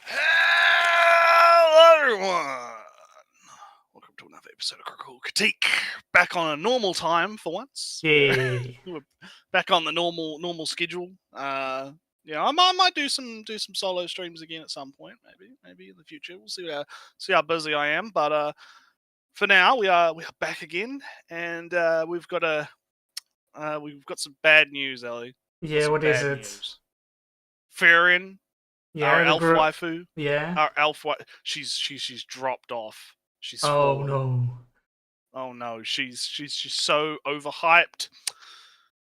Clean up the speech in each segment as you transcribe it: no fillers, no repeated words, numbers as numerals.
Hello, everyone. Welcome to another episode of Critical Critique. Back on a normal time for once. Yay! We're back on the normal schedule. Yeah, I might do some solo streams again at some point. Maybe in the future. We'll see how busy I am. But for now, we are back again, and we've got some bad news, Ellie. Yeah, what is it? News. Farron. Yeah, our elf waifu. Yeah. Our elf she's dropped off. She's Oh fallen. no. Oh no, she's so overhyped.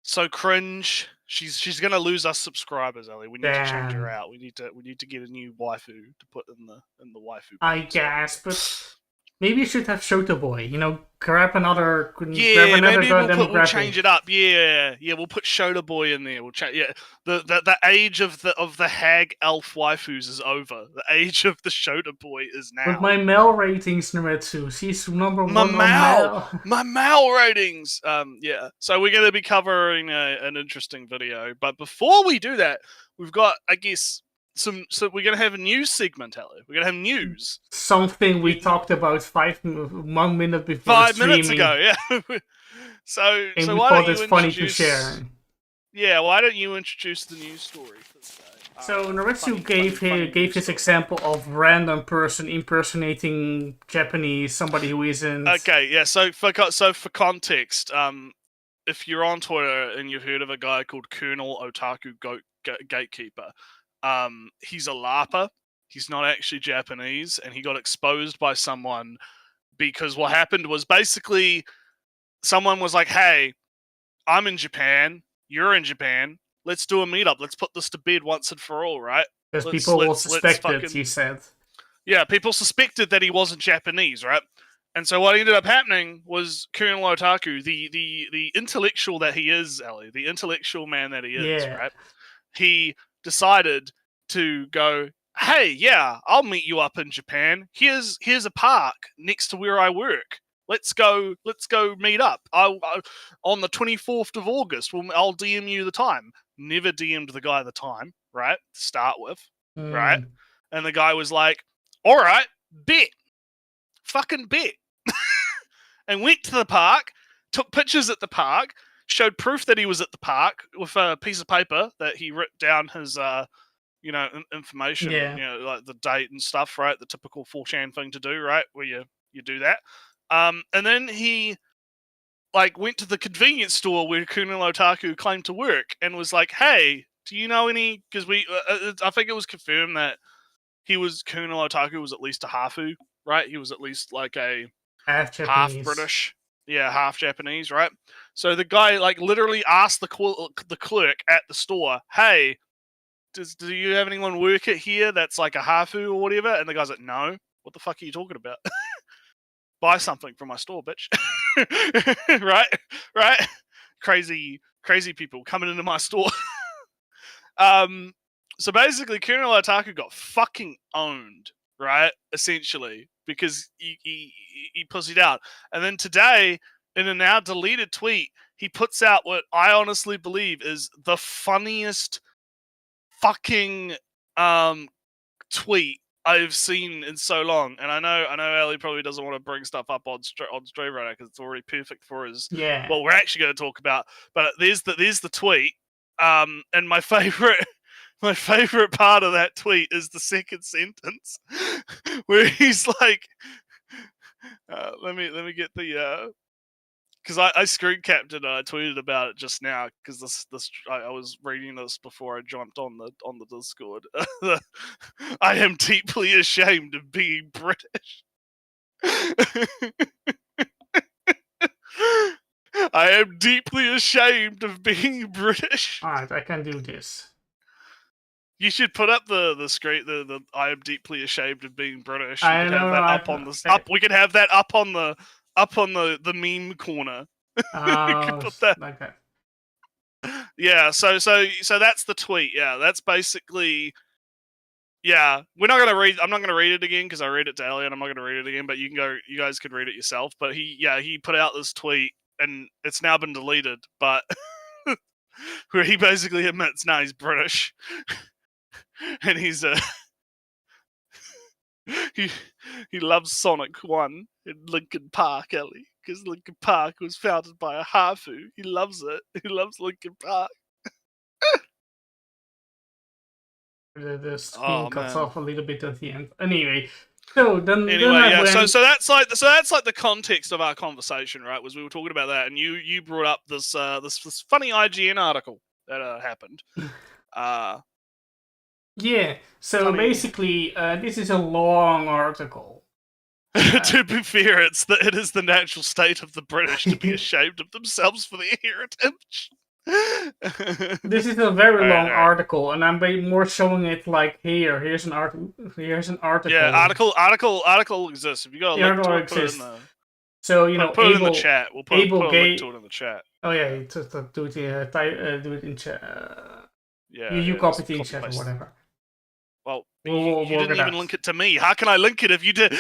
So cringe. She's gonna lose us subscribers, Ellie. We need to change her out. We need to get a new waifu to put in the waifu. I guess, but maybe you should have Shota Boy. You know, grab another. Yeah, maybe we'll change it up. Yeah, we'll put Shota Boy in there. We'll change. Yeah, the age of the hag elf waifus is over. The age of the Shota Boy is now. With my male ratings, Nretsew, he's number one on male. My male ratings. Yeah. So we're gonna be covering an interesting video, but before we do that, we've got, I guess. So we're gonna have a news segment, Ellie. We're gonna have news. Something we talked about 1 minute before 5 streaming. minutes ago, yeah. so and so we why thought don't it's you funny introduce... to share. Yeah, why don't you introduce the news story for today? So Nretsew gave his example of random person impersonating Japanese, somebody who isn't. Okay, yeah. So for context, if you're on Twitter and you've heard of a guy called Colonel Otaku Gatekeeper. He's a LARPer. He's not actually Japanese, and he got exposed by someone because what happened was basically someone was like, "Hey, I'm in Japan. You're in Japan. Let's do a meetup. Let's put this to bed once and for all, right?" Because people will suspect it, he said. Yeah, people suspected that he wasn't Japanese, right? And so what ended up happening was Colonel Otaku, the intellectual that he is, Ellie, the intellectual man that he is, right? He decided to go, "Hey, yeah, I'll meet you up in Japan. Here's a park next to where I work. Let's go meet up. On the 24th of August, I'll DM you the time." Never DM'd the guy the time, right? To start with, right? And the guy was like, "All right, bet. Fucking bet." And went to the park, took pictures at the park, showed proof that he was at the park with a piece of paper that he wrote down his, information, like the date and stuff, right? The typical 4chan thing to do, right? Where you do that. And then he, went to the convenience store where Colonel Otaku claimed to work and was like, "Hey, do you know any?" Because I think it was confirmed that Colonel Otaku was at least a hafu, right? He was at least like a half British, half Japanese, right? So the guy literally asked the clerk at the store, "Hey, do you have anyone work it here that's like a hafu or whatever?" And the guy's like, "No. What the fuck are you talking about? Buy something from my store, bitch." right? Crazy people coming into my store. So basically, Colonel Otaku got fucking owned, right? Essentially, because he pussied out. And then today, in a now deleted tweet, he puts out what I honestly believe is the funniest fucking tweet I've seen in so long. And I know Ellie probably doesn't want to bring stuff up on stream right now because it's already perfect for his. Yeah. Well, we're actually going to talk about. But there's the tweet. And my favorite part of that tweet is the second sentence where he's like, let me get the because I screen capped it and I tweeted about it just now because I was reading this before I jumped on the Discord. "I am deeply ashamed of being British." "I am deeply ashamed of being British." Alright, I can do this. You should put up the screen. The "I am deeply ashamed of being British." We could can have that up on the meme corner. You could put that. Like that. Yeah. So that's the tweet. Yeah, that's basically. Yeah, we're not gonna read. I'm not gonna read it again because I read it to Ellie, and I'm not gonna read it again. But you guys could read it yourself. But he put out this tweet, and it's now been deleted. But where he basically admits now he's British. and he's he loves Sonic 1 in Linkin Park, Ellie, because Linkin Park was founded by a Hafu. He loves it. He loves Linkin Park. The screen cuts off a little bit at the end. Anyway, so then yeah. went... So that's like the context of our conversation, right? Was we were talking about that, and you brought up this this funny IGN article that happened. Yeah. So funny. Basically, this is a long article. To be fair, it is the natural state of the British to be ashamed of themselves for their heritage. This is a very long article, and I'm more showing it like here's an article. Yeah, article exists. If you got a link to it, put it in the... So put it in the chat. We'll put a link to it in the chat. Oh yeah, just do it in chat. Yeah, you copy it in chat or whatever. Well, you didn't even link it to me. How can I link it if you did?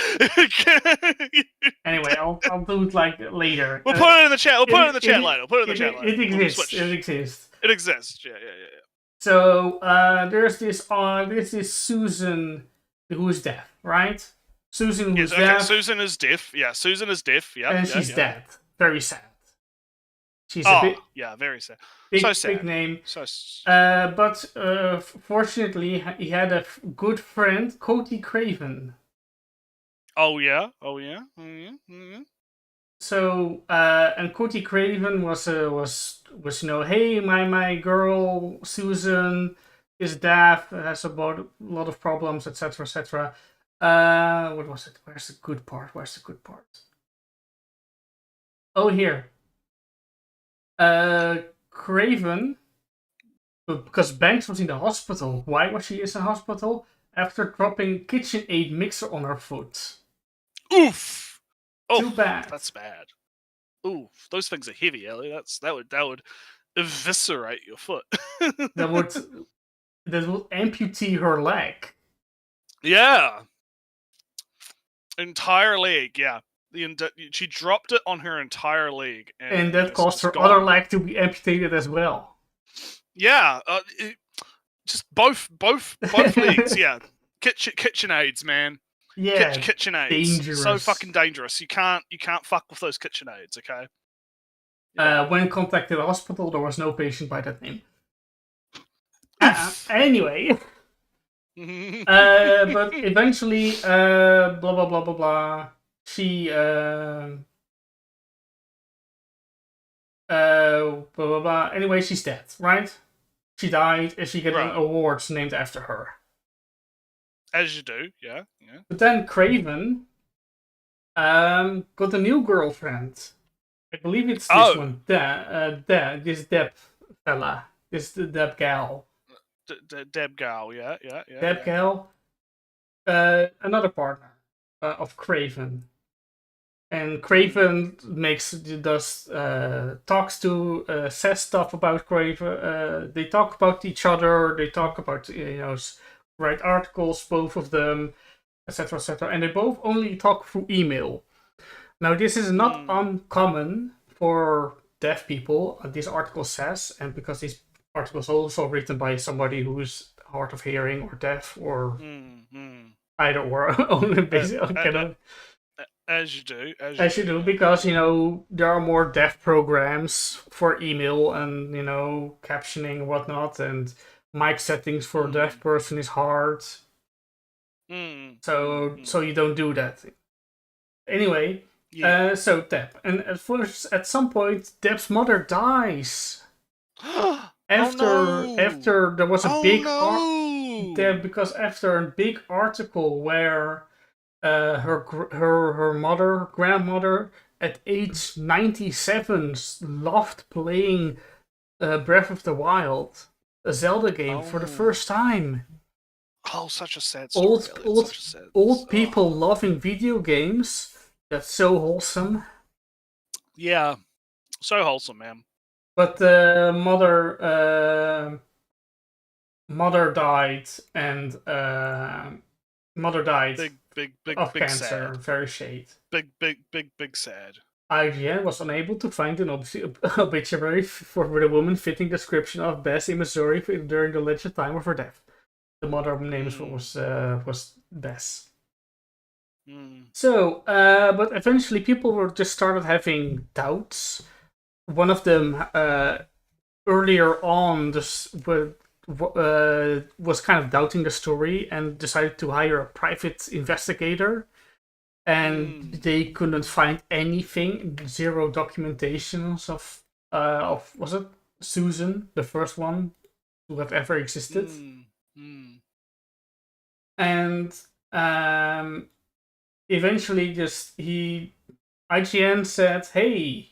Anyway, I'll do it like later. We'll put it in the chat. We'll put it in the chat later. Put it in the chat later. It exists. It exists. It exists. Yeah. So there's this Susan who's deaf, right? Susan who's deaf. Susan is deaf. Yeah, Susan is deaf. Yeah, and she's dead. Very sad. She's very sad. Big, so sad. Big name. But fortunately, he had a good friend, Cody Craven. Oh yeah. So and Cody Craven was hey, my girl Susan is deaf, has a lot of problems, etc. etc. What was it? Where's the good part? Oh, here. Craven, because Banks was in the hospital. Why was she in the hospital? After dropping KitchenAid mixer on her foot. Oof! Oh, too bad. That's bad. Oof, those things are heavy, Ellie. That would eviscerate your foot. that would amputate her leg. Yeah. Entire leg, yeah. She dropped it on her entire leg, and that caused her other leg to be amputated as well. Yeah, just both legs. Yeah, KitchenAids, man. Yeah, KitchenAids. Dangerous. So fucking dangerous. You can't fuck with those KitchenAids. Okay. Yeah. When contacted the hospital, there was no patient by that name. Anyway. But eventually, blah blah blah blah blah. She blah blah blah. Anyway, she's dead, right? She died, and she got an award named after her. As you do, yeah. But then Craven got a new girlfriend. I believe it's this one. This Deb fella. This Deb gal. Deb gal, yeah. Deb gal. Another partner of Craven. And Craven talks to, says stuff about Craven. They talk about each other. They talk about, write articles, both of them, etc., etc. And they both only talk through email. Now, this is not uncommon for deaf people, this article says, and because this article is also written by somebody who's hard of hearing or deaf or either or, only basically. As you do. As you do, because, there are more deaf programs for email and, captioning and whatnot, and mic settings for a deaf person is hard. So you don't do that. Anyway, so Deb. And at some point, Deb's mother dies. After there was a big... because after a big article where... her grandmother, at age 97, loved playing Breath of the Wild, a Zelda game, for the first time. Oh, such a sad story. Old people loving video games. That's so wholesome. Yeah, so wholesome, man. But mother died, and mother died. Big of cancer, sad. Very shade. Big sad. IGN was unable to find an obituary for the woman fitting description of Bess in Missouri during the alleged time of her death. The mother names was Bess. Mm. So, but eventually people were just started having doubts. One of them earlier on was kind of doubting the story and decided to hire a private investigator. And they couldn't find anything, zero documentations of was it Susan, the first one to have ever existed. And eventually IGN said, hey,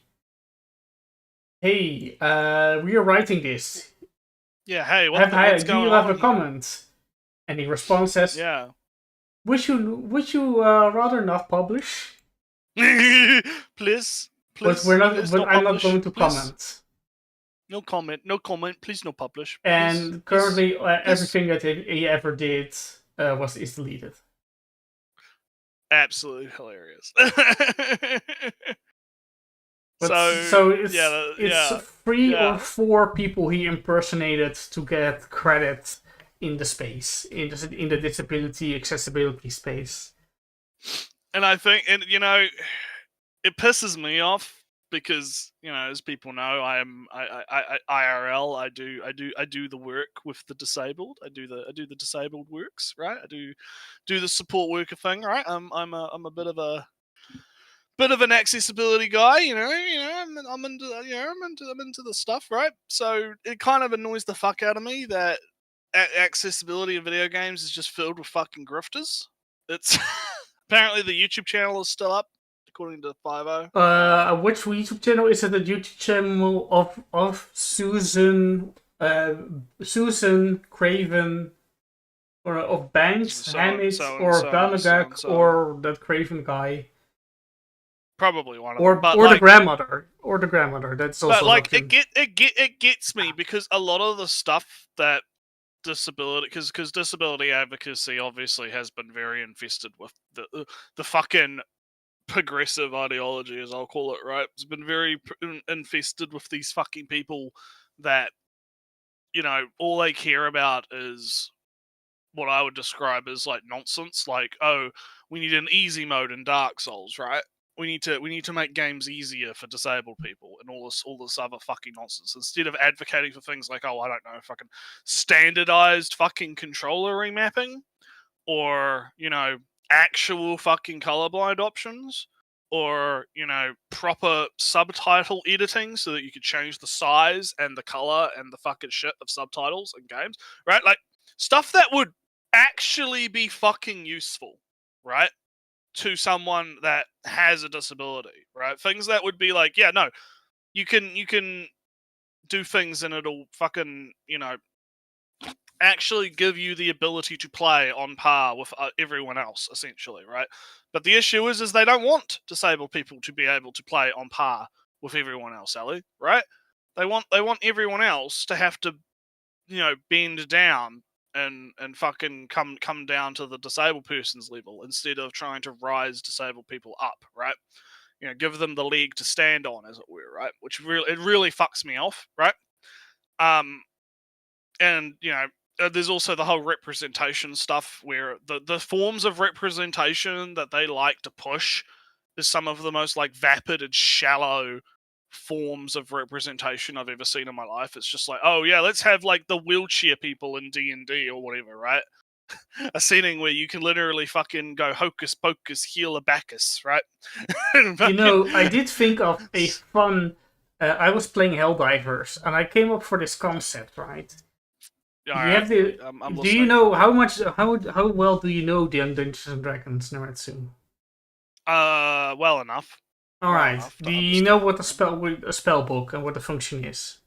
we are writing this. Yeah, hey, what's going on? Do you have a comment? And the response says, yeah. Would you rather not publish? Please. But I'm not going to comment. No comment. Please, no publish. And currently, everything that he ever did is deleted. Absolutely hilarious. So it's 3 or 4 people he impersonated to get credit in the space, in the disability accessibility space. And I think, and it pisses me off because, as people know, I IRL. I do the work with the disabled. I do the disabled works, right? I do the support worker thing, right? I'm a bit of an accessibility guy, I'm into the stuff, right? So it kind of annoys the fuck out of me that accessibility in video games is just filled with fucking grifters. It's apparently the YouTube channel is still up, according to 5.0. Which YouTube channel is it? The YouTube channel of Susan Craven, or of Banks, Hamid, or Banagak, or that Craven guy? Probably one of them. Or the grandmother. Or the grandmother. That's also. But like it gets me because a lot of the stuff that disability, because disability advocacy obviously has been very infested with the fucking progressive ideology, as I'll call it, right? It's been very infested with these fucking people that, all they care about is what I would describe as like nonsense. Like, oh, we need an easy mode in Dark Souls, right? We need to make games easier for disabled people and all this other fucking nonsense. Instead of advocating for things like, oh, I don't know, fucking standardized fucking controller remapping, or actual fucking colorblind options, or proper subtitle editing so that you could change the size and the color and the fucking shit of subtitles in games, right? Like stuff that would actually be fucking useful, right? To someone that has a disability, right? Things that would be like, yeah, no, you can do things and it'll fucking, actually give you the ability to play on par with everyone else, essentially, right? But the issue is they don't want disabled people to be able to play on par with everyone else, Ellie, right? They want everyone else to have to, bend down and fucking come down to the disabled person's level instead of trying to rise disabled people up, right? Give them the leg to stand on, as it were, right? Which really fucks me off, right? And there's also the whole representation stuff where the forms of representation that they like to push is some of the most like vapid and shallow forms of representation I've ever seen in my life. It's just like, oh yeah, let's have like the wheelchair people in D&D or whatever, right? A setting where you can literally fucking go hocus pocus, heal a Bacchus, right? I did think of a fun. I was playing Helldivers and I came up for this concept, right? Do you know how well do you know the Dungeons and Dragons, Nretsew? Well enough. All right. Do you know what a spell book and what the function is?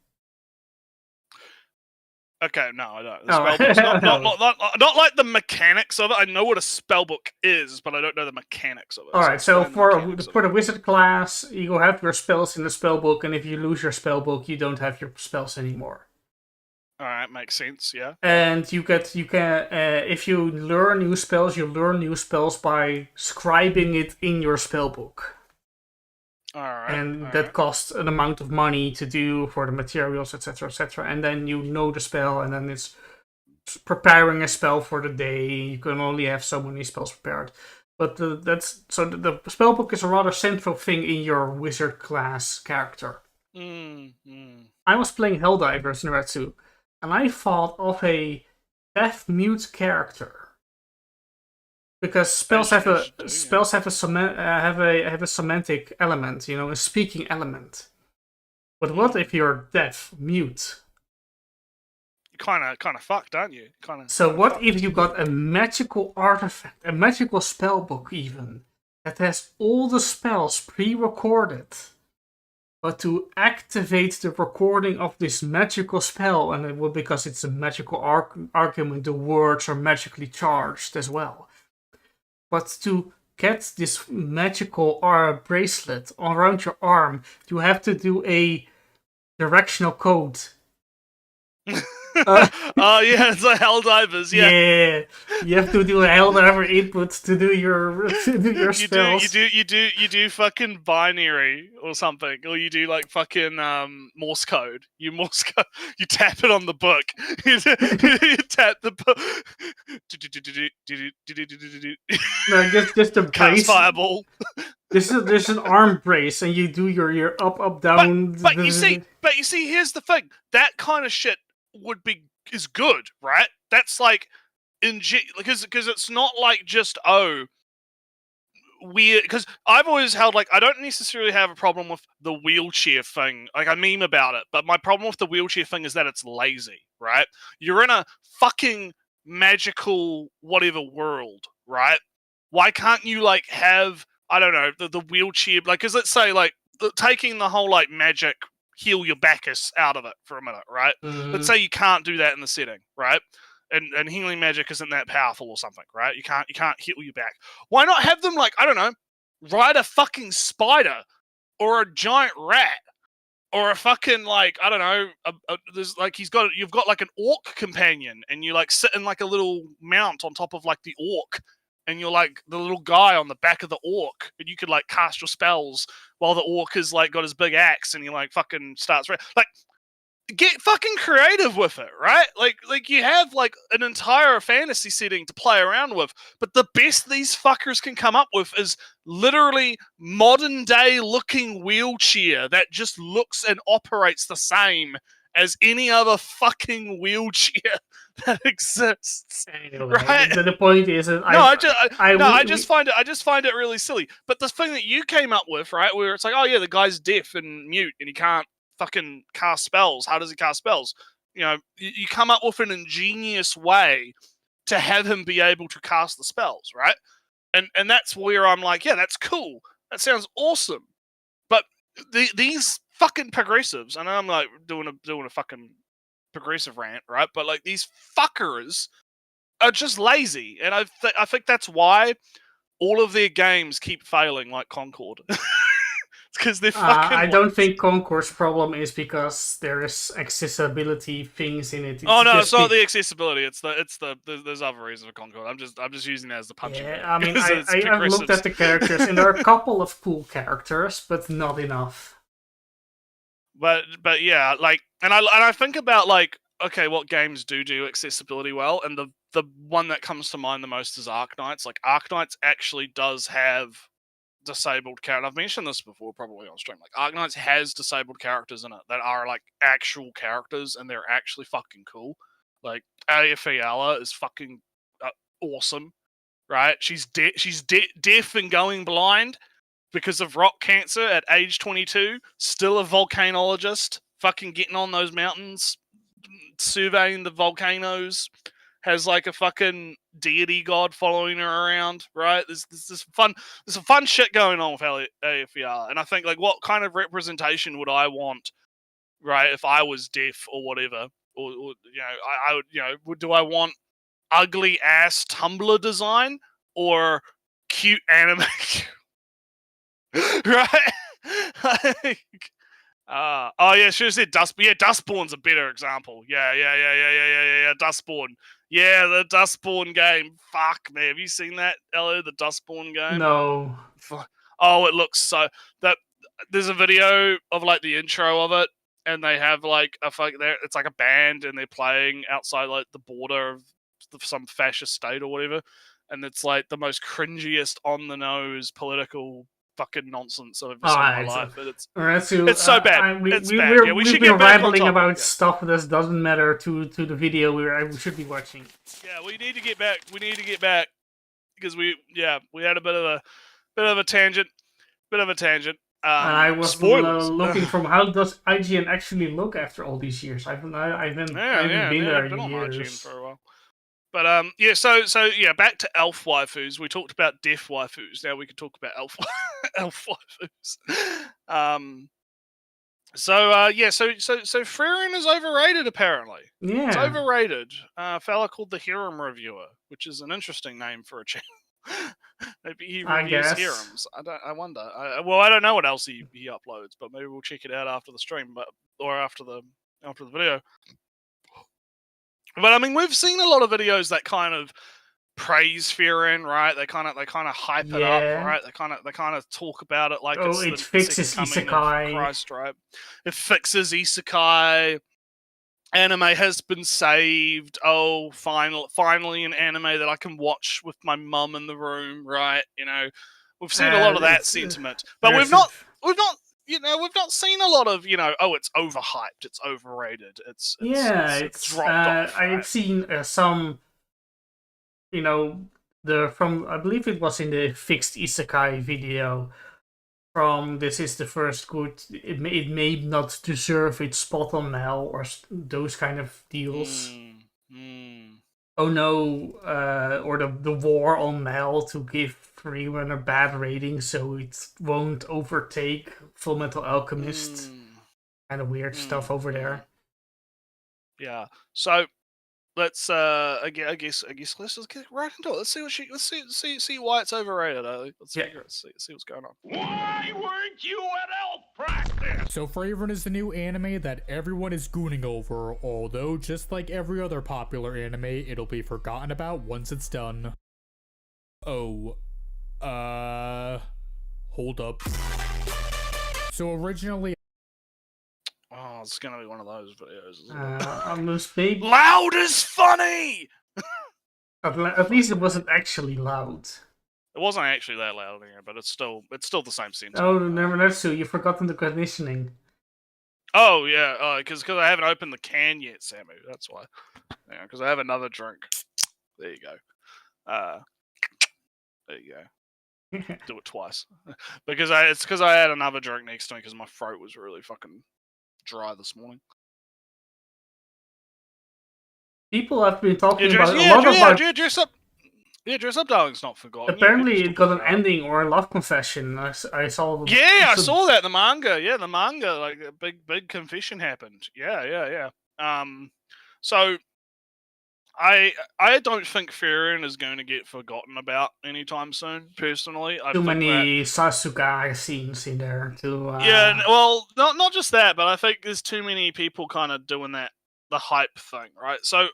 Okay, no, I don't. Not like the mechanics of it. I know what a spellbook is, but I don't know the mechanics of it. All right, so for the wizard class, you have your spells in the spellbook, and if you lose your spellbook, you don't have your spells anymore. All right, makes sense. Yeah. And you can if you learn new spells, you learn new spells by scribing it in your spellbook. That costs an amount of money to do for the materials, etc., etc. And then you know the spell, and then it's preparing a spell for the day. You can only have so many spells prepared. But the spellbook is a rather central thing in your wizard class character. I was playing Helldivers in Nretsew, and I thought of a deaf mute character because spells have a semantic element, a speaking element. But what if you're deaf mute? Kind of fucked, aren't you? So what if you got a magical artifact, a magical spellbook even, that has all the spells pre-recorded, but to activate the recording of this magical spell, and it will, because it's a magical argument, the words are magically charged as well. But to get this magical bracelet around your arm, you have to do a directional code. Oh yeah, it's like Helldivers. Yeah, you have to do a Helldiver input to do your spells. You do fucking binary or something, or you do like fucking Morse code. You tap it on the book. You tap the book. No, just a brace. Fireball. There's an arm brace, and you do your up down. But you see, here's the thing. That kind of shit is good, right? That's like because it's not like just weird. Because I've always held like I don't necessarily have a problem with the wheelchair thing. Like I meme about it, but my problem with the wheelchair thing is that it's lazy, right? You're in a fucking magical whatever world, right? Why can't you like have I don't know the wheelchair like? Because let's say like taking the whole like magic heal your Bacchus out of it for a minute, right? Let's say you can't do that in the setting, right? And healing magic isn't that powerful or something, right? You can't heal your back. Why not have them like I don't know, ride a fucking spider or a giant rat or a fucking like I don't know, there's like you've got like an orc companion and you like sit in like a little mount on top of like the orc. And you're like the little guy on the back of the orc, and you could like cast your spells while the orc is like got his big axe, and he like fucking starts like get fucking creative with it, right? Like you have like an entire fantasy setting to play around with, but the best these fuckers can come up with is literally modern day looking wheelchair that just looks and operates the same as any other fucking wheelchair that exists. Anyway, right? The point is that I just find it really silly. But the thing that you came up with, right, where it's like, oh yeah, the guy's deaf and mute and he can't fucking cast spells. How does he cast spells? You come up with an ingenious way to have him be able to cast the spells, right? And that's where I'm like, yeah, that's cool. That sounds awesome. But these fucking progressives, and I'm like doing a fucking progressive rant, right? But like these fuckers are just lazy, and I think that's why all of their games keep failing, like Concord. It's because they're fucking. I don't think Concord's problem is because there is accessibility things in it. It's not the accessibility. It's the there's other reasons for Concord. I'm just using it as the punching bag. I mean, I've looked at the characters, and there are a couple of cool characters, but not enough. But yeah, like, and I think about like, okay, what games do accessibility well, and the one that comes to mind the most is Arknights. Like Arknights actually does have disabled characters. I've mentioned this before, probably on stream. Like Arknights has disabled characters in it that are like actual characters, and they're actually fucking cool. Like YAAA is fucking awesome, right? She's deaf and going blind because of rock cancer at age 22, still a volcanologist, fucking getting on those mountains, surveying the volcanoes, has like a fucking deity god following her around, right? There's some fun shit going on with YAAA, and I think like what kind of representation would I want, right? If I was deaf or whatever, or I would, do I want ugly ass Tumblr design or cute anime? Right? Oh yeah, should have said Dust. Yeah, Dustborn's a better example. Yeah. Dustborn. Yeah, the Dustborn game. Fuck, man. Have you seen that, Ellie? The Dustborn game? No. Oh, it looks so. There's a video of like the intro of it, and they have like it's like a band, and they're playing outside like the border of some fascist state or whatever, and it's like the most cringiest on the nose political fucking nonsense I've ever seen in my life. But it's so bad. It's bad. Yeah, we should get back on topic. About stuff that doesn't matter to the video we should be watching. Yeah, we need to get back. Because we had a bit of a tangent. And I was looking from how does IGN actually look after all these years. I haven't been there in years. For a while. But so back to elf waifus. We talked about deaf waifus. Now we can talk about elf waifus. So Freerin is overrated apparently. Yeah, it's overrated. A fella called the Harem Reviewer, which is an interesting name for a channel. Maybe he reviews harems. I wonder. I don't know what else he uploads, but maybe we'll check it out after the stream, or after the video. But I mean, we've seen a lot of videos that kind of praise Freerin, right? They kind of hype it up, right? They kind of talk about it like it fixes isekai. Christ, right? It fixes isekai. Anime has been saved. Oh, finally an anime that I can watch with my mum in the room, right? You know, we've seen a lot of that sentiment, but we've not seen a lot of, it's overhyped, it's overrated, it's dropped off. Right? I've seen some, I believe it was in the fixed isekai video. From this is the first good. It may not deserve its spot on Mel or those kind of deals. Oh no, or the war on Mel to give Freerin a bad rating so it won't overtake Full Metal Alchemist. Kind of weird stuff over there. Yeah. So let's I guess let's just get right into it. Let's see why it's overrated. Let's see what's going on. Why weren't you at elf practice? So Freerin is the new anime that everyone is gooning over, although just like every other popular anime, it'll be forgotten about once it's done. Oh, hold up. So originally, oh, it's gonna be one of those videos. Almost big. Loud is funny. At least it wasn't actually loud. It wasn't actually that loud in here, but it's still the same sentence. Oh, Nretsew, you've forgotten the conditioning. Oh yeah, because I haven't opened the can yet, Samu. That's why. Yeah, because I have another drink. There you go. There you go. Do it twice. because I had another drink next to me because my throat was really fucking dry this morning. People have been talking about dress up. Yeah, Dress Up Darling's not forgotten. Apparently, it got an ending or a love confession. I saw. Yeah, I saw that in the manga. Yeah, the manga, like a big confession happened. Yeah. So I don't think Freerin is going to get forgotten about anytime soon. Personally, too many Sasuke scenes in there. Yeah, well, not just that, but I think there's too many people kind of doing the hype thing, right? So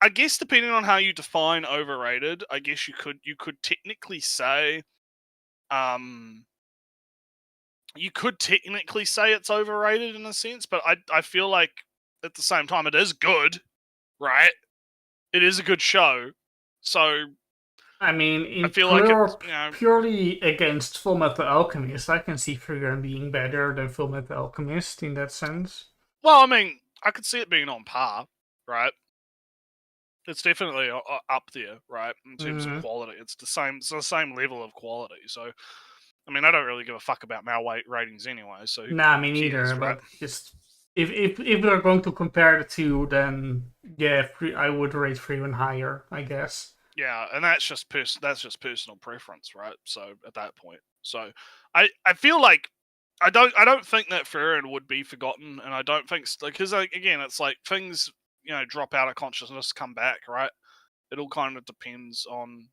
I guess depending on how you define overrated, I guess you could technically say, it's overrated in a sense, but I feel like at the same time it is good, right? It is a good show, so I mean, I feel like purely against Full Metal Alchemist, I can see Freerin being better than Full Metal Alchemist in that sense. Well, I mean, I could see it being on par, right? It's definitely up there, right? In terms of quality, it's the same level of quality. So, I mean, I don't really give a fuck about Mal ratings anyway. So, nah, me neither. Right? But just if we're going to compare the two, then yeah, I would rate Freerin higher, I guess. Yeah, and that's just personal preference, right? So at that point, so I feel like I don't think that Freerin would be forgotten, and I don't think because again, it's like things drop out of consciousness, come back, right? It all kind of depends on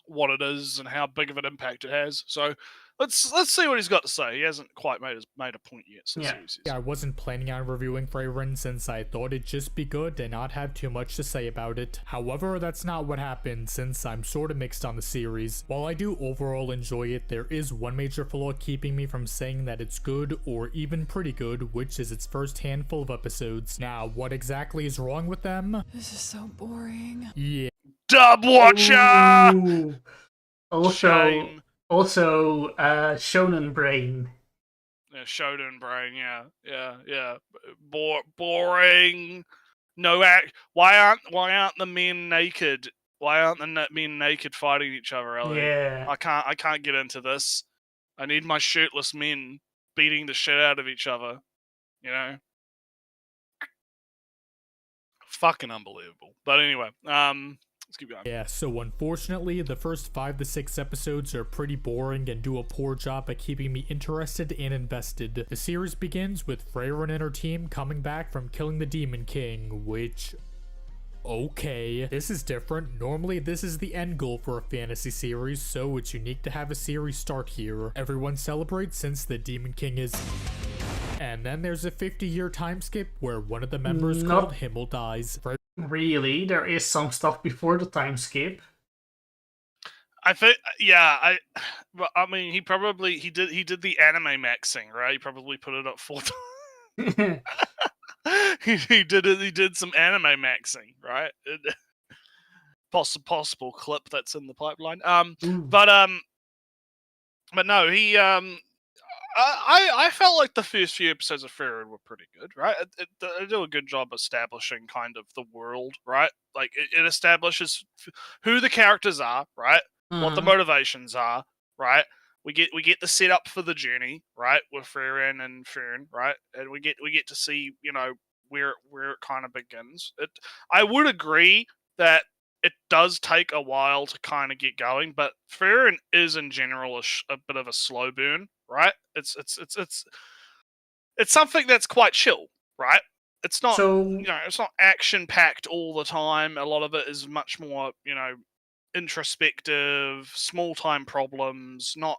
what it is and how big of an impact it has. So let's see what he's got to say. He hasn't quite made a point yet. So Yeah. I wasn't planning on reviewing Freyren since I thought it'd just be good and not have too much to say about it. However, that's not what happened since I'm sort of mixed on the series. While I do overall enjoy it, there is one major flaw keeping me from saying that it's good or even pretty good, which is its first handful of episodes. Now, what exactly is wrong with them? This is so boring. Yeah. Dub Watcher. Ooh. Shame. Also, Shonen Brain. Yeah, Shonen Brain. Yeah. Boring. No act. Why aren't the men naked? Why aren't the men naked fighting each other, Ellie? Yeah. I can't get into this. I need my shirtless men beating the shit out of each other. You know. Fucking unbelievable. But anyway, let's keep going. Yeah, so unfortunately, the first 5 to 6 episodes are pretty boring and do a poor job at keeping me interested and invested. The series begins with Freyren and her team coming back from killing the Demon King, which... okay, this is different. Normally this is the end goal for a fantasy series, so it's unique to have a series start here. Everyone celebrates since the Demon King is... and then there's a 50-year time skip where one of the members called Himmel dies. Really, there is some stuff before the time skip. I think, yeah. I mean, he did the anime maxing, right? He probably put it up 4 times. he did some anime maxing, right? Possible clip that's in the pipeline. But no, he I felt like the first few episodes of Freyren were pretty good, right? They do a good job establishing kind of the world, right? Like it establishes who the characters are, right? What the motivations are, right? We get the setup for the journey, right, with Freyren and Fern, right? And we get to see, you know, where it kind of begins. I would agree that it does take a while to kind of get going, but Freyren is in general a bit of a slow burn, right? It's something that's quite chill, right? It's not, it's not action packed all the time. A lot of it is much more, introspective, small time problems. Not.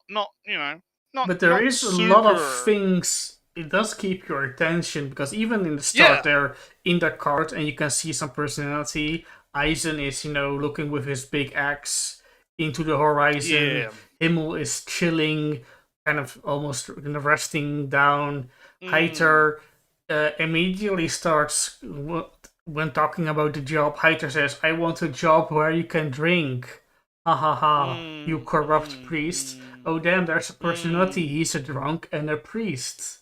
But there is a lot of things. It does keep your attention because even in the start, they're in the cart and you can see some personality. Eisen is, looking with his big axe into the horizon. Yeah. Himmel is chilling, kind of almost resting down. HARRR immediately starts, when talking about the job, HARRR says, "I want a job where you can drink. Ha ha ha, you corrupt priest. Oh damn, there's a personality. He's a drunk and a priest."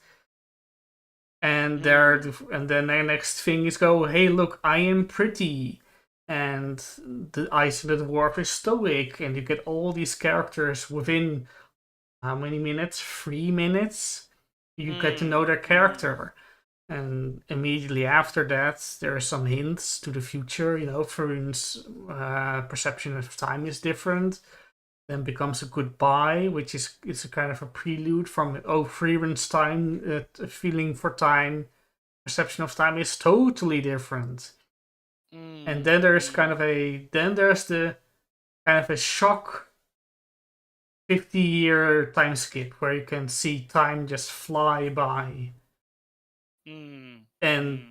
And and then the next thing is go, "Hey look, I am pretty." And the Eisen the dwarf is stoic, and you get all these characters within how many minutes? 3 minutes? You get to know their character. And immediately after that, there are some hints to the future. Freyren's perception of time is different. Then becomes a goodbye, which is a kind of a prelude from Freyren's time, feeling for time, perception of time is totally different. And then there's the kind of a shock 50-year time skip where you can see time just fly by. And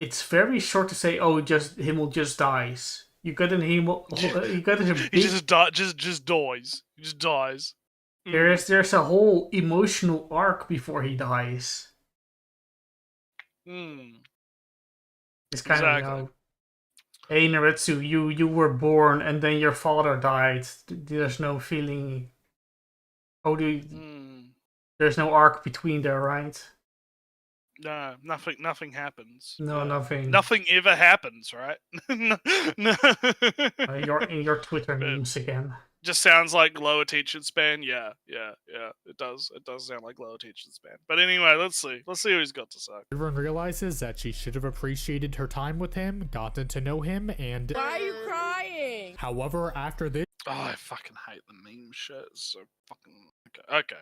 it's very short to say, Himmel just dies. You got an Himmel. You got a big... He just dies. He just dies. There's a whole emotional arc before he dies. It's kind of hey Nretsew, you were born and then your father died. There's no feeling. There's no arc between there, right? No, nothing happens. No, nothing. Nothing ever happens, right? No. You're in your Twitter memes again. Just sounds like low attention span. Yeah. It does sound like low attention span. But anyway, let's see what he's got to say. Everyone realizes that she should have appreciated her time with him, gotten to know him, and... Why are you crying? However, after this... Oh, I fucking hate the meme shit. It's so fucking... Okay.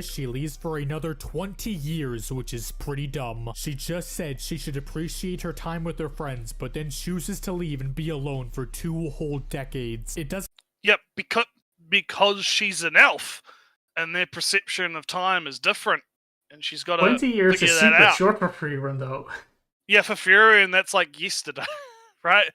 She leaves for another 20 years, which is pretty dumb. She just said she should appreciate her time with her friends, but then chooses to leave and be alone for 2 whole decades. It doesn't... Yep, because she's an elf, and their perception of time is different, and she's got to 20 years figure is that super out. short for free run, though. Yeah, for Fury, and that's like yesterday, right?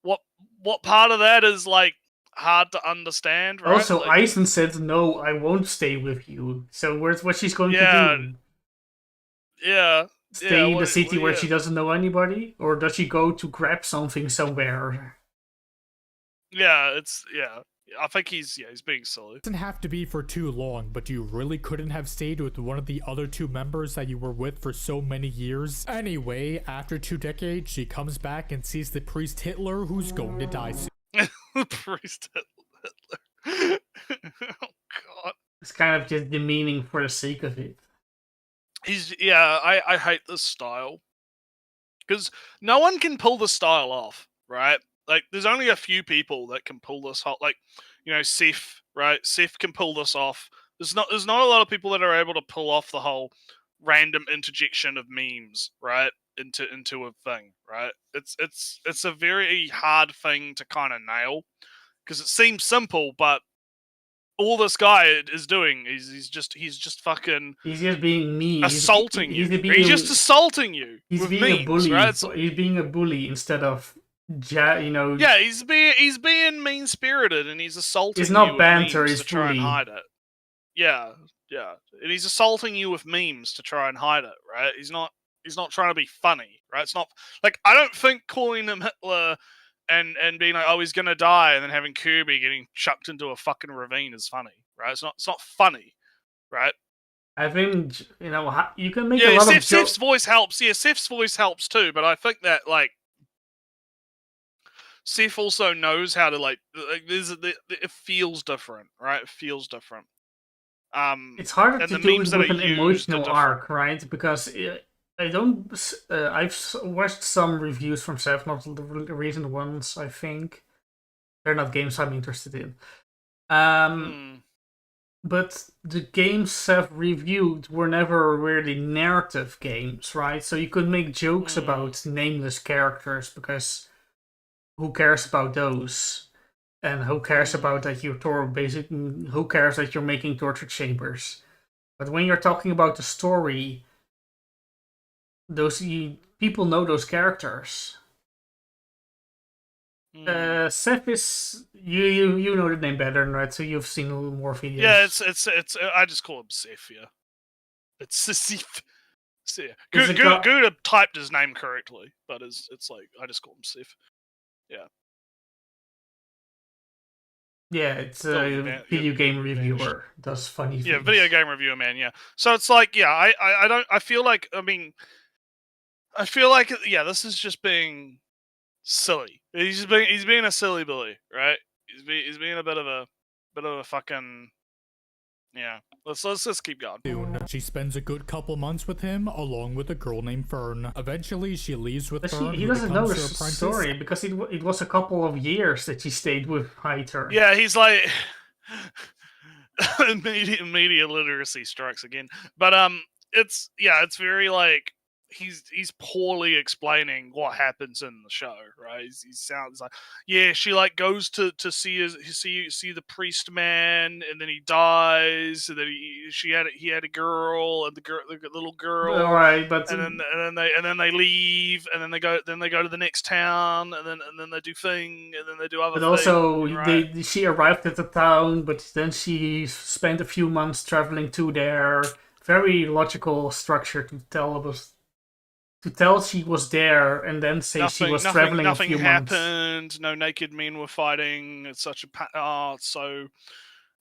What part of that is like hard to understand, right? Also, like, Eisen said, no, I won't stay with you. So where's what she's going Yeah. to do? yeah, Stay in the what- city where yeah. she doesn't know anybody? Or does she go to grab something somewhere? Yeah, I think he's being silly. Doesn't have to be for too long, but you really couldn't have stayed with one of the other two members that you were with for so many years. Anyway, after 2 decades, she comes back and sees the priest Hitler, who's going to die soon. Priest Hitler. Oh god. It's kind of just demeaning for the sake of it. I hate this style. Because no one can pull the style off, right? Like, there's only a few people that can pull this off. Like, Seth, right? Seth can pull this off. There's not a lot of people that are able to pull off the whole random interjection of memes, right? Into a thing, right? It's a very hard thing to kind of nail because it seems simple, but all this guy is doing is he's just fucking He's just being mean. assaulting you. He's He's just assaulting you. He's with being memes, a bully. right? It's- He's being a bully instead of, Yeah, he's being mean spirited and he's assaulting It's not you with banter, memes it's to try and bully. hide it. Yeah, and he's assaulting you with memes to try and hide it, right? He's not trying to be funny, right? It's not like I don't think calling him Hitler and being like, oh, he's gonna die, and then having Kirby getting chucked into a fucking ravine is funny, right? It's not funny, right? I think, you can make a lot of Seth's voice helps. Yeah, Seth's voice helps too, but I think that like Seth also knows how to it feels different, right? It feels different. It's harder and to the do memes it that with are an used are emotional different. arc, right? Because I've watched some reviews from Seth, not the recent ones, I think. They're not games I'm interested in. But the games Seth reviewed were never really narrative games, right? So you could make jokes about nameless characters because who cares about those? And who cares about that who cares that you're making torture chambers? But when you're talking about the story, people know those characters. Seth is you know the name better, right? So you've seen a little more videos. Yeah, it's I just call him Seth. Yeah, it's Seth. Yeah. Gouda typed his name correctly, but it's like I just call him Seth. Yeah. Yeah, it's a video game reviewer. Does funny things. Yeah, video game reviewer, man. Yeah. So it's like, yeah, I feel like this is just being silly. He's being a silly Billy, right? He's being a bit of a fucking yeah. Let's just keep going. She spends a good couple months with him, along with a girl named Fern. Eventually, she leaves with Fern. He doesn't know the story because it was a couple of years that she stayed with HARRR. Yeah, he's like media literacy strikes again. But it's very like he's poorly explaining what happens in the show, right? He sounds like she like goes to see the priest man, and then he dies, and then he had a girl, and the little girl, all right, but and then they leave, and then they go to the next town, and then they do thing, and then they do other. But also, right? she arrived at the town, but then she spent a few months traveling to there. Very logical structure to tell she was there and then say she was traveling a few months. Nothing happened. No naked men were fighting. It's such a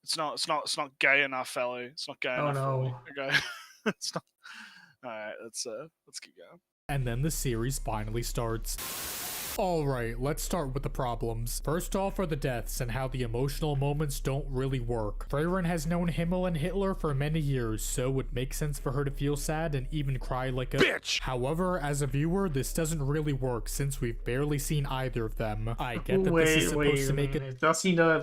it's not gay enough, Ellie. It's not gay enough. No. Okay. It's not. All right. Let's keep going. And then the series finally starts. Alright, let's start with the problems. First off are the deaths and how the emotional moments don't really work. Freyren has known Himmel and Hitler for many years, so it makes sense for her to feel sad and even cry like a bitch. However, as a viewer, this doesn't really work since we've barely seen either of them. I get that this is supposed to make it. Does he know?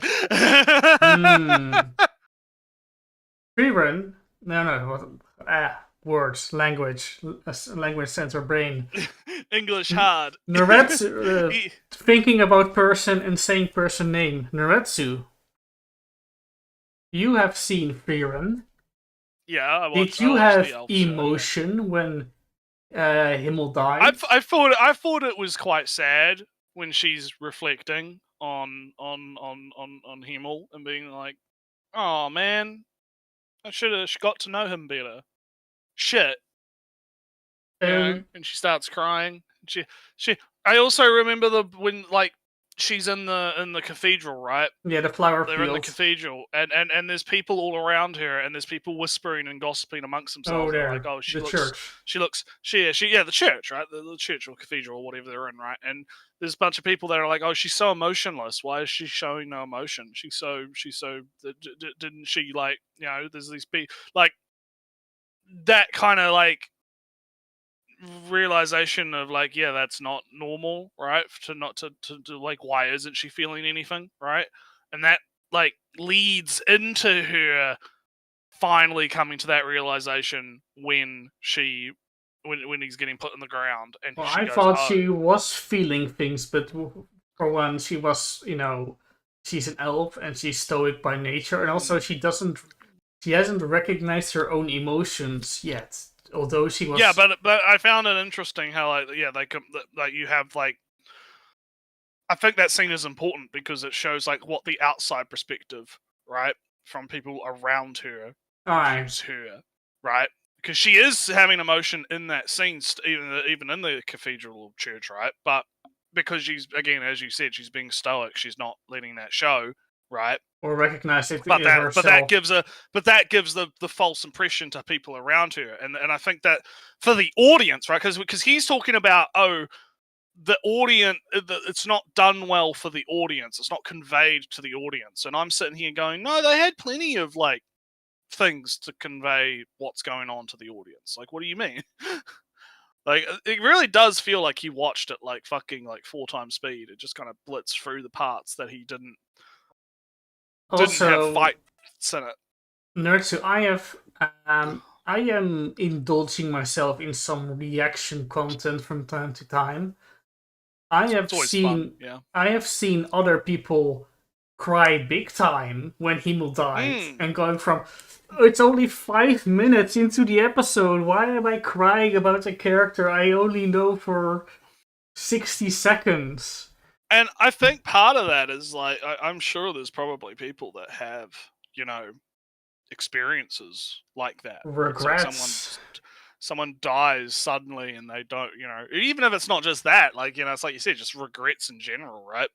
Freyren? No. Words, language sensor brain. English hard. Nretsew, thinking about person and saying person name. Nretsew, you have seen Frieren. Yeah, I watched. Did you I watched have the elf show, yeah. emotion when Himmel died? I thought it was quite sad when she's reflecting on Himmel and being like, "Oh man, I should have got to know him better." Shit, you know. And she starts crying. She. I also remember when like she's in the cathedral, right? Yeah, the flower They're field. in the cathedral, and there's people all around her, and there's people whispering and gossiping amongst themselves. Oh, there, like, oh, the church. The church, right? The church or cathedral or whatever they're in, right? And there's a bunch of people that are like, oh, she's so emotionless. Why is she showing no emotion? She's so didn't she like, you know? There's these people like that kind of like realization of like, yeah, that's not normal, right? To like, why isn't she feeling anything, right? And that like leads into her finally coming to that realization when he's getting put in the ground, and Well, she I goes, thought oh. she was feeling things, but for one, she was, she's an elf and she's stoic by nature, and also she hasn't recognized her own emotions yet. Although she was, yeah, but I found it interesting how like you have like, I think that scene is important because it shows like what the outside perspective, right, from people around her views her, right? Because she is having emotion in that scene, even in the cathedral church, right? But because she's, again, as you said, she's being stoic, she's not letting that show, right? Or recognize it But herself. that gives the false impression to people around her, and I think that for the audience, right? Because he's talking about, oh, the audience, it's not done well for the audience, it's not conveyed to the audience, and I'm sitting here going, no, they had plenty of like things to convey what's going on to the audience. Like, what do you mean? Like, it really does feel like he watched it like fucking like 4 times speed. It just kind of blitzed through the parts that he didn't have fights in it. Nretsew, I am indulging myself in some reaction content from time to time. I have seen other people cry big time when Himmel died, and going from, it's only 5 minutes into the episode, why am I crying about a character I only know for 60 seconds? And I think part of that is like, I'm sure there's probably people that have, experiences like that. Regrets. Like someone dies suddenly and they don't, even if it's not just that, like, it's like you said, just regrets in general, right?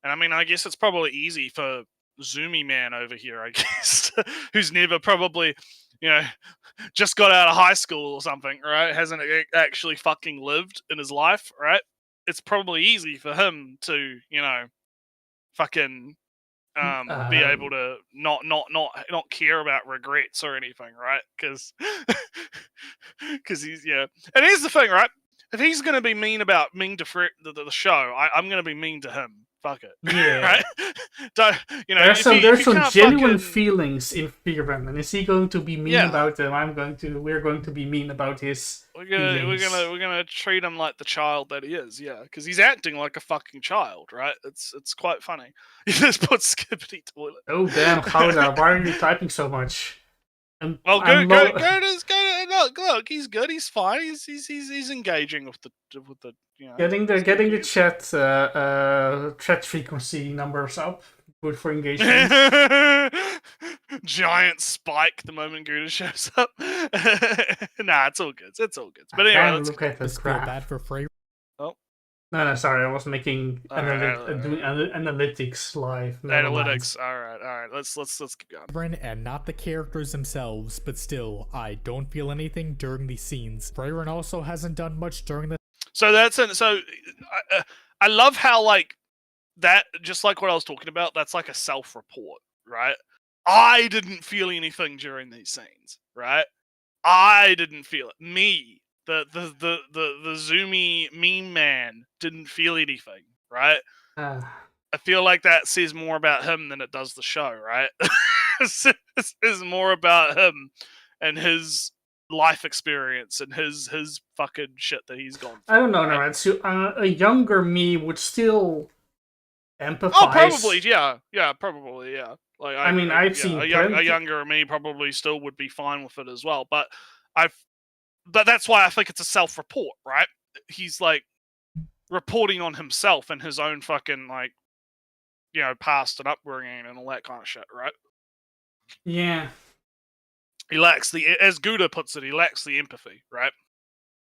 And I mean, I guess it's probably easy for Zoomy Man over here, I guess, who's never probably, just got out of high school or something, right? Hasn't actually fucking lived in his life, right? It's probably easy for him to, fucking be able to not care about regrets or anything, right? Because he's, and here's the thing, right? If he's gonna be mean to the show, I'm gonna be mean to him. Fuck it. Yeah. Right? Don't, there's some genuine feelings in Frieren, and is he going to be mean about them? We're going to be mean about his feelings. We're gonna treat him like the child that he is, because he's acting like a fucking child, right? It's quite funny. He just put Skippity toilet. Oh damn, HARRR, why are you typing so much? Look, he's good. He's fine. He's engaging with the getting the chat frequency numbers up. Good for engagement. Giant spike the moment Gouda shows up. Nah, it's all good. It's all good. But anyway, let's look at this graph. Bad for Frey. Oh. No, sorry, I was making analytics live. Analytics. All right. Let's keep going. And not the characters themselves, but still, I don't feel anything during these scenes. Frieren also hasn't done much during the. So that's it. So I love how like that, just like what I was talking about. That's like a self-report, right? I didn't feel anything during these scenes, right? I didn't feel it. Me. The zoomy meme man didn't feel anything, right? I feel like that says more about him than it does the show, right? It says more about him and his life experience and his fucking shit that he's gone through. I don't know, right? Nretsew. A younger me would still empathize. Oh, probably, yeah, probably, yeah. Like, I mean, I've seen a plenty- younger me probably still would be fine with it as well. But that's why I think it's a self-report, right? He's like reporting on himself and his own fucking like, past and upbringing and all that kind of shit, right? Yeah. He lacks as Gouda puts it, he lacks the empathy, right?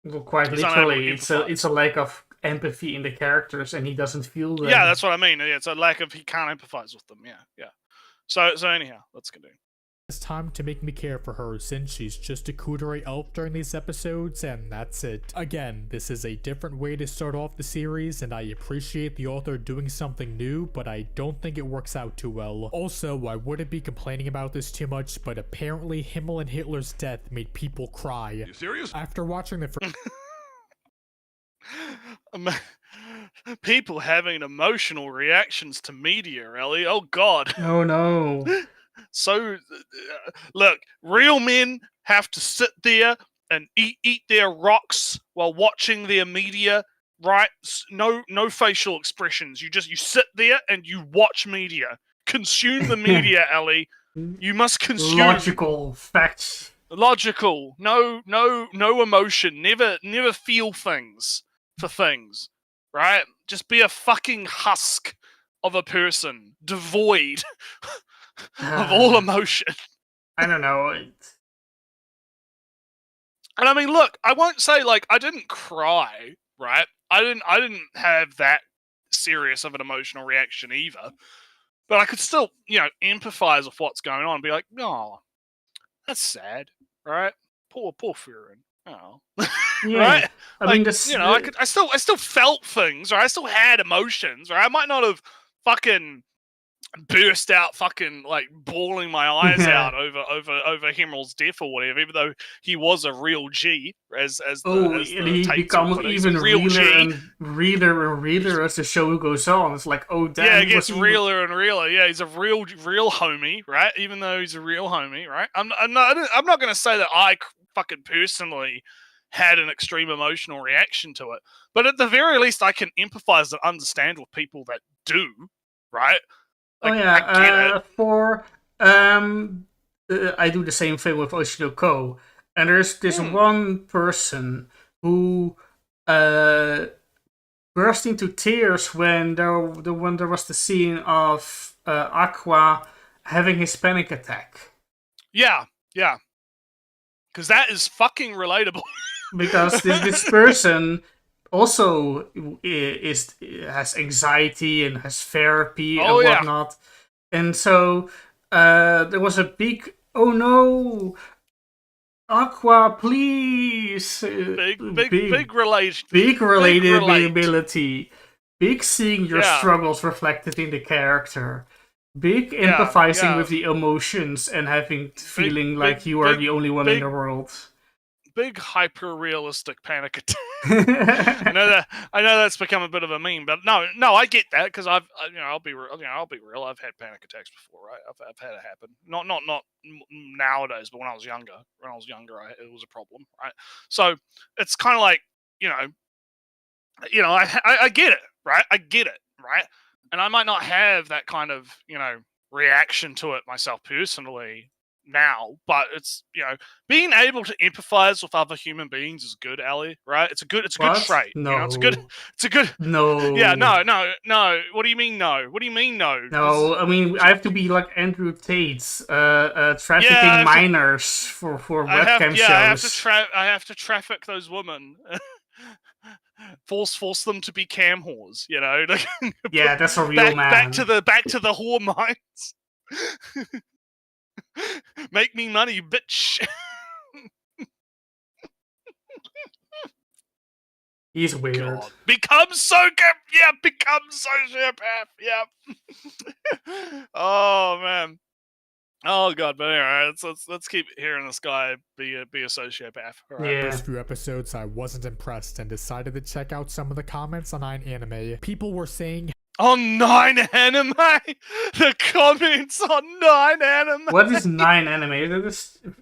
Well, quite He's unable to literally, it's a lack of empathy in the characters, and he doesn't feel them. Yeah, that's what I mean. Yeah, it's a lack of he can't empathize with them. Yeah. So anyhow, let's continue. It's time to make me care for her since she's just a Kundere elf during these episodes, and that's it. Again, this is a different way to start off the series, and I appreciate the author doing something new, but I don't think it works out too well. Also, I wouldn't be complaining about this too much, but apparently Himmel and Hitler's death made people cry. You serious? After watching the first People having emotional reactions to media, Ellie. Oh God. Oh no. So, look, real men have to sit there and eat their rocks while watching their media, right? No facial expressions. You sit there and you watch media. Consume the media, Ellie. You must consume. Logical facts. Logical. No emotion. Never feel things for things, right? Just be a fucking husk of a person, devoid of all emotion. I don't know. And I mean, look, I won't say like I didn't cry, right? I didn't have that serious of an emotional reaction either. But I could still, empathize with what's going on and be like, oh, that's sad, right? Poor Furin. Oh. Yeah. Right? I Like, mean, this, I still felt things, right? I still had emotions, right? I might not have fucking burst out fucking like bawling my eyes out over Himmel's death or whatever, even though he was a real G as and he tapes becomes put it. He's a even real realer G. and realer as the show goes on. It's like, oh damn. Yeah, it he gets was realer and realer. Yeah, he's a real homie, right? Even though he's a real homie, right? I'm not going to say that I fucking personally had an extreme emotional reaction to it, but at the very least, I can empathize and understand with people that do, right? Like, oh yeah, I get it. for I do the same thing with Oshinoko, and there's this one person who burst into tears when there was the scene of Aqua having his panic attack. Yeah, because that is fucking relatable. Because this person also has anxiety and has therapy and whatnot, and so there was a big oh no, Aqua, please, big relatability, big seeing your struggles reflected in the character, big empathizing with the emotions and feeling like you are the only one in the world. Big hyper realistic panic attack. I know that's become a bit of a meme, but no, I get that because I'll be real. I've had panic attacks before, right? I've had it happen. Not nowadays, but when I was younger, it was a problem, right? So it's kind of like I get it, right? I get it, right? And I might not have that kind of reaction to it myself personally now, but it's being able to empathize with other human beings is good, Ali, right? It's a good trait. No. It's a good No. Yeah, no. What do you mean no? What do you mean no? No, I mean I have to be like Andrew Tate's trafficking minors for webcam shows. I have to traffic those women. Force them to be cam whores, Yeah, that's a real man. Back to the whore mines. Make me money, bitch. He's weird. God. Become sociopath. Yeah. Oh man. Oh god, but anyway, let's keep hearing this guy be a sociopath. All right. Yeah. First few episodes, I wasn't impressed and decided to check out some of the comments on Anime. People were saying On 9 anime, the comments on 9 anime. What is 9 anime? Is it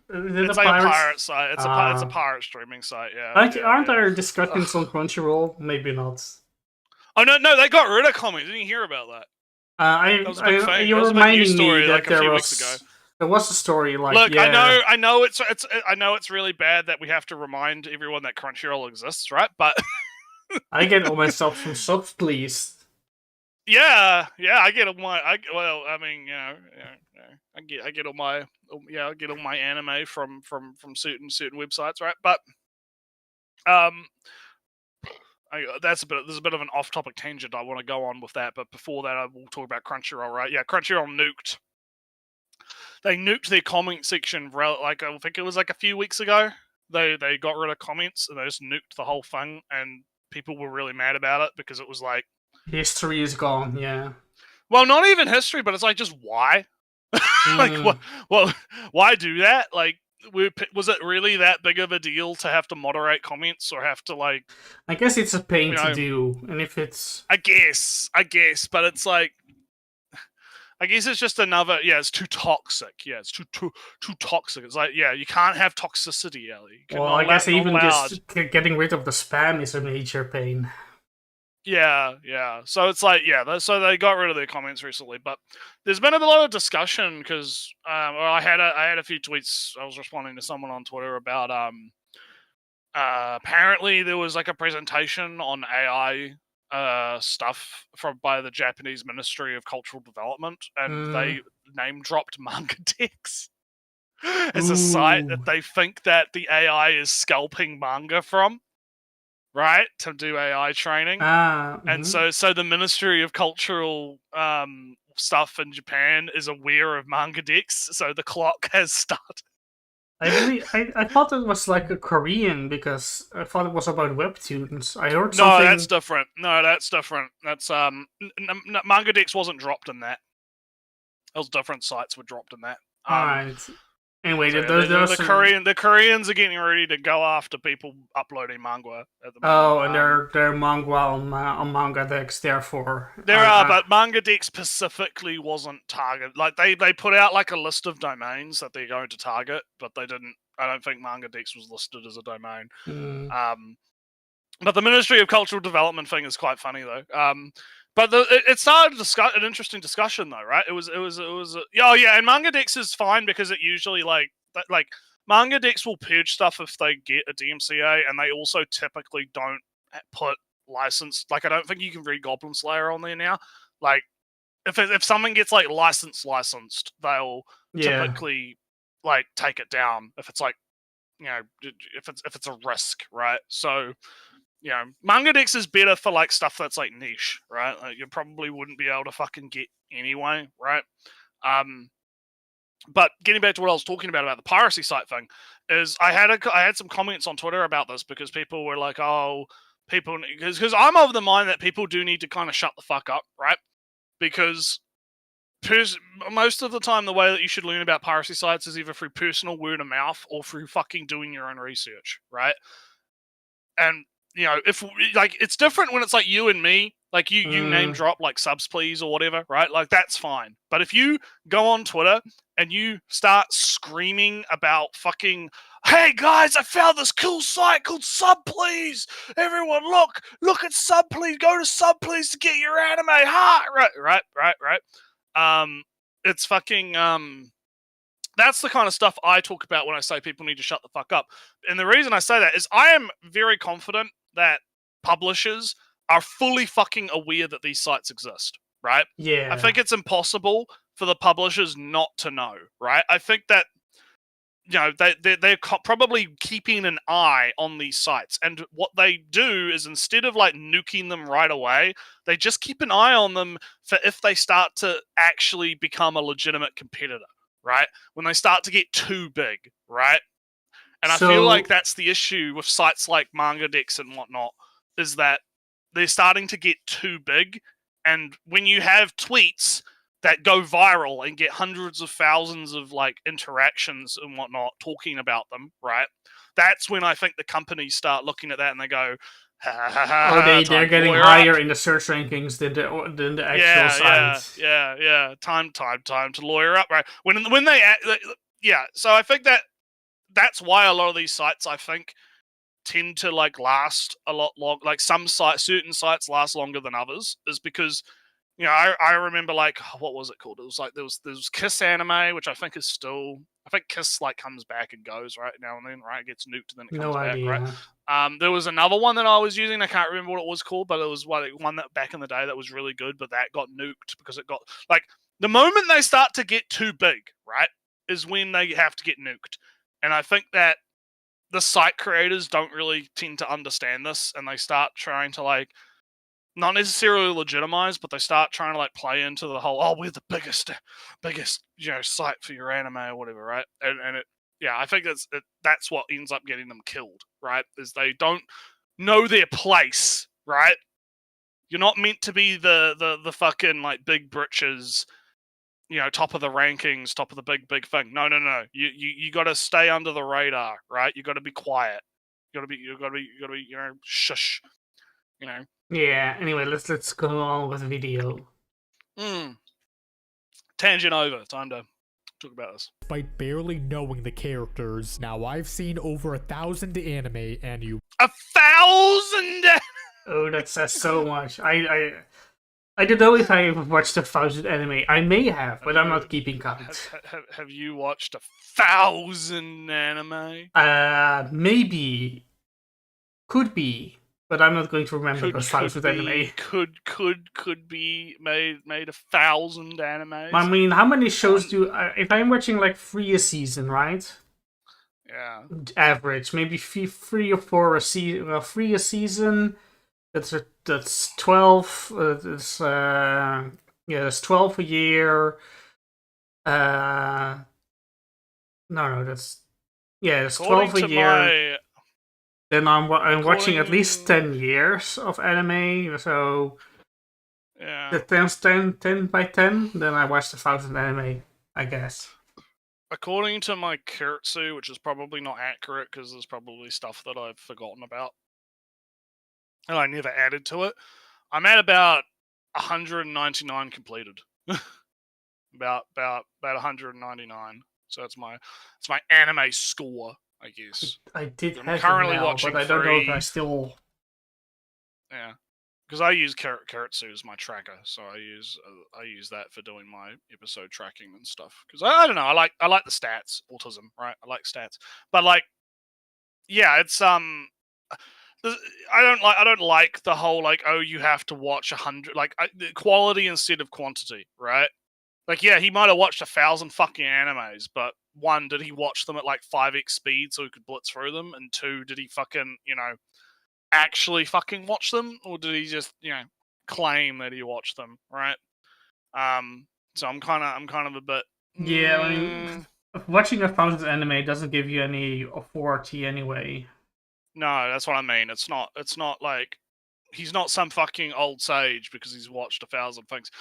It's like a pirate site. It's a pirate streaming site. Yeah. Aren't there discussions on Crunchyroll? Maybe not. Oh no, they got rid of comments. Didn't you hear about that? You're reminding me that like a few weeks ago. There was a story like. Look, yeah. I know it's really bad that we have to remind everyone that Crunchyroll exists, right? But I get all my subs from subs, please. Yeah, I get all my. I get all my anime from certain websites, right? But there's a bit of an off-topic tangent I want to go on with that. But before that, I will talk about Crunchyroll, right? Yeah, Crunchyroll nuked. They nuked their comment section. Like I think it was like a few weeks ago. They got rid of comments and they just nuked the whole thing, and people were really mad about it because it was like. History is gone, yeah. Well, not even history, but it's like, just why? Like, why do that? Like, was it really that big of a deal to have to moderate comments or have to, like... I guess it's a pain to do, and if it's... I guess, but it's like... I guess it's just another... Yeah, it's too toxic. Yeah, it's too toxic. It's like, yeah, you can't have toxicity, Ellie. Well, I guess even just getting rid of the spam is a major pain. Yeah. So it's like, so they got rid of their comments recently, but there's been a lot of discussion because I had a few tweets. I was responding to someone on Twitter about apparently there was like a presentation on AI stuff by the Japanese Ministry of Cultural Development, and they name dropped MangaDex as a site that they think that the AI is scalping manga from. Right, to do AI training, and so the Ministry of Cultural stuff in Japan is aware of MangaDex, so the clock has started. I thought it was like a Korean because I thought it was about webtoons. I heard something. No, that's different. That's MangaDex wasn't dropped in that. Those different sites were dropped in that. Alright. Anyway, so the Koreans are getting ready to go after people uploading manga at the moment. Oh, and they're manga on MangaDex, therefore. But MangaDex specifically wasn't targeted. Like they put out like a list of domains that they're going to target, but they didn't. I don't think MangaDex was listed as a domain. But the Ministry of Cultural Development thing is quite funny though. But it started an interesting discussion though, right? It was and MangaDex is fine because it usually like MangaDex will purge stuff if they get a DMCA, and they also typically don't put licensed. Like I don't think you can read Goblin Slayer on there now. Like if something gets like licensed, they'll typically like take it down if it's like if it's a risk, right? So. MangaDex is better for like stuff that's like niche, right? Like, you probably wouldn't be able to fucking get anyway, right? But getting back to what I was talking about the piracy site thing, is I had some comments on Twitter about this because people were like, because I'm of the mind that people do need to kind of shut the fuck up, right? Because most of the time, the way that you should learn about piracy sites is either through personal word of mouth or through fucking doing your own research, right? And if like it's different when it's like you and me, like you name drop like subs please or whatever, right? Like that's fine. But if you go on Twitter and you start screaming about fucking, hey guys, I found this cool site called Sub Please. Everyone look at Sub Please. Go to Sub Please to get your anime. Right. It's fucking that's the kind of stuff I talk about when I say people need to shut the fuck up. And the reason I say that is I am very confident that publishers are fully fucking aware that these sites exist, right? Yeah. I think it's impossible for the publishers not to know, right? I think that, they're probably keeping an eye on these sites. And what they do is instead of like nuking them right away, they just keep an eye on them for if they start to actually become a legitimate competitor. Right? When they start to get too big, right? And I feel like that's the issue with sites like MangaDex and whatnot, is that they're starting to get too big. And when you have tweets that go viral and get hundreds of thousands of like interactions and whatnot talking about them, right? That's when I think the companies start looking at that and they go, Oh, they're getting higher in the search rankings than the actual site. Yeah. Time to lawyer up, right? When they yeah. So I think that's why a lot of these sites, I think, tend to like last a lot long. Like certain sites last longer than others, is because I remember like what was it called? It was like there was Kiss Anime, which I think is still. I think Kiss like comes back and goes right now and then, right? It gets nuked and then it comes back, right? There was another one that I was using. I can't remember what it was called, but it was one that back in the day that was really good, but that got nuked because it got like the moment they start to get too big, right, is when they have to get nuked. And I think that the site creators don't really tend to understand this, and they start trying to like not necessarily legitimize, but they start trying to like play into the whole, oh, we're the biggest site for your anime or whatever, right? And it, yeah, I think that's what ends up getting them killed, right? Is they don't know their place, right? You're not meant to be the fucking like big britches, top of the rankings, top of the big thing. No. You got to stay under the radar, right? You got to be quiet. You got to be shush. Yeah. Anyway, let's go on with the video. Tangent over. Time to talk about this. Despite barely knowing the characters, now I've seen over 1,000 anime, and you 1,000. Oh, that says so much. I don't know if I have watched 1,000 anime. I may have, but I'm not keeping count. Have you watched 1,000 anime? Maybe. Could be. But I'm not going to remember those 1,000 anime. Could be made 1,000 animes. I mean, how many shows if I'm watching like 3 a season, right? Yeah. Average, maybe 3 or 4 a season. 3 a season. That's 12. That's 12 a year. That's 12 a year. Then I'm watching at least 10 years of anime, so yeah, that times 10 by 10, then I watched 1,000 anime, I guess. According to my Nretsew, which is probably not accurate because there's probably stuff that I've forgotten about and I never added to it, I'm at about 199 completed. about 199. So it's my anime score, I guess. I did I'm have currently it now, watching but I don't know if I still. Yeah, because I use Nretsew as my tracker, so I use that for doing my episode tracking and stuff. Because I don't know, I like the stats. Autism, right? I like stats, but like, yeah, it's I don't like the whole like, oh, you have to watch 100, like quality instead of quantity, right? Like, yeah, he might have watched 1,000 fucking animes, but 1, did he watch them at like 5x speed so he could blitz through them? And 2, did he fucking, actually fucking watch them? Or did he just, claim that he watched them, right? So I'm kind of a bit... Yeah, I mean, watching 1,000 anime doesn't give you any authority anyway. No, that's what I mean. It's not like... He's not some fucking old sage because he's watched 1,000 things.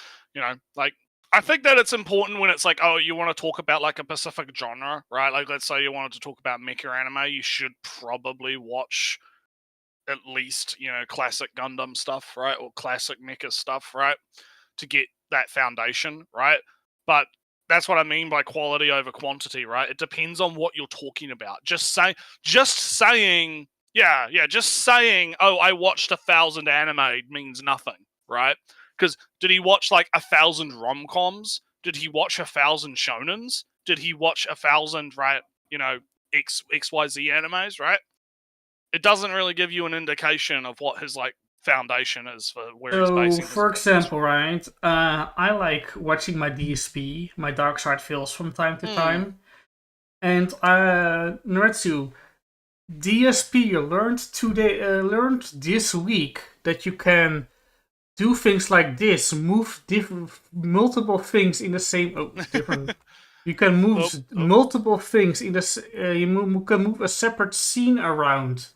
Like... I think that it's important when it's like, oh, you want to talk about like a specific genre, right? Like, let's say you wanted to talk about mecha anime, you should probably watch at least, classic Gundam stuff, right? Or classic mecha stuff, right? To get that foundation, right? But that's what I mean by quality over quantity, right? It depends on what you're talking about. Just saying, oh, I watched 1,000 anime means nothing, right? Because did he watch like 1,000 rom-coms? Did he watch 1,000 shonens? Did he watch 1,000, right, XYZ animes, right? It doesn't really give you an indication of what his like foundation is for where he's basing. For example, right, I like watching my DSP, my Dark Side Films, from time to time. And Nretsew, DSP learned this week that you can do things like this, move multiple things in the same. You can move multiple things in the. You can move a separate scene around.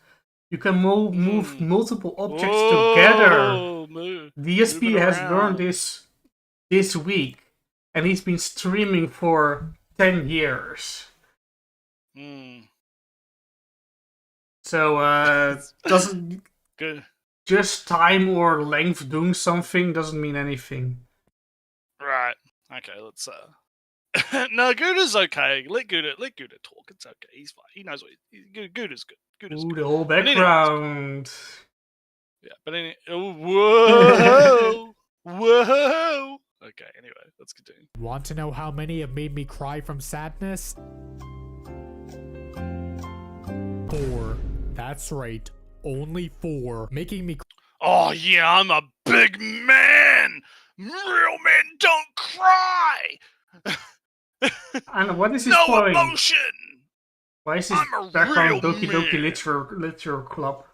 You can move multiple objects together. DSP has learned this week, and he's been streaming for 10 years. So doesn't. Good. just time or length doing something doesn't mean anything. Right. Okay, let's no, Gouda's okay. Let Gouda talk. It's okay. He's fine. He knows what Gouda's good. Gouda's Ooh, good. the whole But anyway, background. yeah, but anyway, whoa, whoa. Okay, anyway, let's continue. Want to know how many have made me cry from sadness? 4. That's right. Only 4. Making me Oh yeah, I'm a big man. Real men don't cry. And what is his No point? emotion. Why is his I'm a background real Doki Doki man. Literature Club?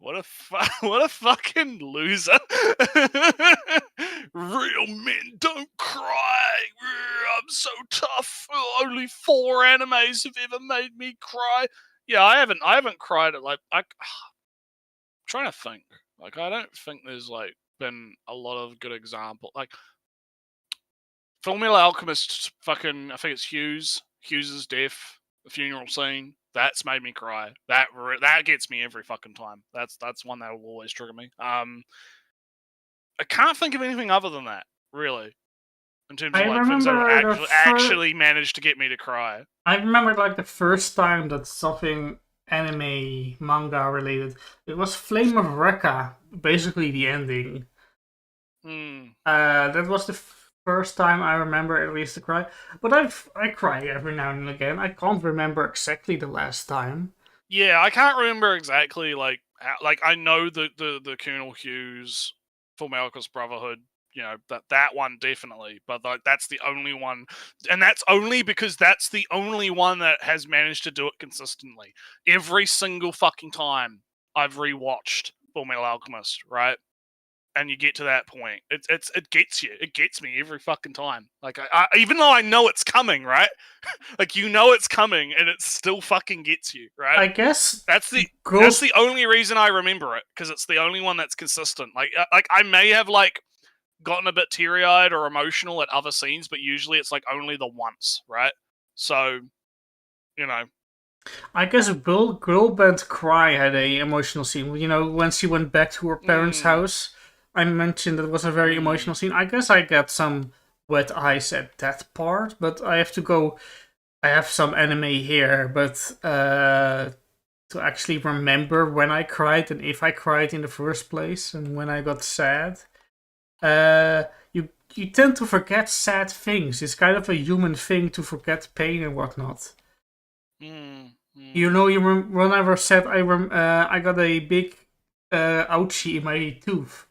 What a fucking loser. Real men don't cry. I'm so tough. Only 4 animes have ever made me cry. Yeah, I haven't cried at like I'm trying to think. Like I don't think there's like been a lot of good example. Like Fullmetal Alchemist fucking I think it's Hughes's death, the funeral scene. That's made me cry. That gets me every fucking time. That's one that will always trigger me. I can't think of anything other than that, really. In terms of like things that would actually managed to get me to cry. I remember like the first time that something anime manga related. It was Flame of Recca, basically the ending. That was the first time I remember at least to cry. But I cry every now and again. I can't remember exactly the last time. Yeah, I can't remember exactly like I know the Colonel Hughes Fullmetal Alchemist Brotherhood. You know that one definitely, but like that's the only one, and that's only because that's the only one that has managed to do it consistently. Every single fucking time I've rewatched Fullmetal Alchemist, right? And you get to that point, it gets you. It gets me every fucking time. Like I even though I know it's coming, right? Like you know it's coming, and it still fucking gets you, right? I guess that's the only reason I remember it, because it's the only one that's consistent. Like I may have like gotten a bit teary-eyed or emotional at other scenes, but usually it's like only the once, right? So, you know. I guess Girl Band Cry had a emotional scene. You know, when she went back to her parents' house, I mentioned that was a very emotional scene. I guess I got some wet eyes at that part, but I have to go. I have some anime here, but to actually remember when I cried and if I cried in the first place and when I got sad. You tend to forget sad things. It's kind of a human thing to forget pain and whatnot. You know, when I was sad, I got a big ouchie in my tooth.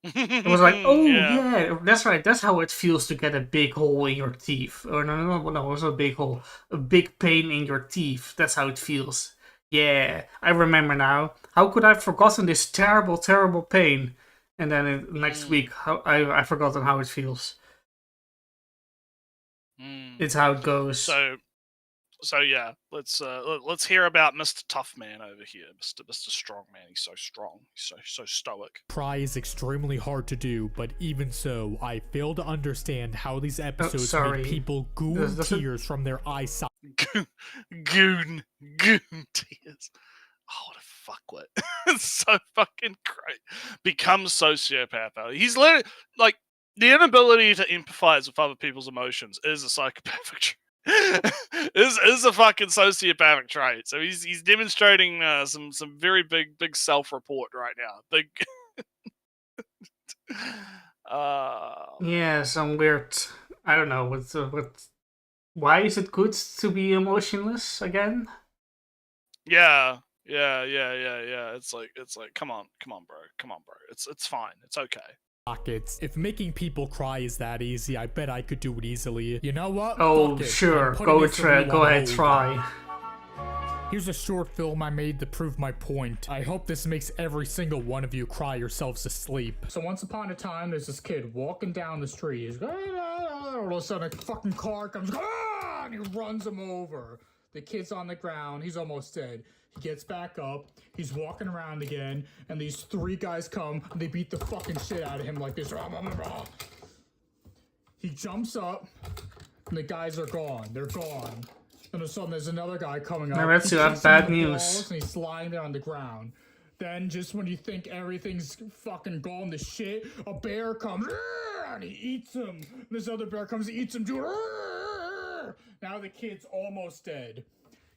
It was like, oh yeah, that's right. That's how it feels to get a big hole in your teeth. Or no, it wasn't a big hole, a big pain in your teeth. That's how it feels. Yeah, I remember now. How could I have forgotten this terrible, terrible pain? And then next week, I've forgotten how it feels. It's how it goes. So yeah, let's hear about Mr. Tough Man over here, Mr. Strong Man. He's so strong, he's so stoic. Cry is extremely hard to do, but even so, I fail to understand how these episodes make people goon tears from their eyesight. Goon tears. Oh, what a fuckwit. It's so fucking great. Becomes sociopath. He's literally, like, the inability to empathize with other people's emotions is a psychopathic trait. is a fucking sociopathic trait. So he's demonstrating some very big self-report right now. Big. Yeah, some weird. I don't know. What? Why is it good to be emotionless again? Yeah. It's like, come on, bro. It's fine. It's okay. Pockets. If making people cry is that easy, I bet I could do it easily. You know what? Oh, sure. Go ahead, try. Here's a short film I made to prove my point. I hope this makes every single one of you cry yourselves to sleep. So once upon a time, there's this kid walking down the street. He's going, all of a sudden a fucking car comes, and he runs him over. The kid's on the ground. He's almost dead. He gets back up, he's walking around again, and these 3 guys come, and they beat the fucking shit out of him like this. He jumps up, and the guys are gone. They're gone. And all of a sudden, there's another guy coming up. Nretsew, I have bad news. And he's lying there on the ground. Then, just when you think everything's fucking gone to shit, a bear comes and he eats him. This other bear comes and eats him too. Now the kid's almost dead.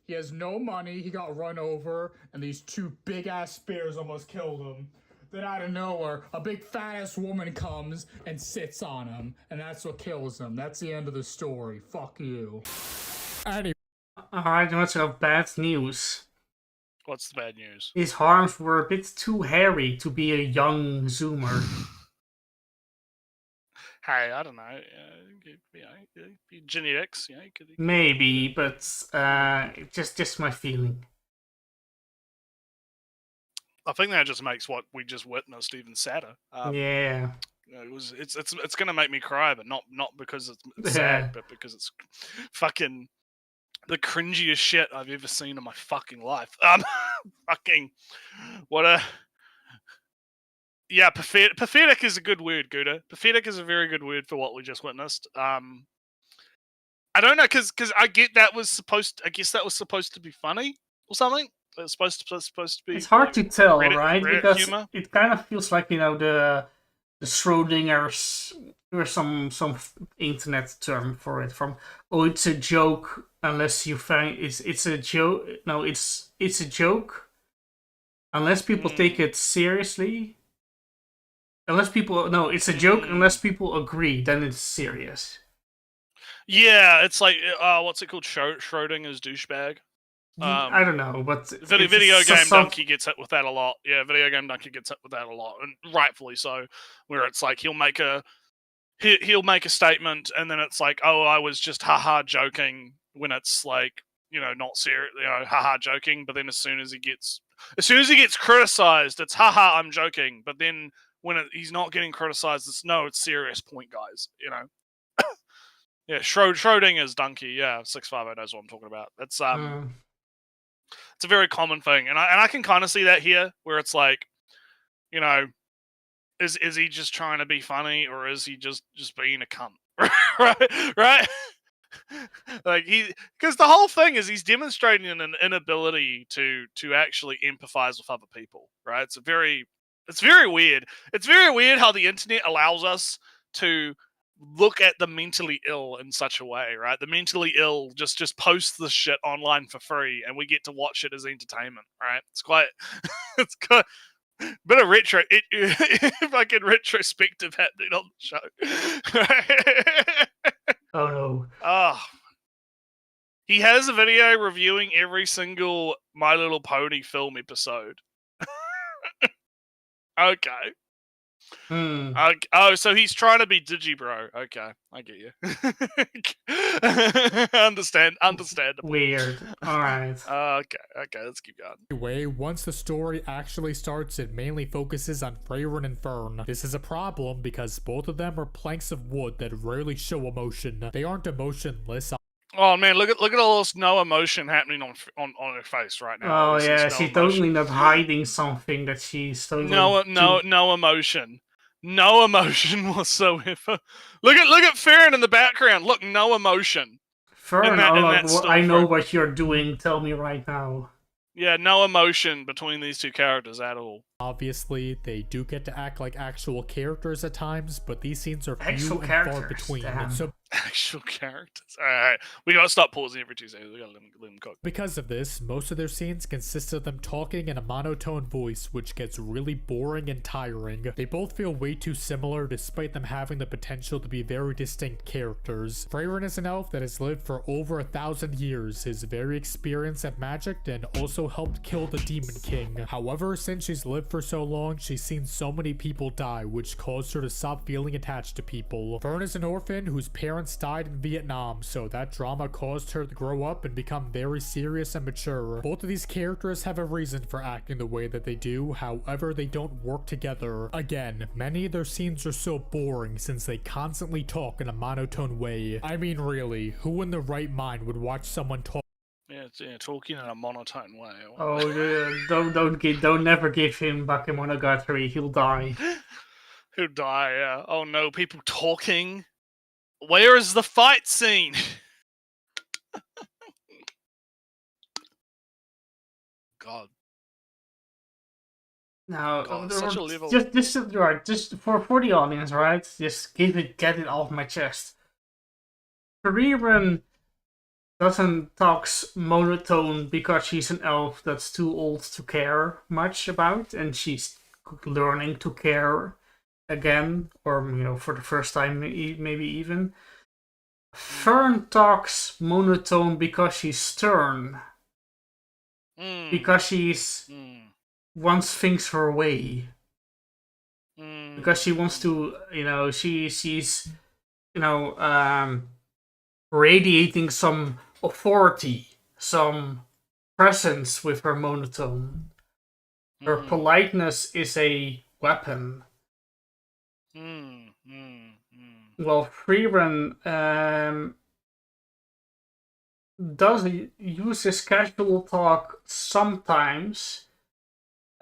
He has no money, he got run over, and these two big-ass bears almost killed him. Then out of nowhere, a big fat-ass woman comes and sits on him, and that's what kills him. That's the end of the story. Fuck you. Anyway. Alright, let's have bad news. What's the bad news? His arms were a bit too hairy to be a young zoomer. Hey, I don't know. Genetics, Maybe, but just my feeling. I think that just makes what we just witnessed even sadder. Yeah. It's gonna make me cry, but not because it's sad, but because it's fucking the cringiest shit I've ever seen in my fucking life. Fucking what a yeah, pathetic is a good word, Gouda. Pathetic is a very good word for what we just witnessed. I don't know, because I get I guess that was supposed to be funny or something. It's supposed to be. It's hard to tell, right? Reddit Because humor. it kind of feels like, you know, the Schrodinger's, there's some internet term for it, from it's a joke unless you find it's a joke. No, it's a joke unless people take it seriously. It's a joke unless people agree, then it's serious. Yeah, it's like what's it called? Schrodinger's douchebag. I don't know, but Video game donkey gets hit with that a lot. Yeah, video game donkey gets hit with that a lot, and rightfully so. Where it's like he'll make a statement, and then it's like, oh, I was just haha joking. When it's like, you know, not serious, you know, haha joking. But then as soon as he gets criticized, it's haha I'm joking. But then when he's not getting criticized, it's serious point, guys. You know. Yeah, Schrodinger's donkey. Yeah, 650 knows what I'm talking about. That's it's a very common thing, and I can kind of see that here, where it's like, you know, is he just trying to be funny, or is he just being a cunt? right? Like because the whole thing is he's demonstrating an inability to actually empathize with other people, right? It's very weird. It's very weird how the internet allows us to look at the mentally ill in such a way, right? The mentally ill just post this shit online for free, and we get to watch it as entertainment, right? It's quite a bit of fucking retrospective happening on the show. Oh no. Oh. He has a video reviewing every single My Little Pony film episode. Okay. So he's trying to be Digibro. Okay, I get you. Understandable. Weird. All right. Okay, let's keep going. Anyway, once the story actually starts, it mainly focuses on Freyren and Fern. This is a problem because both of them are planks of wood that rarely show emotion. They aren't emotionless. Oh man, look at all this no emotion happening on her face right now. Oh yeah, she's totally not hiding something that she's totally no emotion. No emotion whatsoever. Look at Farron in the background. Look, no emotion. Fern, I know what you're doing. Tell me right now. Yeah, no emotion between these two characters at all. Obviously, they do get to act like actual characters at times, but these scenes are few and far between. So actual characters. Alright, we gotta stop pausing every 2 seconds. We gotta let them cook. Because of this, most of their scenes consist of them talking in a monotone voice, which gets really boring and tiring. They both feel way too similar, despite them having the potential to be very distinct characters. Freyren is an elf that has lived for over 1,000 years, is very experienced at magic, and also helped kill the Demon King. However, since she's lived for so long, she's seen so many people die, which caused her to stop feeling attached to people. Fern is an orphan whose parents died in Vietnam, so that drama caused her to grow up and become very serious and mature. Both of these characters have a reason for acting the way that they do, however they don't work together. Again, many of their scenes are so boring since they constantly talk in a monotone way. I mean really, who in their right mind would watch someone talk? Yeah, talking in a monotone way. Oh, don't never give him Bakemonogatari. He'll die. He'll die. Yeah. Oh no, people talking. Where is the fight scene? God. Now, God, such a level. just for the audience, right? Just get it off my chest. Freeran doesn't talks monotone because she's an elf that's too old to care much about, and she's learning to care again, or for the first time, maybe even. Fern talks monotone because she's stern, because she's wants things her way, because she wants to, she's radiating some authority, some presence with her monotone. Her politeness is a weapon. Well, Freeran does use his casual talk sometimes.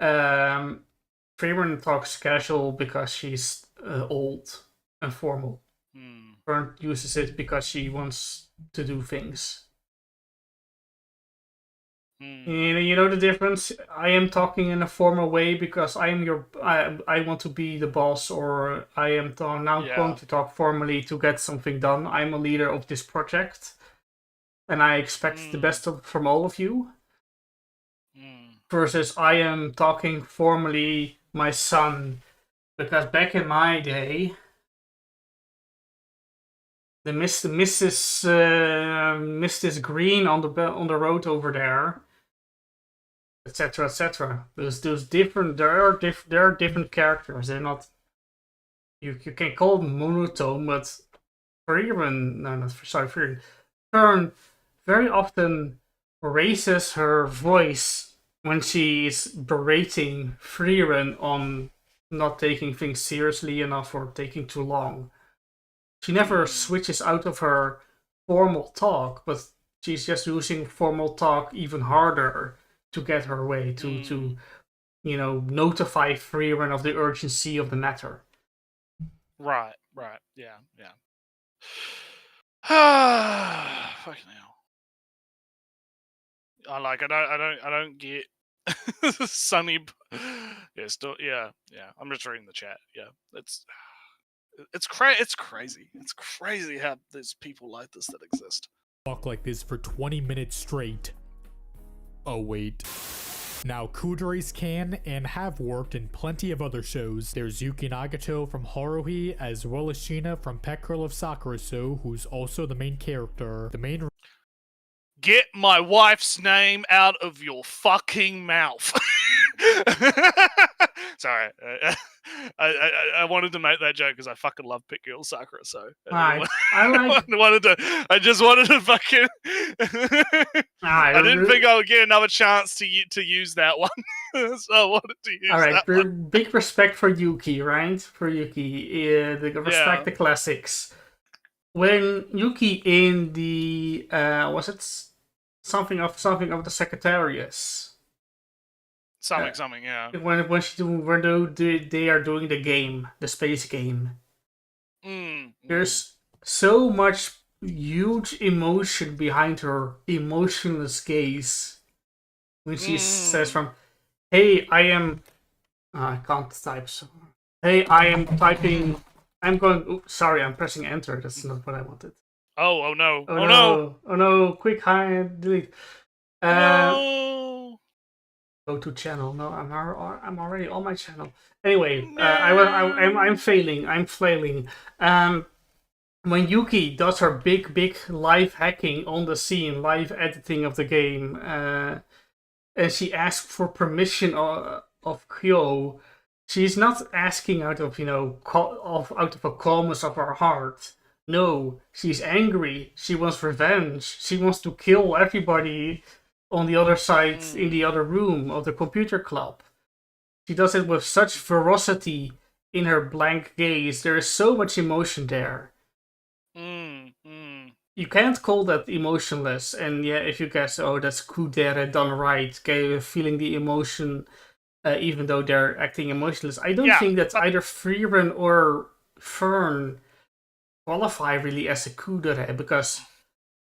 Freeran talks casual because she's old and formal. Fern uses it because she wants to do things. You know the difference? I am talking in a formal way because I want to be the boss, or I am going to talk formally to get something done. I'm a leader of this project, and I expect the best from all of you. Versus I am talking formally, my son, because back in my day, the Mrs. Green on the road over there, etc., etc. There's different. There are different characters. They're not. You can call them monotone, but Freeran very often raises her voice when she's berating Freeran on not taking things seriously enough or taking too long. She never switches out of her formal talk, but she's just using formal talk even harder to get her way, to notify Freeran of the urgency of the matter. Right, yeah. Fucking hell. I don't get Sunny. Yeah. I'm just reading the chat. Yeah, it's crazy. It's crazy how there's people like this that exist. Talk like this for 20 minutes straight. Oh wait. Now, Kunderes can and have worked in plenty of other shows. There's Yuki Nagato from Haruhi, as well as Shina from Pet Girl of Sakura-so, who's also the main character. Get my wife's name out of your fucking mouth. Sorry. I wanted to make that joke because I fucking love Pet Girl Sakura, so I just wanted to fucking I didn't think I would get another chance to use that one. So I wanted to use that one. Big respect for Yuki, right? For Yuki. Respect the classics. When Yuki in the was it something of the Secretarius? Something, yeah. When they are doing the game, the space game. There's so much huge emotion behind her emotionless gaze when she says from, "Hey, I am." I can't type. So. Hey, I am typing. I'm going. Oh, sorry, I'm pressing enter. That's not what I wanted. Oh no! Oh no! Quick, delete. No. Go to channel. No, I'm already on my channel. Anyway, I'm failing. I'm flailing. When Yuki does her big live hacking on the scene, live editing of the game, and she asks for permission of Kyo, she's not asking out of out of a calmness of her heart. No, she's angry. She wants revenge. She wants to kill everybody on the other side, in the other room of the computer club. She does it with such ferocity in her blank gaze. There is so much emotion there. You can't call that emotionless. And yeah, if you guess, oh, that's Kundere done right, okay, feeling the emotion, even though they're acting emotionless. I don't think that either Freeran or Fern qualify really as a Kundere, because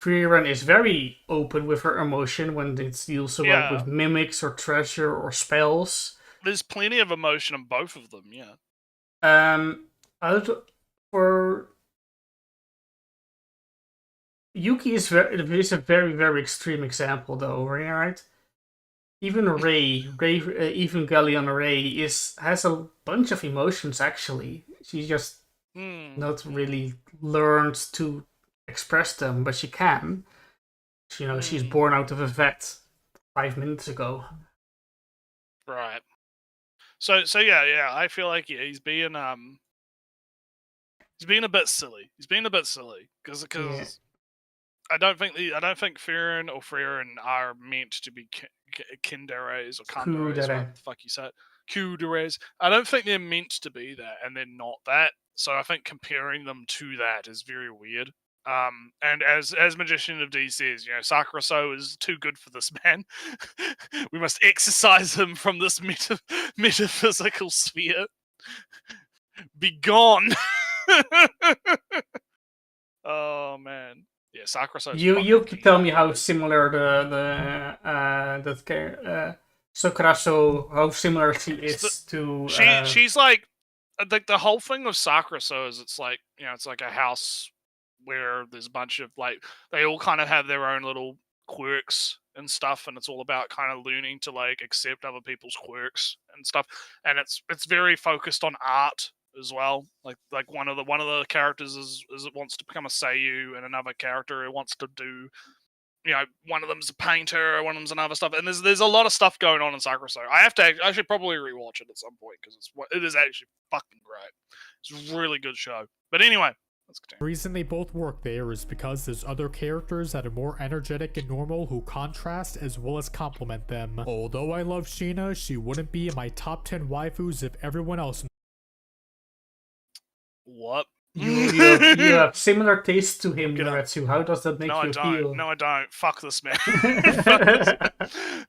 Freeran is very open with her emotion when it deals with mimics or treasure or spells. there's plenty of emotion in both of them. Yeah. For Yuki is a very, very extreme example, though, right? Even Evangelion Ray has a bunch of emotions. Actually, she just not really learned to express them, but she can. She's born out of a vet 5 minutes ago. Right. So yeah. I feel like he's being a bit silly. He's being a bit silly because I don't think Farron or Freerin are meant to be Kunderes or Kunderes, whatever the fuck you say it. Kunderes. I don't think they're meant to be that, and they're not that. So I think comparing them to that is very weird. And as Magician of D says, Sakura is too good for this man. We must exorcise him from this metaphysical sphere. Be gone. Oh man. Yeah, Sakura. You have to tell me how similar Sakura, how similar she is to. She's like the whole thing with Sakura is it's like it's like a house where there's a bunch of like they all kind of have their own little quirks and stuff, and it's all about kind of learning to like accept other people's quirks and stuff, and it's very focused on art as well. Like one of the characters is it wants to become a seiyuu, and another character who wants to do one of them's a painter, one of them's another stuff, and there's a lot of stuff going on in Sakura. I should probably rewatch it at some point because it is actually fucking great. It's a really good show. But anyway, let's continue. The reason they both work there is because there's other characters that are more energetic and normal who contrast as well as complement them. Although I love Sheena, she wouldn't be in my top 10 waifus if everyone else. What? You have similar taste to him, Nretsew. How does that make you feel? No, I don't. Fuck this man. Fuck this man.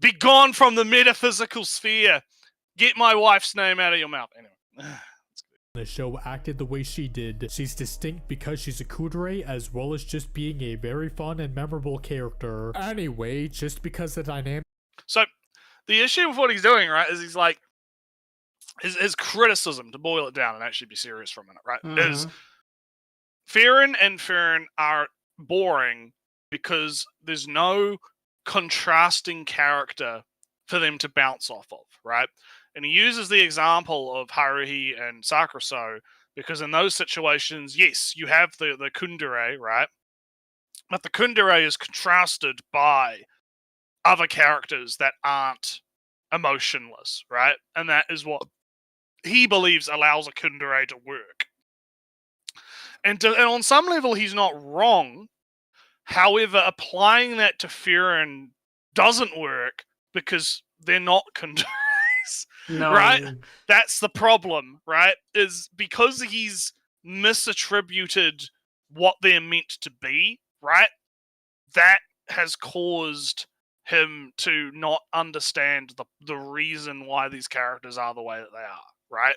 Be gone from the metaphysical sphere. Get my wife's name out of your mouth. Anyway. The show acted the way she did. She's distinct because she's a kundere as well as just being a very fun and memorable character. Anyway, just because the dynamic. So, the issue with what he's doing, right, is he's like, his criticism, to boil it down and actually be serious for a minute, right, is Farron and Farron are boring because there's no contrasting character for them to bounce off of, right? And he uses the example of Haruhi and Sakura because in those situations, yes, you have the Kundere, right? But the Kundere is contrasted by other characters that aren't emotionless, right? And that is what he believes allows a Kundere to work. And on some level, he's not wrong. However, applying that to Farron doesn't work because they're not Kunderes. No. Right? That's the problem, right? Is because he's misattributed what they're meant to be, right? That has caused him to not understand the reason why these characters are the way that they are, right?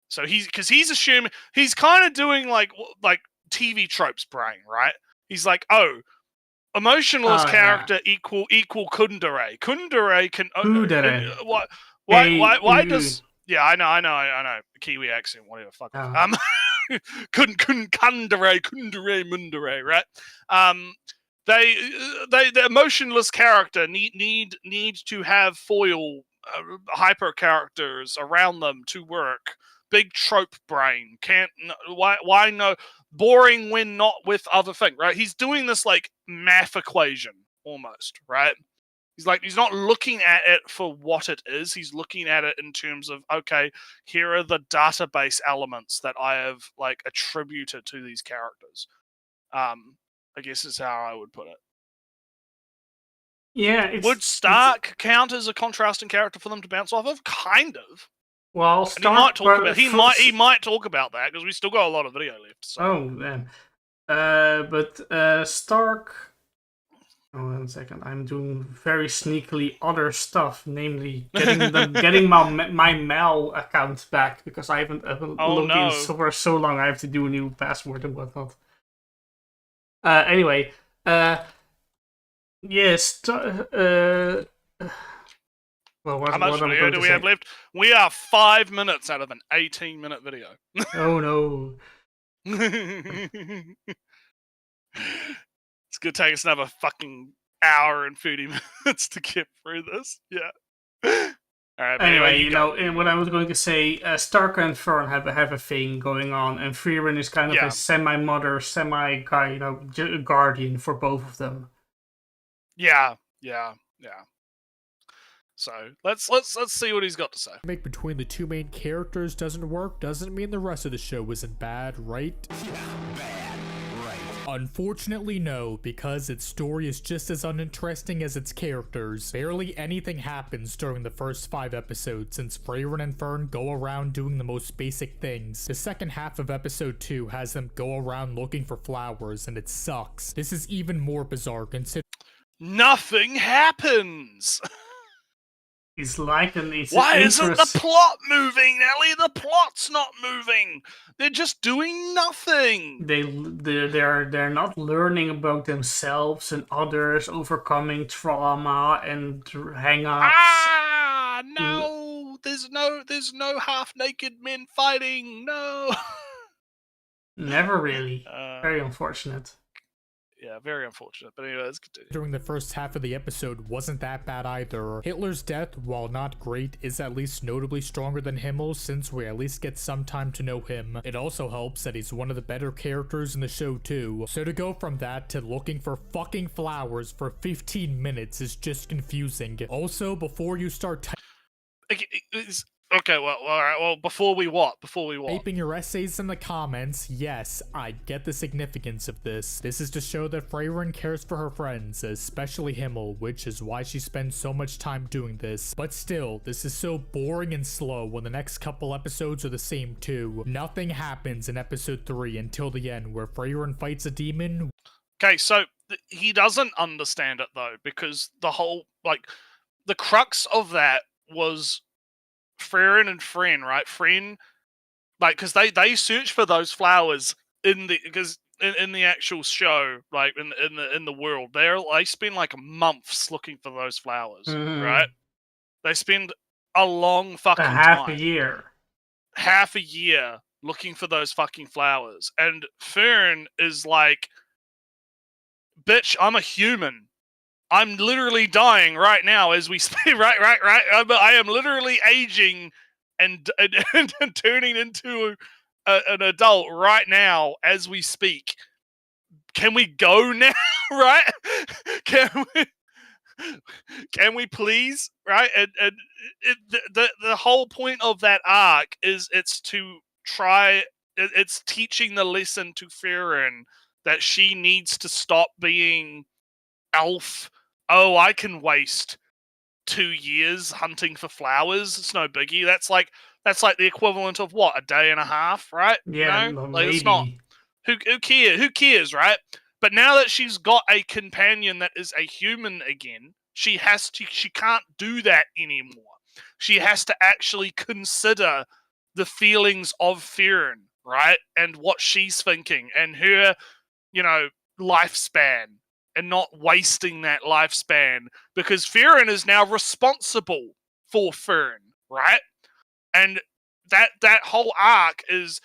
So he's assuming, he's kind of doing like TV tropes brain, right? He's like, oh, emotionless character equal Kundere. Kundere can why does I know Kiwi accent, whatever, fuck. Kundere mundere, right? The emotionless character need to have foil hyper characters around them to work. Big trope brain can't. Why no? Boring when not with other thing, right? He's doing this like math equation almost, right? He's not looking at it for what it is. He's looking at it in terms of, okay, here are the database elements that I have like attributed to these characters. I guess is how I would put it. Yeah, would Stark count as a contrasting character for them to bounce off of? Kind of. Well, Stark, he might talk about that because we still got a lot of video left. So. Oh man, but Stark. Oh, 1 second. I'm doing very sneakily other stuff, namely getting my mail account back because I haven't logged in for so long. I have to do a new password and whatnot. Anyway, yes. Well, How much what am I video going do to we say? have left? We are 5 minutes out of an 18-minute video. Oh no. It's gonna take us another fucking hour and 30 minutes to get through this. Yeah. Alright, but Anyway, you go. and what I was going to say, Stark and Fern have a thing going on, and Frieren is kind of Yeah. a semi-mother, semi-guy, guardian for both of them. Yeah. So let's see what he's got to say. Make between the two main characters doesn't work doesn't mean the rest of the show isn't bad, right? Unfortunately, no, because its story is just as uninteresting as its characters. Barely anything happens during the first 5 episodes since Frieren and Fern go around doing the most basic things. The second half of episode 2 has them go around looking for flowers, and it sucks. This is even more bizarre considering Nothing happens. Why isn't the plot moving, Ellie? The plot's not moving. They're just doing nothing. They're not learning about themselves and others, overcoming trauma and hang-ups. Ah, no. There's no half-naked men fighting. No. Never really. Very unfortunate. Yeah, very unfortunate. But anyway, let's continue. during the first half of the episode wasn't that bad either. Hitler's death, while not great, is at least notably stronger than Himmel's since we at least get some time to know him. It also helps that he's one of the better characters in the show too. So to go from that to looking for fucking flowers for 15 minutes is just confusing. Also, before you start Okay, well, all right. Well, before we what? typing your essays in the comments, yes, I get the significance of this. This is to show that Frieren cares for her friends, especially Himmel, which is why she spends so much time doing this. But still, this is so boring and slow when the next couple episodes are the same too. Nothing happens in episode 3 until the end, where Frieren fights a demon. Okay, so he doesn't understand it though, because the whole the crux of that was Frieren and Fren, right? Fren, because they search for those flowers in the actual show, in the world, they spend months looking for those flowers, right? They spend a long fucking half a year looking for those fucking flowers, and Fern is like, bitch, I'm a human. I'm literally dying right now as we speak. Right. I am literally aging and turning into an adult right now as we speak. Can we go now? Right? Can we please? Right? And the whole point of that arc is it's teaching the lesson to Frieren that she needs to stop being elf. Oh, I can waste 2 years hunting for flowers. It's no biggie. That's like the equivalent of what, a day and a half, right? Yeah, maybe. It's not. Who cares? Who cares, right? But now that she's got a companion that is a human again, she can't do that anymore. She has to actually consider the feelings of Frieren, right? And what she's thinking and her, lifespan. And not wasting that lifespan, because Frieren is now responsible for Fern, right? And that whole arc is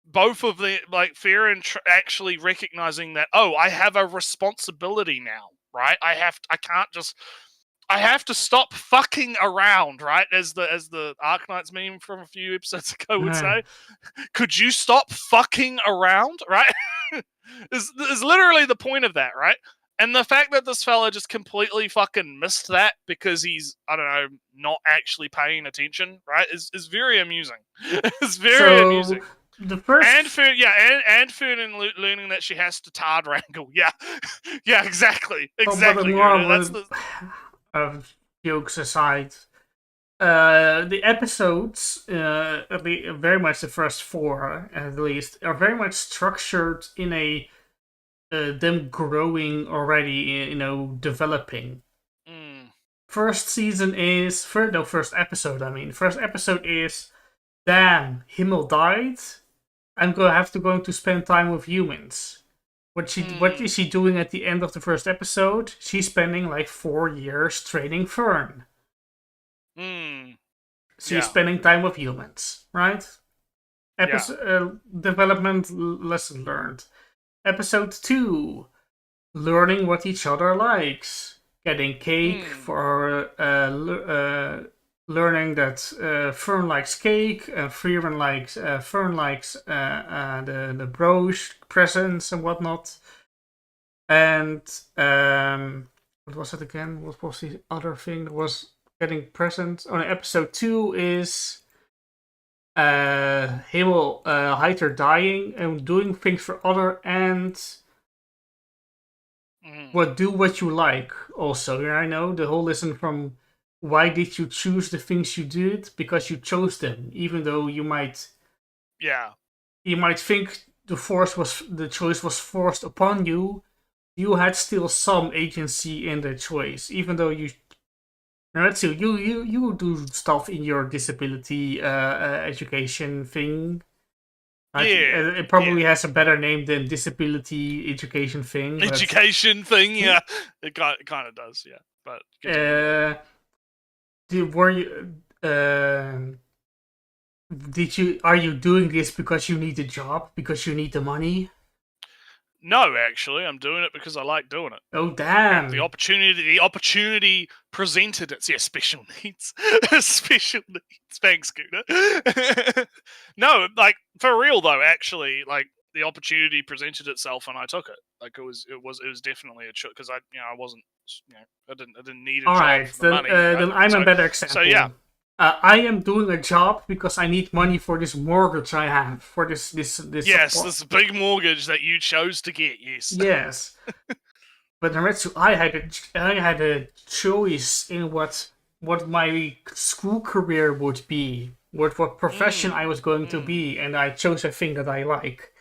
both of the Frieren actually recognizing that, oh, I have a responsibility now, right? I have to stop fucking around, right? As the Arknights meme from a few episodes ago would say, could you stop fucking around, right? is literally the point of that, right? And the fact that this fella just completely fucking missed that because he's, I don't know, not actually paying attention, right, is very amusing. It's very amusing. The first... And Fern learning that she has to tard wrangle. Yeah. Yeah, exactly. Exactly. Jokes aside, the episodes, very much the first 4 at least, are very much structured in a them growing already, developing. First episode, is, damn, Himmel died. I'm going to spend time with humans. What is she doing at the end of the first episode? She's spending 4 years training Fern. So you're spending time with humans, right? Development lesson learned. Episode 2, learning what each other likes. Getting cake for learning that Fern likes cake, Fern likes the brooch presents and whatnot. And what was it again? What was the other thing that was getting presents? On episode 2 is Hemel Heiter dying and doing things for other, and do what you like also. Yeah, I know the whole lesson from why did you choose the things you did? Because you chose them, even though you might think the choice was forced upon you. You had still some agency in the choice, even though you Nretsew, you do stuff in your disability education thing. It probably has a better name than disability education thing. Education thing, yeah. It kind of does, yeah. But are you doing this because you need a job, because you need the money? No, actually, I'm doing it because I like doing it. Oh, damn! The opportunity presented it. Yeah, special needs, special needs. Thanks, Scooter. No, like for real though. Actually, like the opportunity presented itself, and I took it. Like it was definitely a choice because I wasn't, I didn't need a job for the money. Then I'm a better example. So yeah. I am doing a job because I need money for this mortgage I have, for this Yes, this big mortgage that you chose to get, yes. Yes. But Nretsew, I had a choice in what my school career would be, what profession I was going to be, and I chose a thing that I like.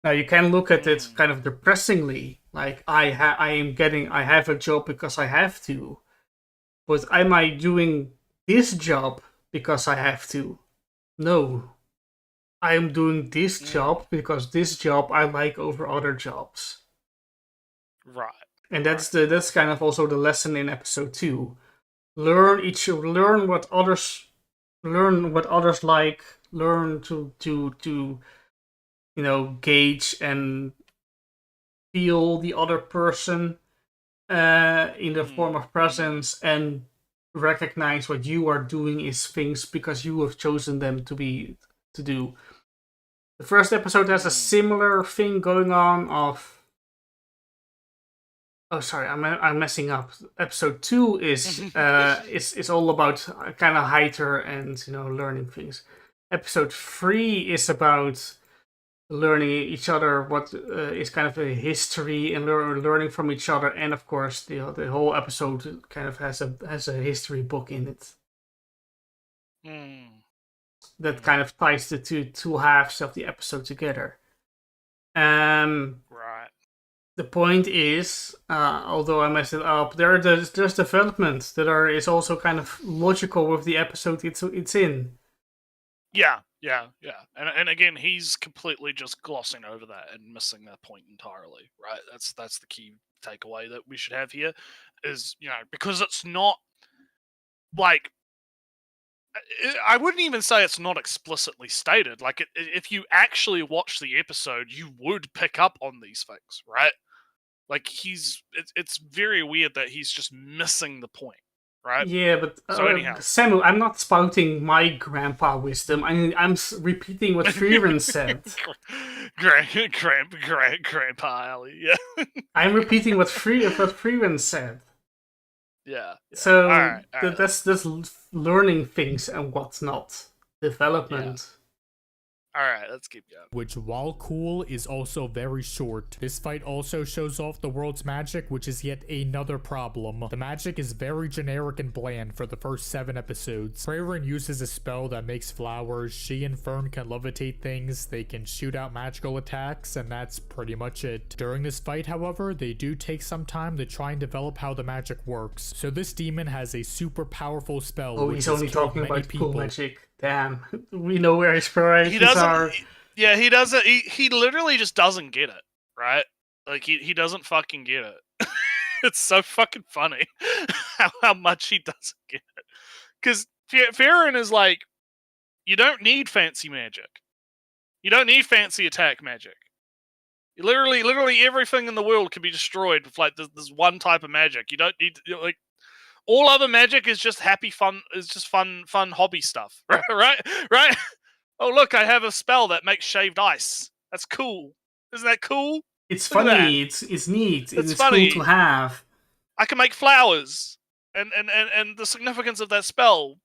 Now you can look at it kind of depressingly, like I have a job because I have to. But am I doing this job because I have to? No. I am doing this job because this job I like over other jobs. Right. And that's kind of also the lesson in episode 2. Learn what others like, learn to gauge and feel the other person in the form of presence, and recognize what you are doing is things because you have chosen them to do. The first episode has a similar thing going on of... Oh, sorry, I'm messing up. Episode 2 is all about kind of Heiter and learning things. Episode 3 is about learning each other, what is kind of a history and learning from each other, and of course the whole episode kind of has a history book in it that kind of ties the two halves of the episode together. Right. The point is, although I messed it up, there's development that is also kind of logical with the episode it's in. Yeah. And again, he's completely just glossing over that and missing that point entirely, right? That's the key takeaway that we should have here is, because it's not like, I wouldn't even say it's not explicitly stated. Like, if you actually watch the episode, you would pick up on these things, right? Like, it's very weird that he's just missing the point. Right? Yeah, but so anyhow, Samuel, I'm not spouting my grandpa wisdom. I'm repeating what Freeman said. Grandpa Ali, yeah. I'm repeating what Freeman said. Yeah. So all right. that's learning things and what's not development. Yeah. Alright, let's keep going. Which, while cool, is also very short. This fight also shows off the world's magic, which is yet another problem. The magic is very generic and bland for the first 7 episodes. Preamble uses a spell that makes flowers, she and Fern can levitate things, they can shoot out magical attacks, and that's pretty much it. During this fight, however, they do take some time to try and develop how the magic works. So this demon has a super powerful spell. Oh, he's only talking about cool magic. Damn, we know where his priorities are. Yeah, he doesn't. He literally just doesn't get it, right? Like he doesn't fucking get it. It's so fucking funny how much he doesn't get it. Because Farron is like, you don't need fancy magic. You don't need fancy attack magic. Literally everything in the world can be destroyed with like this one type of magic. You don't need like all other magic is just happy fun. Is just fun hobby stuff, right? Oh look, I have a spell that makes shaved ice. That's cool. Isn't that cool? It's Look at funny. It's neat. It's funny. cool to have. I can make flowers, and the significance of that spell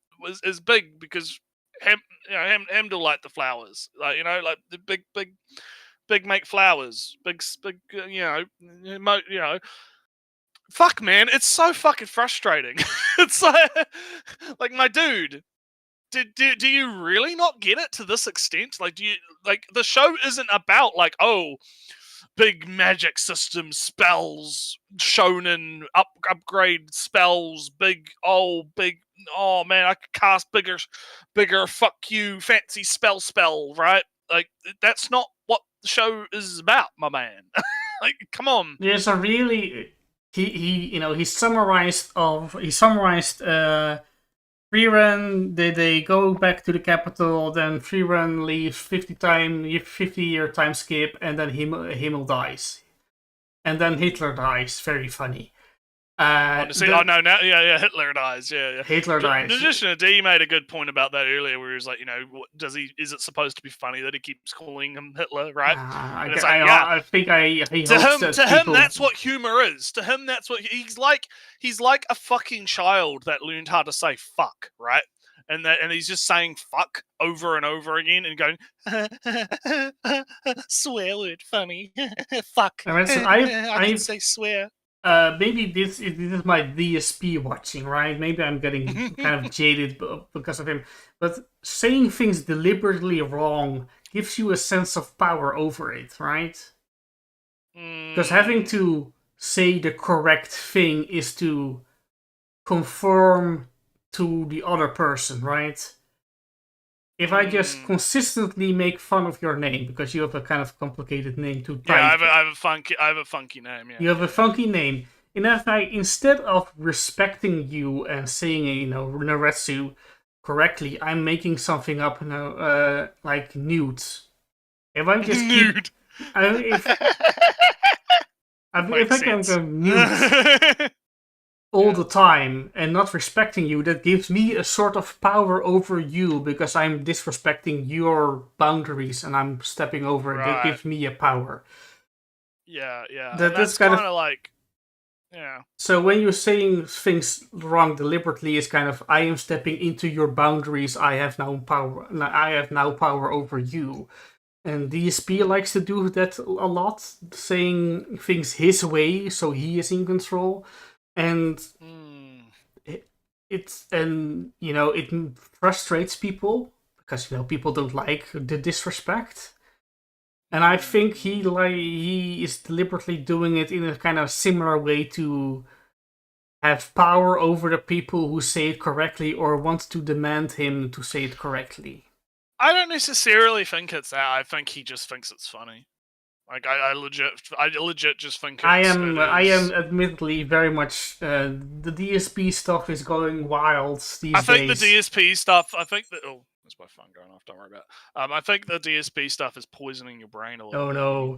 is big because Heimdall liked the flowers, like like the big make flowers, big Fuck, man, it's so fucking frustrating. It's like my dude. Do you really not get it to this extent? Like, do you like the show isn't about like big magic system spells, shonen upgrade spells, oh man, I could cast bigger fuck you fancy spell, right? Like that's not what the show is about, my man. Like, come on. There's a really he summarized Freerun, they go back to the capital, then Freerun leaves 50-year time skip, and then Himmel dies. And then Hitler dies. Very funny. Hitler dies. Yeah. Hitler dies. Magician D made a good point about that earlier, where he was like, is it supposed to be funny that he keeps calling him Hitler, right? I think to him, that's what humor is. To him, that's what he's like a fucking child that learned how to say fuck, right? And he's just saying fuck over and over again and going swear word funny. Fuck. I can say swear. Maybe this is my DSP watching, right? Maybe I'm getting kind of jaded because of him. But saying things deliberately wrong gives you a sense of power over it, right? Because having to say the correct thing is to conform to the other person, right? If I just consistently make fun of your name because you have a kind of complicated name to type. Yeah, I have a funky name. Yeah, you have a funky name, and if I, instead of respecting you and saying Nretsew correctly, I'm making something up, like nude. If I just nude, if I can go nude all the time and not respecting you, that gives me a sort of power over you because I'm disrespecting your boundaries and I'm stepping over it. That gives me a power. Yeah. That's kind of like, yeah. So when you're saying things wrong deliberately, it's kind of, I am stepping into your boundaries. I have now power over you. And DSP likes to do that a lot, saying things his way so he is in control. And it frustrates people because people don't like the disrespect. And I think he is deliberately doing it in a kind of similar way to have power over the people who say it correctly or want to demand him to say it correctly. I don't necessarily think it's that. I think he just thinks it's funny. Like I legit just think I am admittedly very much the DSP stuff is going wild these days. I think the DSP stuff. That's my phone going off. Don't worry about it. I think the DSP stuff is poisoning your brain a little. Oh no!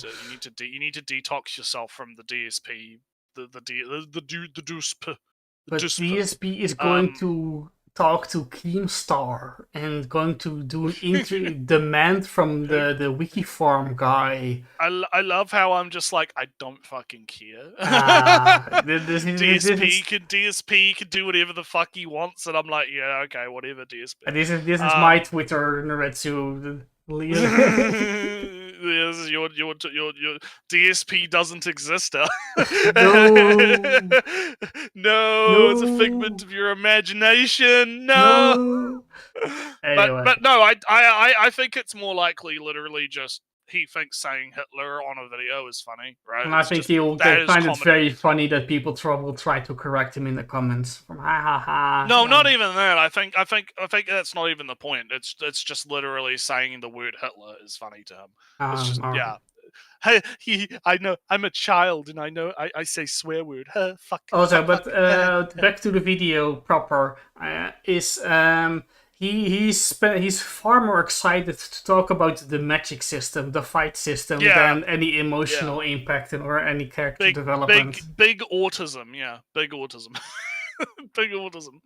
You need to detox yourself from the DSP. The DSP. But DSP is going to talk to Keemstar and going to do an demand from the wiki farm guy. I love how I'm just like, I don't fucking care. DSP can do whatever the fuck he wants, and I'm like, yeah, okay, whatever, DSP. And this is my Twitter, Nretsew. This is your DSP doesn't exist. No, it's a figment of your imagination. No. Anyway. But no, I think it's more likely literally just he thinks saying Hitler on a video is funny, right? And I think he'll find it very funny that people will try to correct him in the comments. From ha. No, not even that. I think that's not even the point. It's just literally saying the word Hitler is funny to him. It's just hey, I know I'm a child, and I know I say swear word. Fuck. Also, fuck, but fuck. back to the video proper he's far more excited to talk about the magic system, the fight system, Yeah. than any emotional impact or any character development. Big autism. Yeah, big autism. Big autism.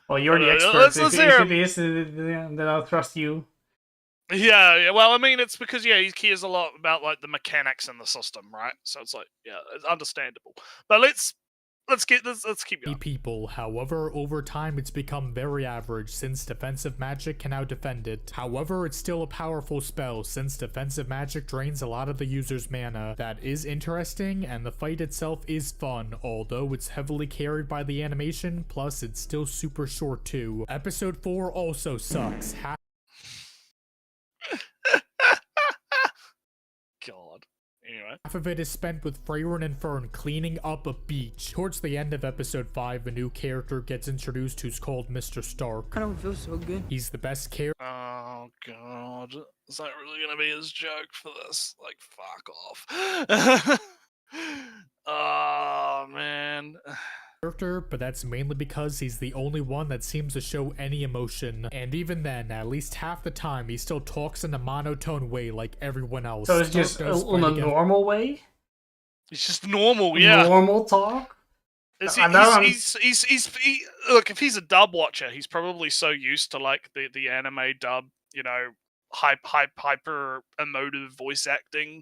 Well, you're the But, expert. let's If hear it him. is, then I'll trust you. Yeah. Well, I mean, it's because he cares a lot about like the mechanics in the system, right? So it's like, yeah, it's understandable. But let's keep going. People. However, over time it's become very average since defensive magic can out-defend it. However, it's still a powerful spell since defensive magic drains a lot of the user's mana. That is interesting, and the fight itself is fun, although it's heavily carried by the animation, plus it's still super short too. Episode 4 also sucks. God. Anyway. Half of it is spent with Freyren and Fern cleaning up a beach. Towards the end of episode 5, a new character gets introduced who's called Mr. Stark. I don't feel so good. He's the best character. Oh God, is that really gonna be his joke for this? Like, fuck off. Oh man. But that's mainly because he's the only one that seems to show any emotion. And even then, at least half the time, he still talks in a monotone way like everyone else. So it's just on a normal way? It's just normal, yeah. Normal talk? Look, if he's a dub watcher, he's probably so used to like the anime dub, you know, hyper emotive voice acting,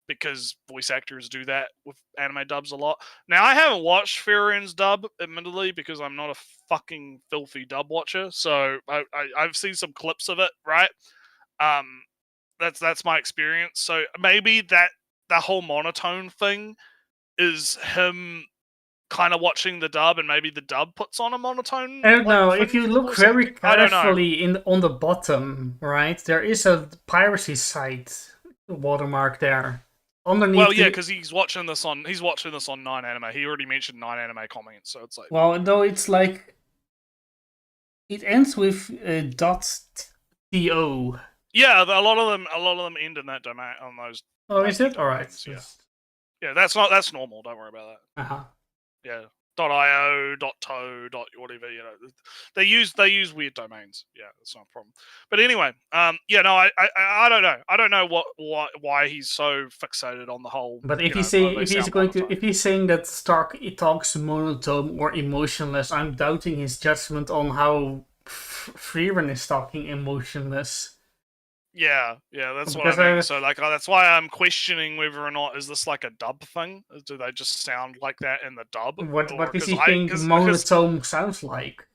because voice actors do that with anime dubs a lot. Now, I haven't watched Fairen's dub, admittedly, because I'm not a fucking filthy dub watcher. So I've seen some clips of it, right? That's my experience. So maybe that whole monotone thing is him kind of watching the dub, and maybe the dub puts on a monotone. I don't know. If you look very carefully on the bottom, right, there is a piracy site watermark there. Underneath. Well, yeah, because he's watching this on 9 Anime. He already mentioned 9 Anime comments, so it's like. Well, no, it's like it ends with .to. Yeah, a lot of them end in that domain on those. Oh, is it? All right. Yeah, that's normal. Don't worry about that. Yeah. .io, .to, whatever, you know. They use weird domains. Yeah, that's not a problem. But anyway, yeah, no, I don't know. I don't know why he's so fixated on the whole. But if he's saying that Stark talks monotone or emotionless, I'm doubting his judgment on how Frieren is talking emotionless. Yeah, that's what I mean. So, like, that's why I'm questioning whether or not is this like a dub thing? Do they just sound like that in the dub? What does he think monotone sounds like?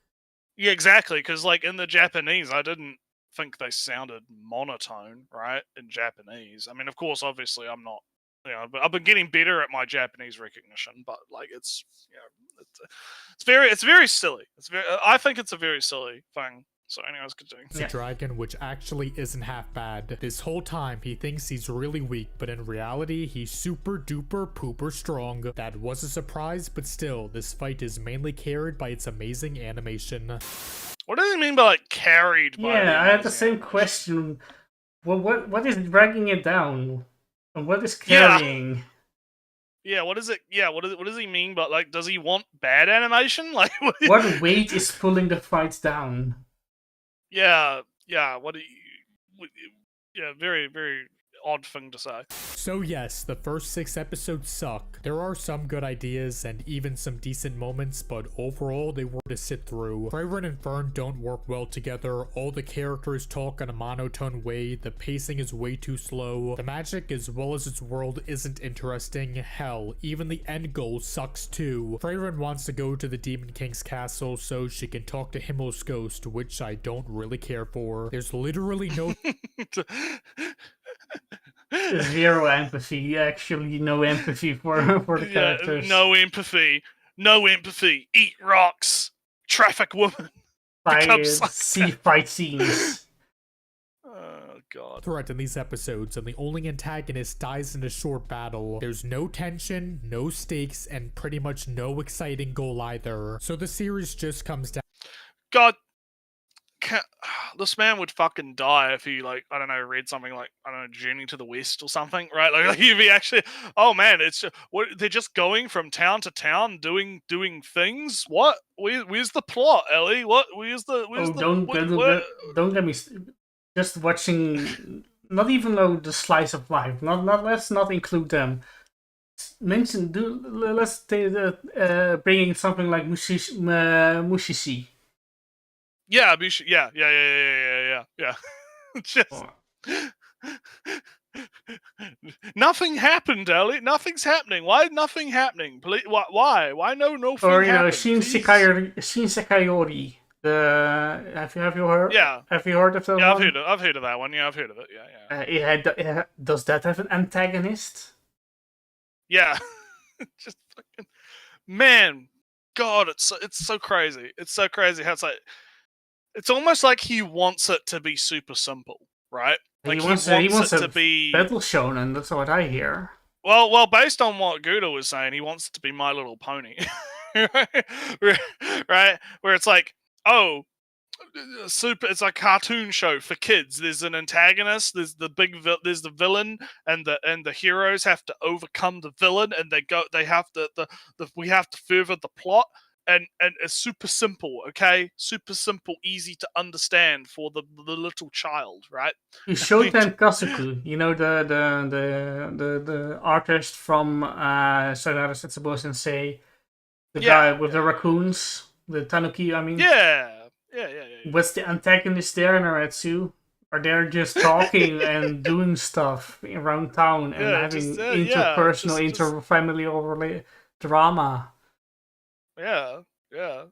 Yeah, exactly. Because, like, in the Japanese, I didn't think they sounded monotone, right? In Japanese. I mean, of course, obviously, I'm not. You know, but I've been getting better at my Japanese recognition. But, like, it's very silly. I think it's a very silly thing. So anyways, continue. It's a dragon, which actually isn't half bad. This whole time, he thinks he's really weak, but in reality, he's super duper pooper strong. That was a surprise, but still, this fight is mainly carried by its amazing animation. What do you mean by, like, carried by? Yeah, I had the same question. Well, what is dragging it down? And what is carrying? Yeah, what is it? Yeah, what does he mean? But, like, does he want bad animation? Like, what weight is pulling the fight down? Yeah. What do you? Yeah, very, very odd thing to say. So yes, the first 6 episodes suck. There are some good ideas and even some decent moments, but overall they were to sit through. Freyren and Fern don't work well together. All the characters talk in a monotone way. The pacing is way too slow. The magic, as well as its world, isn't interesting. Hell, even the end goal sucks too. Freyren wants to go to the Demon King's castle so she can talk to Himmel's ghost, which I don't really care for. There's literally no Zero empathy, actually no empathy for the characters. No empathy. Eat rocks. Traffic woman. Fight scenes. Oh god. Threat in these episodes, and the only antagonist dies in a short battle. There's no tension, no stakes, and pretty much no exciting goal either. So the series just comes down. God this man would fucking die if he, like, I don't know, read something like, I don't know, Journey to the West or something, right? Like if he actually, oh man, it's what they're just going from town to town doing things. What? Where's the plot, Ellie? What? Where's the? Don't get me. Just watching, not even though the slice of life. Let's not include them. Let's bring in something like Mushishi. Yeah, yeah. Just nothing happened, Ellie. Nothing's happening. Why nothing happening? Please, why? Why no? Or happened, Shin Sekayori. Have you heard? Yeah. Have you heard of that? Yeah, one? I've heard of that one. Yeah, I've heard of it. Yeah. Does that have an antagonist? Yeah. Just fucking man. God, it's so crazy. It's so crazy how it's like. It's almost like he wants it to be super simple, right? Like he wants it to be battle shonen. That's what I hear. Well, based on what Gouda was saying, he wants it to be My Little Pony, right? Where it's like, oh, it's a cartoon show for kids. There's an antagonist. There's the villain, and the heroes have to overcome the villain, and we have to further the plot. And it's super simple, okay? Super simple, easy to understand for the little child, right? Shoten Kasuku, you know the artist from Sayonara Setsubo Sensei, the guy with the raccoons, the tanuki. I mean, yeah. What's the antagonist there in Nretsew? Are they just talking and doing stuff around town and having interpersonal, interfamilial drama? Yeah.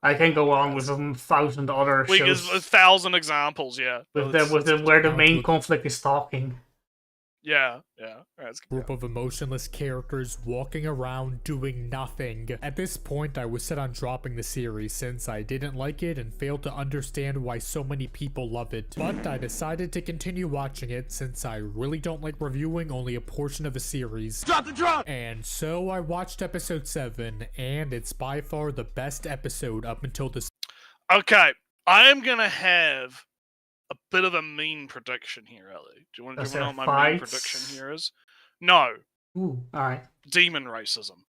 I can go on with 1,000 other shows. 1,000 examples, yeah. Where the main conflict is talking. Yeah. That's group of emotionless characters walking around doing nothing. At this point, I was set on dropping the series since I didn't like it and failed to understand why so many people love it. But I decided to continue watching it since I really don't like reviewing only a portion of a series. Drop the drum! And so I watched episode 7, and it's by far the best episode up until this. Okay, I am gonna have a bit of a mean prediction here, Ellie. Do you want to know what my mean prediction here is? No. Ooh, alright. Demon racism.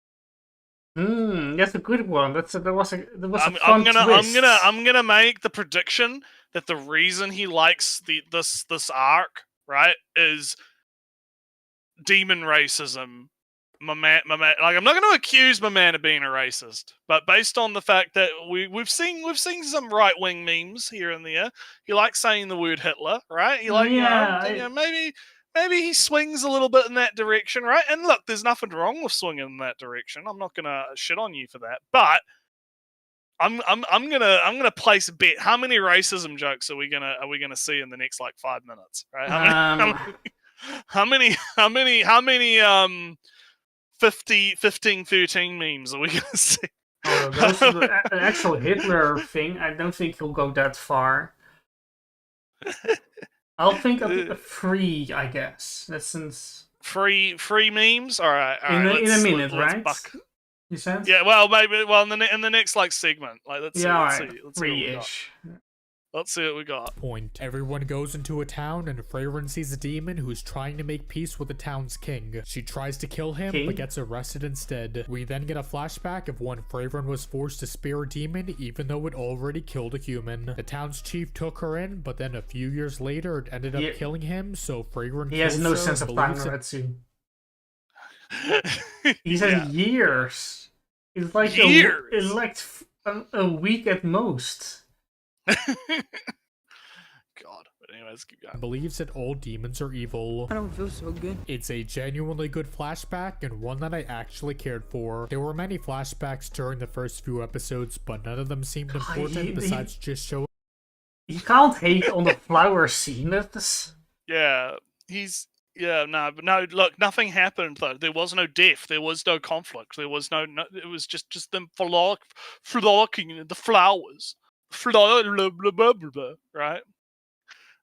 That's a good one. There was a fun I'm gonna make the prediction that the reason he likes this arc, right, is demon racism. My man, like, I'm not going to accuse my man of being a racist, but based on the fact that we've seen some right wing memes here and there, he likes saying the word Hitler, right? He like, maybe he swings a little bit in that direction, right? And look, there's nothing wrong with swinging in that direction. I'm not going to shit on you for that, but I'm gonna place a bet. How many racism jokes are we gonna see in the next like 5 minutes, right? How many 15, 13 memes are we going to see? Oh, those are the actual Hitler thing. I don't think he'll go that far. I'll think of 3, I guess. That's since... Free memes? Alright. In a minute, right? You said? Yeah, well, maybe. Well, in the next like segment. Like, let's see. Let's see 3-ish. Let's see what we got. Point. Everyone goes into a town and Freyren sees a demon who's trying to make peace with the town's king. She tries to kill him, but gets arrested instead. We then get a flashback of when Freyren was forced to spear a demon, even though it already killed a human. The town's chief took her in, but then a few years later it ended up killing him, so Freyren He has no sense of time, Nretsew. He said years. It's like years. It's like a week at most. God, but anyways, keep going. Believes that all demons are evil. I don't feel so good. It's a genuinely good flashback and one that I actually cared for. There were many flashbacks during the first few episodes, but none of them seemed important besides just showing. You can't hate on the flower scene. Yeah, but no, look, nothing happened though. There was no death. There was no conflict. There was no it was just them frolicking in the flowers. Right?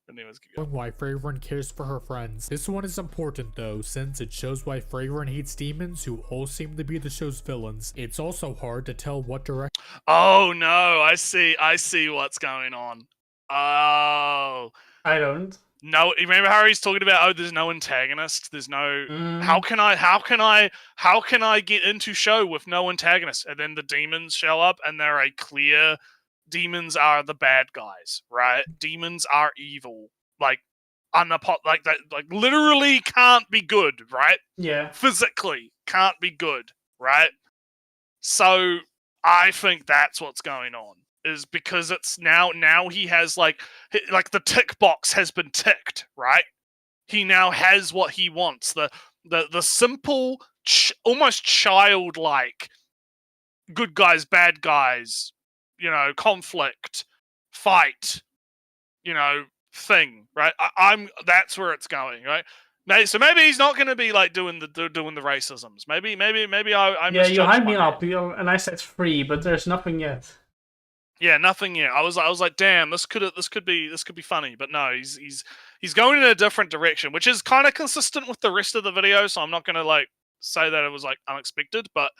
Anyways, why Freyren cares for her friends. This one is important though, since it shows why Freyren hates demons who all seem to be the show's villains. It's also hard to tell what direction. Oh no, I see what's going on. Oh. I don't. No, you remember how he's talking about, oh, there's no antagonist, there's no how can I get into show with no antagonist? And then the demons show up and they're a clear demons are the bad guys, right? Demons are evil. Like like that, like literally can't be good, right? Yeah. Physically can't be good, right? So I think that's what's going on. Is because it's now he has like the tick box has been ticked, right? He now has what he wants. The simple, almost childlike, good guys, bad guys, conflict, fight, thing, right? That's where it's going, right? So maybe he's not going to be like doing the racisms. Maybe I yeah, you hyped me man. up, and I said 3, but there's nothing yet. Yeah, nothing yet. I was like, damn, this could be funny, but no, he's going in a different direction, which is kind of consistent with the rest of the video. So I'm not going to like say that it was like unexpected, but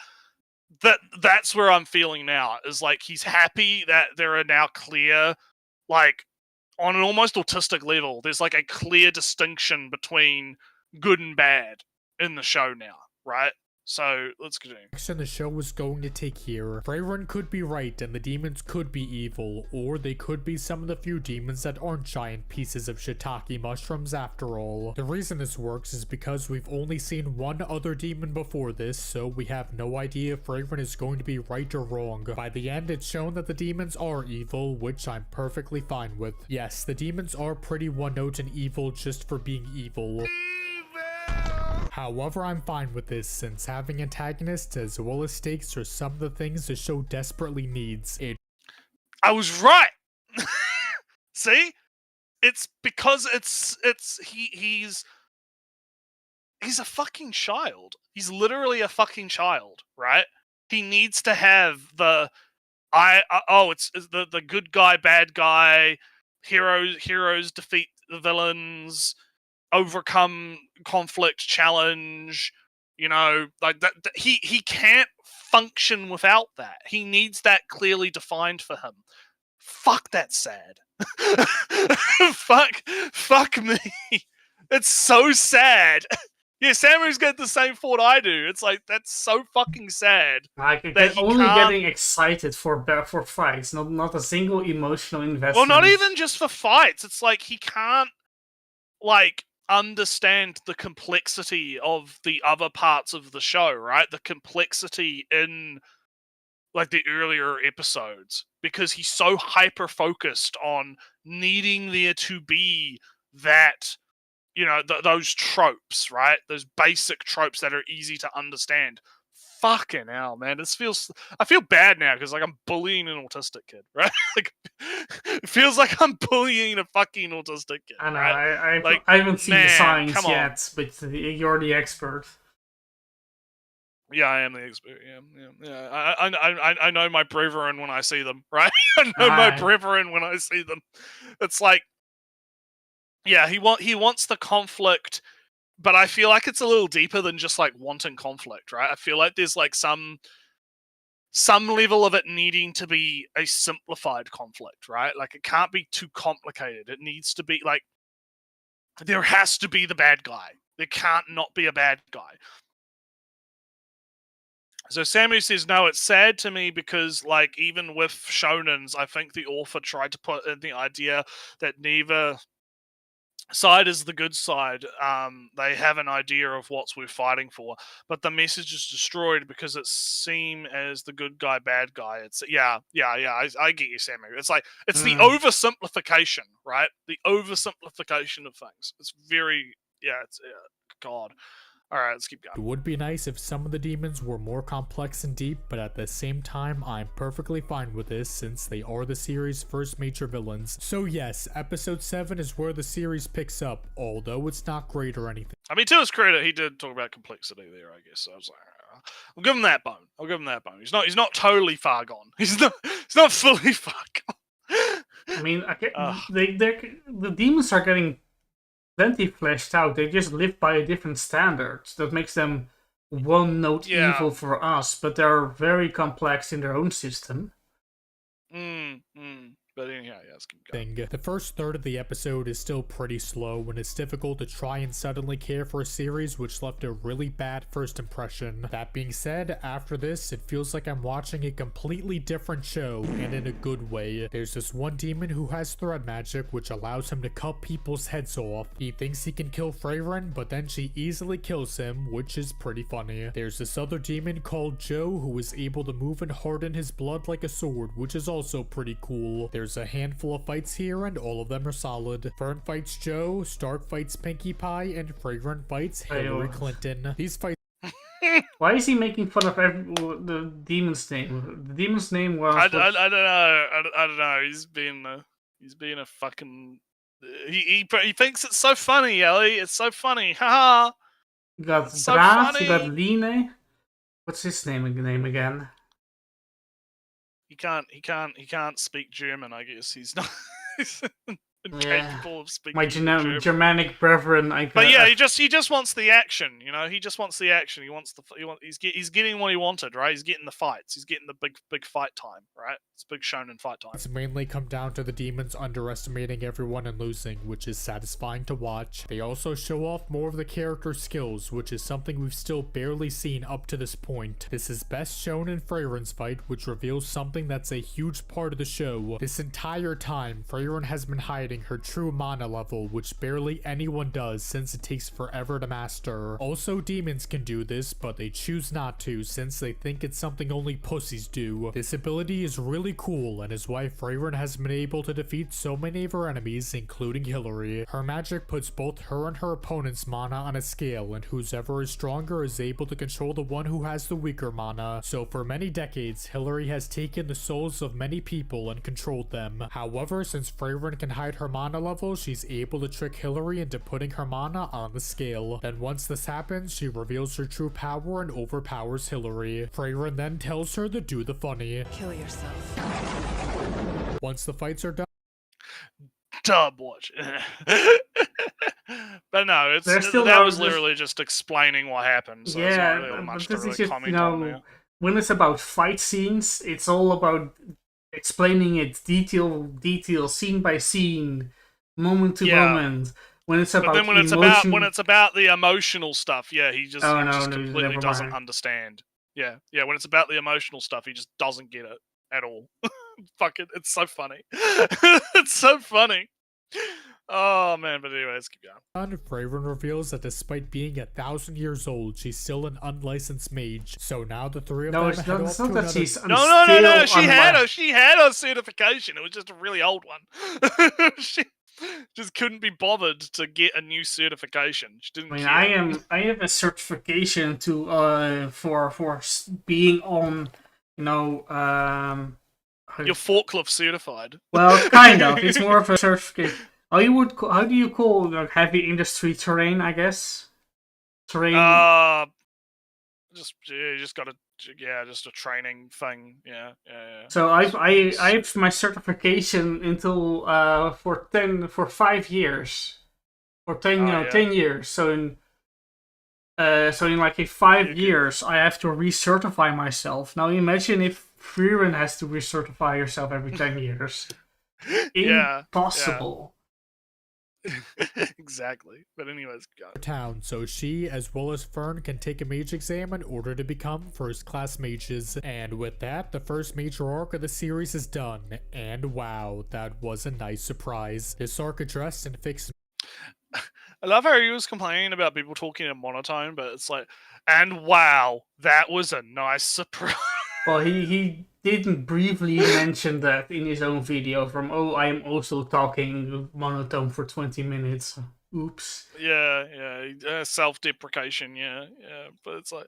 that's where I'm feeling now. Is like he's happy that there are now clear, like on an almost autistic level, there's like a clear distinction between good and bad in the show now, right? So, let's continue. Action the show was going to take here. Freyren could be right and the demons could be evil, or they could be some of the few demons that aren't giant pieces of shiitake mushrooms after all. The reason this works is because we've only seen one other demon before this, so we have no idea if Freyren is going to be right or wrong. By the end, it's shown that the demons are evil, which I'm perfectly fine with. Yes, the demons are pretty one-note and evil just for being evil. However, I'm fine with this, since having antagonists as well as stakes are some of the things the show desperately needs. I was right! See? It's because he's a fucking child. He's literally a fucking child, right? He needs to have it's the good guy, bad guy, heroes defeat the villains, overcome conflict, challenge, like that. He can't function without that. He needs that clearly defined for him. Fuck, that's sad. fuck me. It's so sad. Yeah, Samu's got the same thought I do. It's like, that's so fucking sad. Like, only getting excited for fights, not a single emotional investment. Well, not even just for fights. It's like he can't like understand the complexity of the other parts of the show, right? The complexity in like the earlier episodes, because he's so hyper focused on needing there to be that, those tropes, right? Those basic tropes that are easy to understand. Fucking hell, man. I feel bad now because like I'm bullying an autistic kid, right? Like, it feels like I'm bullying a fucking autistic kid. I know, right? I haven't seen the signs yet, but you're the expert. Yeah, I am the expert. Yeah. I know my brethren when I see them, right? I know my brethren when I see them. It's like, yeah, he wants the conflict, but I feel like it's a little deeper than just like wanting conflict, right? I feel like there's like some level of it needing to be a simplified conflict, right? Like it can't be too complicated. It needs to be like, there has to be the bad guy. There can't not be a bad guy. So Samu says, no, it's sad to me because, like, even with shonens, I think the author tried to put in the idea that neither side is the good side. They have an idea of what we're fighting for, but the message is destroyed because it seems as the good guy, bad guy. It's I get you, Samu. It's like, it's the oversimplification, right? The oversimplification of things. It's very, God. Alright, let's keep going. It would be nice if some of the demons were more complex and deep, but at the same time, I'm perfectly fine with this since they are the series' first major villains. So yes, episode 7 is where the series picks up, although it's not great or anything. I mean, to his credit, he did talk about complexity there, I guess. So I was like, I'll give him that bone. He's not totally far gone. He's not fully far gone. I mean, the demons are getting plenty fleshed out. They just live by a different standard that makes them one note evil for us, but they're very complex in their own system. But anyhow, yeah, let's keep going. The first third of the episode is still pretty slow, and it's difficult to try and suddenly care for a series which left a really bad first impression. That being said, after this, it feels like I'm watching a completely different show, and in a good way. There's this one demon who has thread magic, which allows him to cut people's heads off. He thinks he can kill Freyren, but then she easily kills him, which is pretty funny. There's this other demon called Joe, who is able to move and harden his blood like a sword, which is also pretty cool. There's a handful of fights here, and all of them are solid. Fern fights Joe, Stark fights Pinkie Pie, and Freyren fights Hillary Clinton. These fights. Why is he making fun of the demon's name? The demon's name was. I don't know. I don't know. He's being a fucking. He thinks it's so funny, Ellie. It's so funny. Haha. You got so Draat, you got funny. Line. What's his name again? He can't speak German. I guess he's not incapable of speaking German. Germanic brethren. But yeah, he just wants the action. You know, he just wants the action. He's getting what he wanted, right? He's getting the fights. He's getting the big fight time, right? It's big shonen fight time. It's mainly come down to the demons underestimating everyone and losing, which is satisfying to watch. They also show off more of the character's skills, which is something we've still barely seen up to this point. This is best shown in Freyren's fight, which reveals something that's a huge part of the show. This entire time, Freyren has been hiding her true mana level, which barely anyone does since it takes forever to master. Also, demons can do this, but they choose not to since they think it's something only pussies do. This ability is really cool and is why Freyren has been able to defeat so many of her enemies, including Hillary. Her magic puts both her and her opponent's mana on a scale, and whoever is stronger is able to control the one who has the weaker mana. So for many decades, Hillary has taken the souls of many people and controlled them. However, since Freyren can hide her mana level, she's able to trick Hillary into putting her mana on the scale. Then once this happens, she reveals her true power and overpowers Hillary. Freyren then tells her to do the funny. Kill yourself. Once the fights are done, Dub watch. But no, that was literally just explaining what happened. So yeah, not really much to this is really just, comment on there. when it's about fight scenes, it's all about explaining it detail, scene by scene, moment to moment. When it's about when it's about the emotional stuff, yeah, he just completely doesn't understand. Yeah, when it's about the emotional stuff, he just doesn't get it at all. Fuck it, it's so funny. It's so funny. Oh man, but anyway, let's keep going. Freyren reveals that despite being 1,000 years old, she's still an unlicensed mage. So now the three of them head off to another... No. She had her certification. It was just a really old one. She just couldn't be bothered to get a new certification. She didn't. I have a certification to for being on, You're forklift certified. Well, kind of. It's more of a certification. How do you call heavy industry terrain? I guess terrain. Just a training thing. Yeah. So I have my certification until for 5 years, or 10 years. So in like 5 years, I have to recertify myself. Now imagine if Freyren has to recertify herself every 10 years. Impossible. Exactly. But anyways, go. Town, so she as well as Fern can take a mage exam in order to become first class mages. And with that, the first major arc of the series is done. And wow, that was a nice surprise. This arc addressed and fixed. I love how he was complaining about people talking in monotone, but it's like, and wow, that was a nice surprise. Well, he didn't briefly mention that in his own video from, I am also talking monotone for 20 minutes. Oops. Yeah, self-deprecation, yeah. But it's like,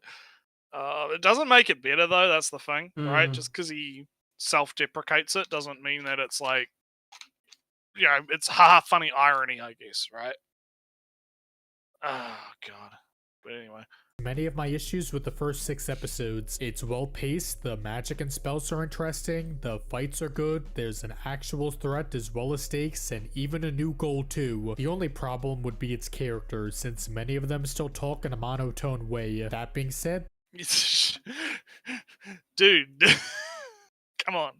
it doesn't make it better, though, that's the thing, right? Just because he self-deprecates it doesn't mean that it's like, it's funny irony, I guess, right? Oh, God. But anyway. Many of my issues with the first 6 episodes. It's well paced, the magic and spells are interesting, the fights are good, there's an actual threat as well as stakes, and even a new goal too. The only problem would be its characters, since many of them still talk in a monotone way. That being said... Dude. Come on.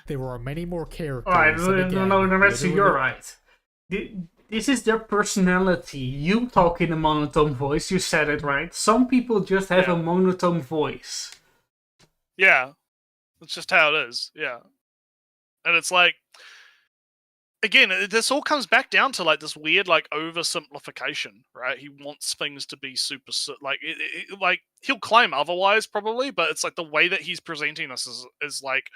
There are many more characters. Alright, and again, no, Nretsew, you're literally- right. This is their personality. You talk in a monotone voice, you said it right. Some people just have a monotone voice. Yeah. That's just how it is. Yeah. And it's like, again, this all comes back down to like this weird like oversimplification, right? He wants things to be super like like he'll claim otherwise probably, but it's like the way that he's presenting this is like,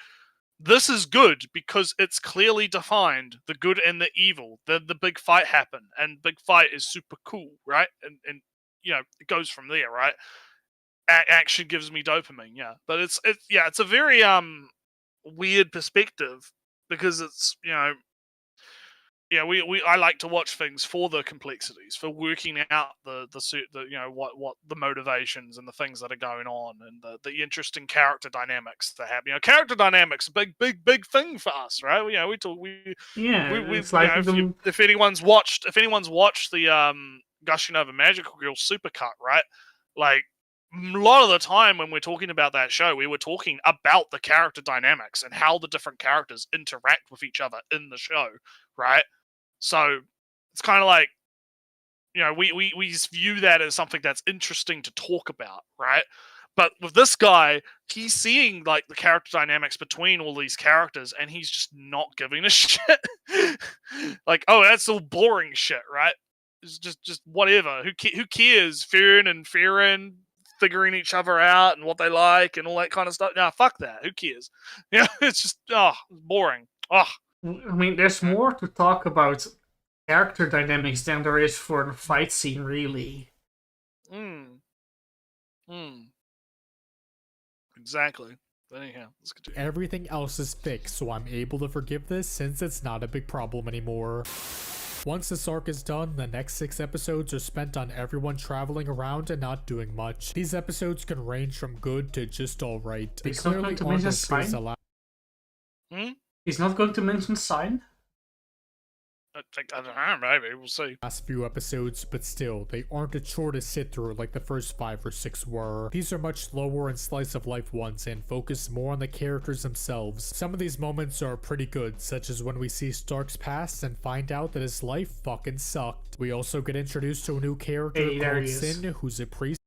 this is good because it's clearly defined, the good and the evil. The big fight happened, and big fight is super cool, right? And you know, it goes from there, right? Action gives me dopamine, yeah. But it's a very weird perspective because it's, you know, yeah, I like to watch things for the complexities, for working out the you know, what the motivations and the things that are going on, and the interesting character dynamics that happen. You know, character dynamics, a big thing for us, right? You know, It's like you know, if anyone's watched the Gushing Over Magical Girl supercut, right? Like, a lot of the time when we're talking about that show, we were talking about the character dynamics and how the different characters interact with each other in the show, right? So it's kind of like, you know, we view that as something that's interesting to talk about, right? But with this guy, he's seeing like the character dynamics between all these characters, and he's just not giving a shit. Like, oh, that's all boring shit, right? It's just whatever. Who cares? Fern and Farron figuring each other out and what they like and all that kind of stuff. Nah, fuck that. Who cares? You know, it's just boring. I mean, there's more to talk about character dynamics than there is for the fight scene, really. Exactly. But anyhow, let's continue. Everything else is fixed, so I'm able to forgive this since it's not a big problem anymore. Once this arc is done, the next 6 episodes are spent on everyone traveling around and not doing much. These episodes can range from good to just alright. They He's not clearly going to aren't mention as good as Sign? He's not going to mention Sign? I don't know, maybe. We'll see. last few episodes, but still, they aren't a chore to sit through like the first 5 or 6 were. These are much slower and slice of life ones and focus more on the characters themselves. Some of these moments are pretty good, such as when we see Stark's past and find out that his life fucking sucked. We also get introduced to a new character called Sin, who's a priest.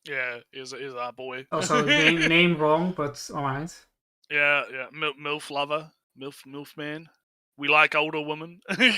Yeah, is our boy. Also, name wrong, but alright. Yeah. MILF lover. MILF man. We like older women. And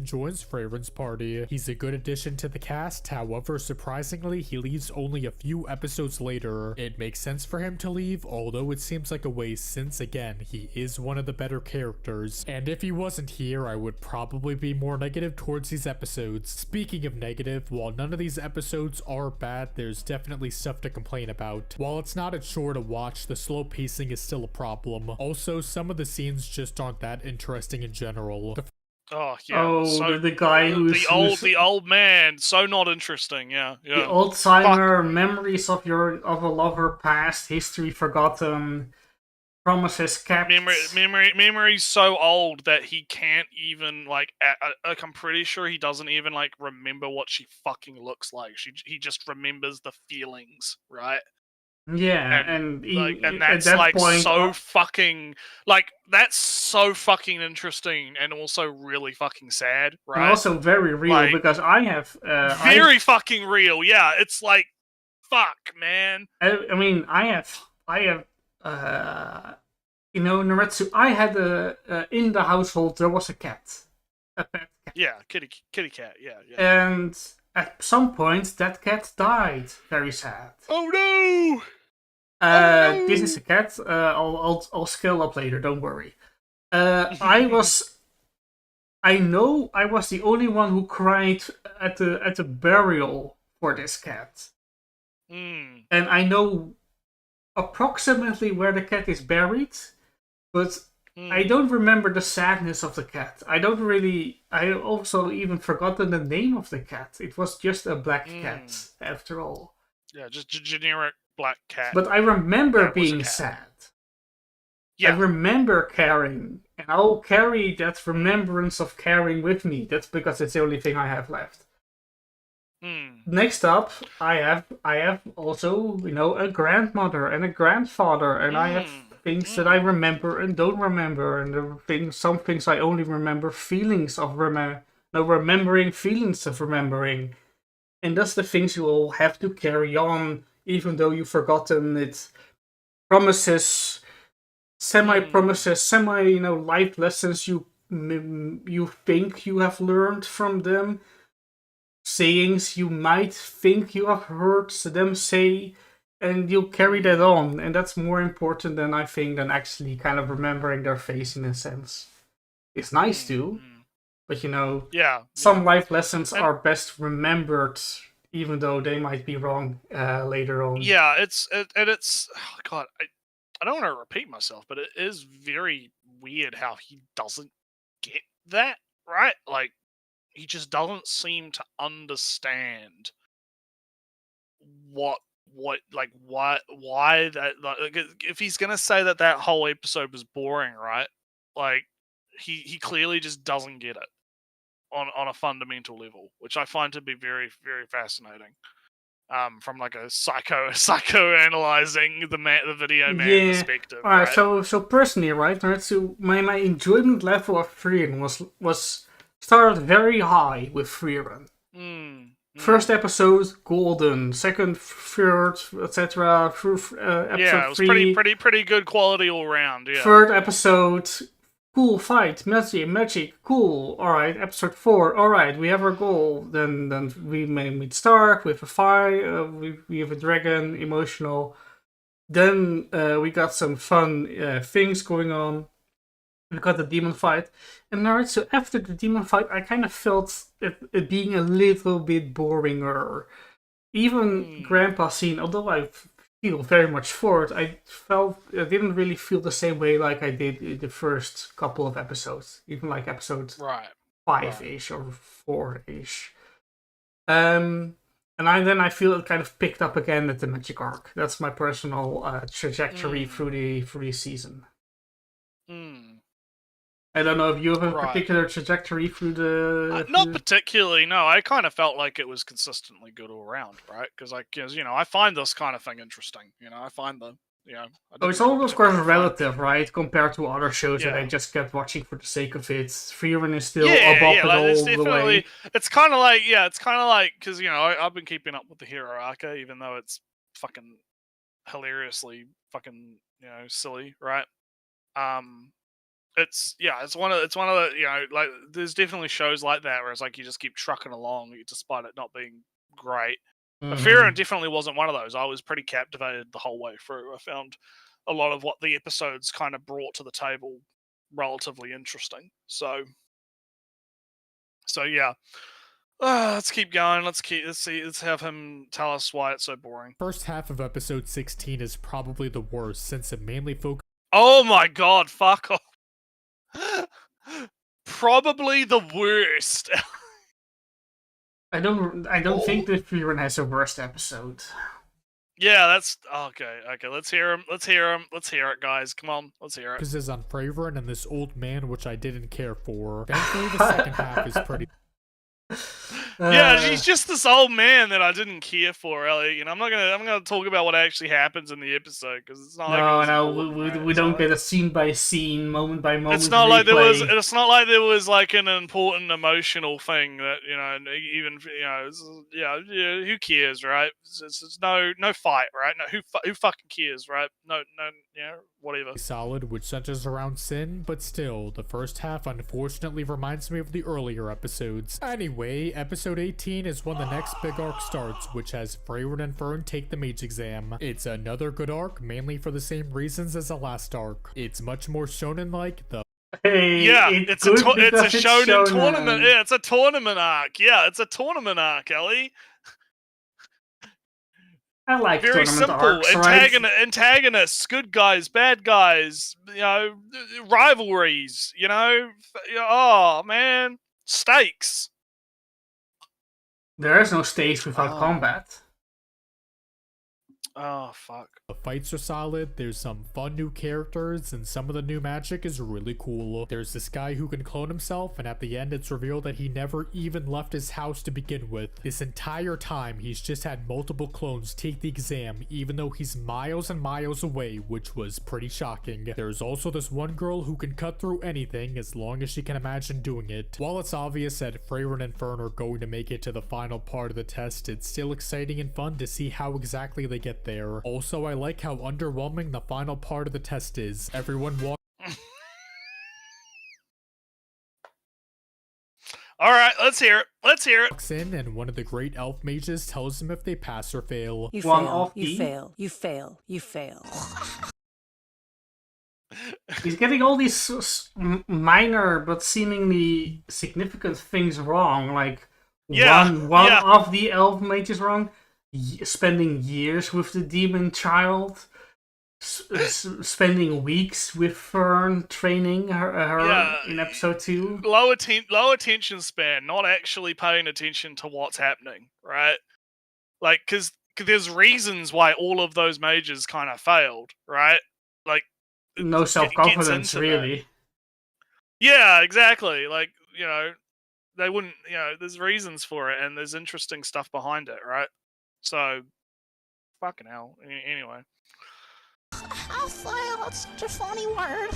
joins Freyren's party. He's a good addition to the cast, however, surprisingly, he leaves only a few episodes later. It makes sense for him to leave, although it seems like a waste since, again, he is one of the better characters. And if he wasn't here, I would probably be more negative towards these episodes. Speaking of negative, while none of these episodes are bad, there's definitely stuff to complain about. While it's not a chore to watch, the slow pacing is still a problem. Also, some of the scenes just aren't that interesting in general. Oh yeah. Oh, so, the guy who's the old man. So not interesting. Yeah. the Alzheimer, memories of a lover, past history forgotten, promises kept. Memory's so old that he can't even like. I'm pretty sure he doesn't even like remember what she fucking looks like. He just remembers the feelings, right? Yeah, and at that's that like point, so fucking like that's so fucking interesting and also really fucking sad, right? and also very real Like, because I have very fucking real. Yeah, it's like fuck, man. I mean, I have Nretsew. I had in the household there was a cat, a pet cat. Yeah, kitty cat. Yeah. And at some point that cat died. Very sad. Oh no! This is a cat. I'll scale up later. Don't worry. I know I was the only one who cried at the burial for this cat. And I know approximately where the cat is buried, but I don't remember the sadness of the cat. I also even forgotten the name of the cat. It was just a black cat, after all. Yeah, just generic black cat. But I remember being sad. Yeah. I remember caring. And I'll carry that remembrance of caring with me. That's because it's the only thing I have left. Next up, I have also, a grandmother and a grandfather, and I have things that I remember and don't remember, and some things I only remember remembering feelings of remembering. And that's the things you will have to carry on, even though you've forgotten it. Promises, semi-promises, life lessons you think you have learned from them. Sayings you might think you have heard them say, and you'll carry that on. And that's more important than I think than actually kind of remembering their face in a sense. It's nice to, but some life lessons are best remembered, even though they might be wrong later on. Yeah, it's oh God, I don't want to repeat myself, but it is very weird how he doesn't get that, right? Like, he just doesn't seem to understand why that, like, if he's gonna say that whole episode was boring, right? Like, he clearly just doesn't get it on a fundamental level, which I find to be very, very fascinating. From like a psychoanalyzing the video man perspective. Alright, so personally, right, so my enjoyment level of Freerun was started very high with Freerun. First episode, golden. Second, third, etc. Episode it was 3, pretty good quality all round. Yeah. Third episode, cool fight, magic, cool. All right, episode 4. All right, we have our goal. Then we meet Stark with a fire. We have a dragon, emotional. Then we got some fun things going on. We got the demon fight, and so after the demon fight, I kind of felt it being a little bit boringer. Even Grandpa scene, although I feel very much for it, I didn't really feel the same way like I did in the first couple of episodes, even like episode 5-ish or 4-ish. And then I feel it kind of picked up again at the magic arc. That's my personal trajectory through the season. I don't know if you have a particular trajectory through the... Not particularly, no. I kind of felt like it was consistently good all around, right? Because, I find this kind of thing interesting. I find the, it's almost, of course, relative, right? Compared to other shows that I just kept watching for the sake of it. Freerun is still above it all the way. It's kind of like, because, I've been keeping up with the HARRR arc, even though it's fucking hilariously fucking, silly, right? It's one of the, like, there's definitely shows like that where it's like you just keep trucking along despite it not being great. But Freerun definitely wasn't one of those. I was pretty captivated the whole way through. I found a lot of what the episodes kind of brought to the table relatively interesting. So yeah. Let's keep going. Let's have him tell us why it's so boring. First half of episode 16 is probably the worst since it mainly focuses. Oh my God! Fuck off. Probably the worst. I don't think that Freerun has a worst episode. Yeah, that's okay. Let's hear him. Let's hear it, guys. Come on, let's hear it. Focuses on Freerun and this old man, which I didn't care for. Thankfully, the second half is pretty. Yeah, he's just this old man that I didn't care for, Ellie. I'm gonna talk about what actually happens in the episode because it's not. We don't get a scene by scene, moment by moment. It's not like there was. It's not like there was like an important emotional thing that even who cares, right? It's no fight, right? No, who fucking cares, right? No, whatever. Solid, which centers around Sin, but still, the first half unfortunately reminds me of the earlier episodes. Anyway, episode 18 is when the next big arc starts, which has Freyrun and Fern take the mage exam. It's another good arc, mainly for the same reasons as the last arc. It's much more shonen-like, it's a shonen tournament. Yeah, it's a tournament arc. Yeah, it's a tournament arc, Ellie. I like very simple arcs, antagonists, good guys, bad guys, rivalries, oh man, stakes. There is no stakes without combat. Oh fuck. The fights are solid, there's some fun new characters, and some of the new magic is really cool. There's this guy who can clone himself, and at the end it's revealed that he never even left his house to begin with. This entire time, he's just had multiple clones take the exam, even though he's miles and miles away, which was pretty shocking. There's also this one girl who can cut through anything as long as she can imagine doing it. While it's obvious that Freyren and Fern are going to make it to the final part of the test, it's still exciting and fun to see how exactly they get there. Also, I like how underwhelming the final part of the test is. Everyone walks Alright, let's hear it. Let's hear it. in, and one of the great elf mages tells them if they pass or fail. You One fail, off you the- fail, you fail, you fail. He's getting all these minor but seemingly significant things wrong. Like one of the elf mages wrong, spending years with the demon child, spending weeks with Fern, training her in episode 2. Low attention span, not actually paying attention to what's happening, right? Like, because there's reasons why all of those mages kind of failed, right? Like, No self-confidence, really. That. Yeah, exactly. Like, you know, they wouldn't, you know, there's reasons for it, and there's interesting stuff behind it, right? So, fucking hell. Anyway. I fail, it's such a funny word.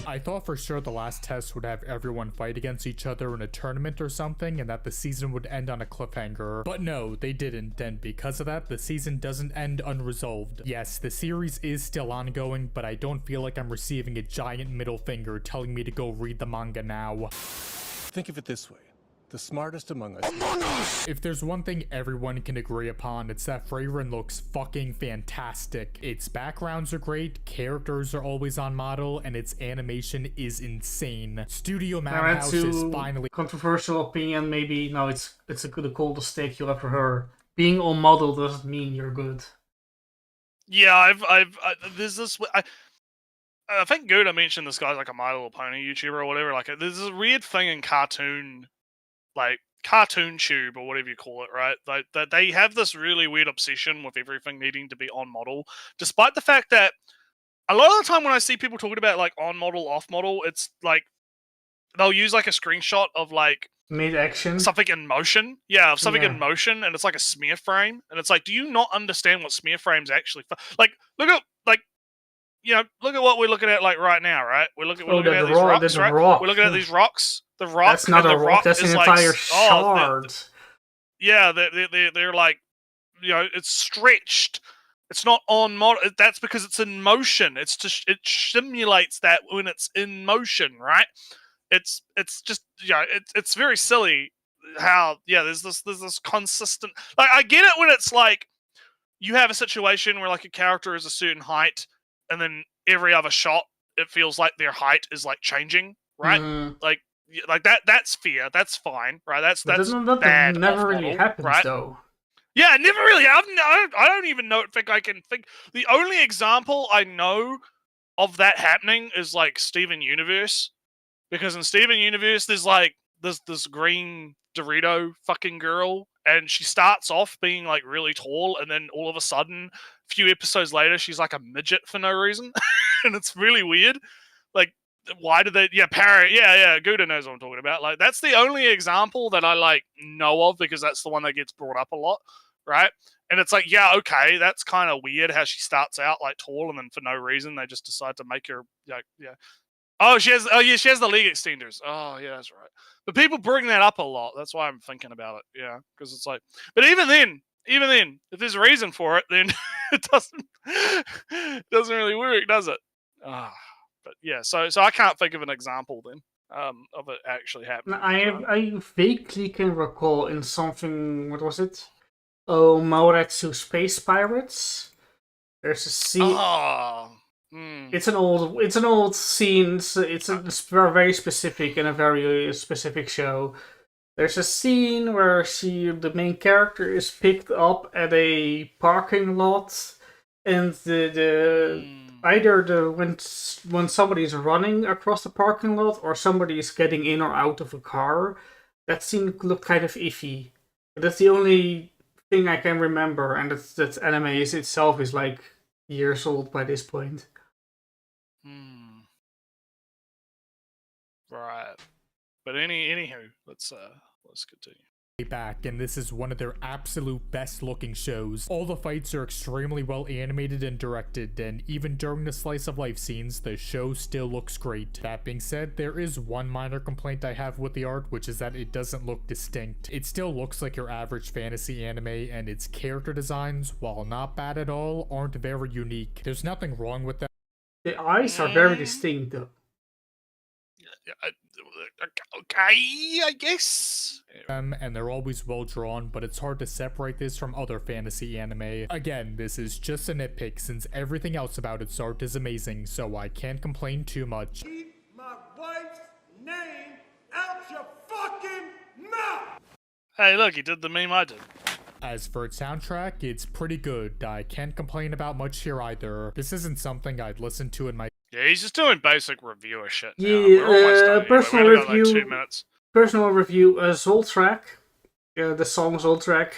I thought for sure the last test would have everyone fight against each other in a tournament or something, and that the season would end on a cliffhanger. But no, they didn't, and because of that, the season doesn't end unresolved. Yes, the series is still ongoing, but I don't feel like I'm receiving a giant middle finger telling me to go read the manga now. Think of it this way. The smartest among us. If there's one thing everyone can agree upon, it's that Freyren looks fucking fantastic. Its backgrounds are great, characters are always on model, and its animation is insane. Studio Madhouse is finally... Controversial opinion, maybe. No, it's the coldest take you'll ever heard. Being on model doesn't mean you're good. Yeah, there's this... I think Gouda mentioned this guy's like a My Little Pony YouTuber or whatever. Like, there's a weird thing in cartoon tube or whatever you call it, right? Like, that they have this really weird obsession with everything needing to be on model, despite the fact that a lot of the time when I see people talking about like on model, off model, it's like they'll use like a screenshot of like mid-action something in motion, in motion, and it's like a smear frame, and it's like, do you not understand what smear frames actually? Like, look at what we're looking at like right now, right? We're looking at these rocks, right? We're looking at these rocks. The rock. That's not a rock. That's an entire shard. They're like, you know, it's stretched. It's not on model. That's because it's in motion. It simulates that when it's in motion, right? It's just, yeah, it's very silly how, yeah, there's this consistent, like, I get it when it's like you have a situation where like a character is a certain height and then every other shot it feels like their height is like changing, right? Like that's fair, that's fine, right? That's bad. Never really happens, right? though. Yeah, it never really. I don't even think I can think. The only example I know of that happening is like Steven Universe, because in Steven Universe there's like this green Dorito fucking girl, and she starts off being like really tall, and then all of a sudden, a few episodes later, she's like a midget for no reason, and it's really weird. Like, why did they? Yeah, Parrot. Yeah. Gouda knows what I'm talking about. Like, that's the only example that I like know of, because that's the one that gets brought up a lot, right? And it's like, yeah, okay, that's kind of weird how she starts out like tall, and then for no reason they just decide to make her like, yeah. She has the leg extenders. Oh, yeah, that's right. But people bring that up a lot. That's why I'm thinking about it. Yeah, because it's like, but even then, if there's a reason for it, then it doesn't really work, does it? But yeah, so I can't think of an example then of it actually happening. I vaguely can recall in something. What was it? Oh, Nretsew Space Pirates. There's a scene. It's an old scene. It's very specific and a very specific show. There's a scene where the main character is picked up at a parking lot, and when somebody's running across the parking lot or somebody is getting in or out of a car, that scene looked kind of iffy. But that's the only thing I can remember, and that animez itself is like years old by this point. Right. But anywho, let's continue. Back, and this is one of their absolute best looking shows. All the fights are extremely well animated and directed, and even during the slice of life scenes, the show still looks great. That being said, there is one minor complaint I have with the art, which is that it doesn't look distinct. It still looks like your average fantasy anime, and its character designs, while not bad at all, aren't very unique. There's nothing wrong with that. The eyes are very distinct though. Okay, I guess. And they're always well drawn, but it's hard to separate this from other fantasy anime. Again, this is just a nitpick since everything else about its art is amazing, so I can't complain too much. Keep my wife's name out your fucking mouth! Hey, look, he did the meme I did. As for its soundtrack, it's pretty good. I can't complain about much here either. This isn't something I'd listen to in my... Yeah, he's just doing basic reviewer shit now. Yeah, We're almost done anyway. personal We've only got, review. like 2 minutes. Personal review, Zoltrack, the song Zoltrack,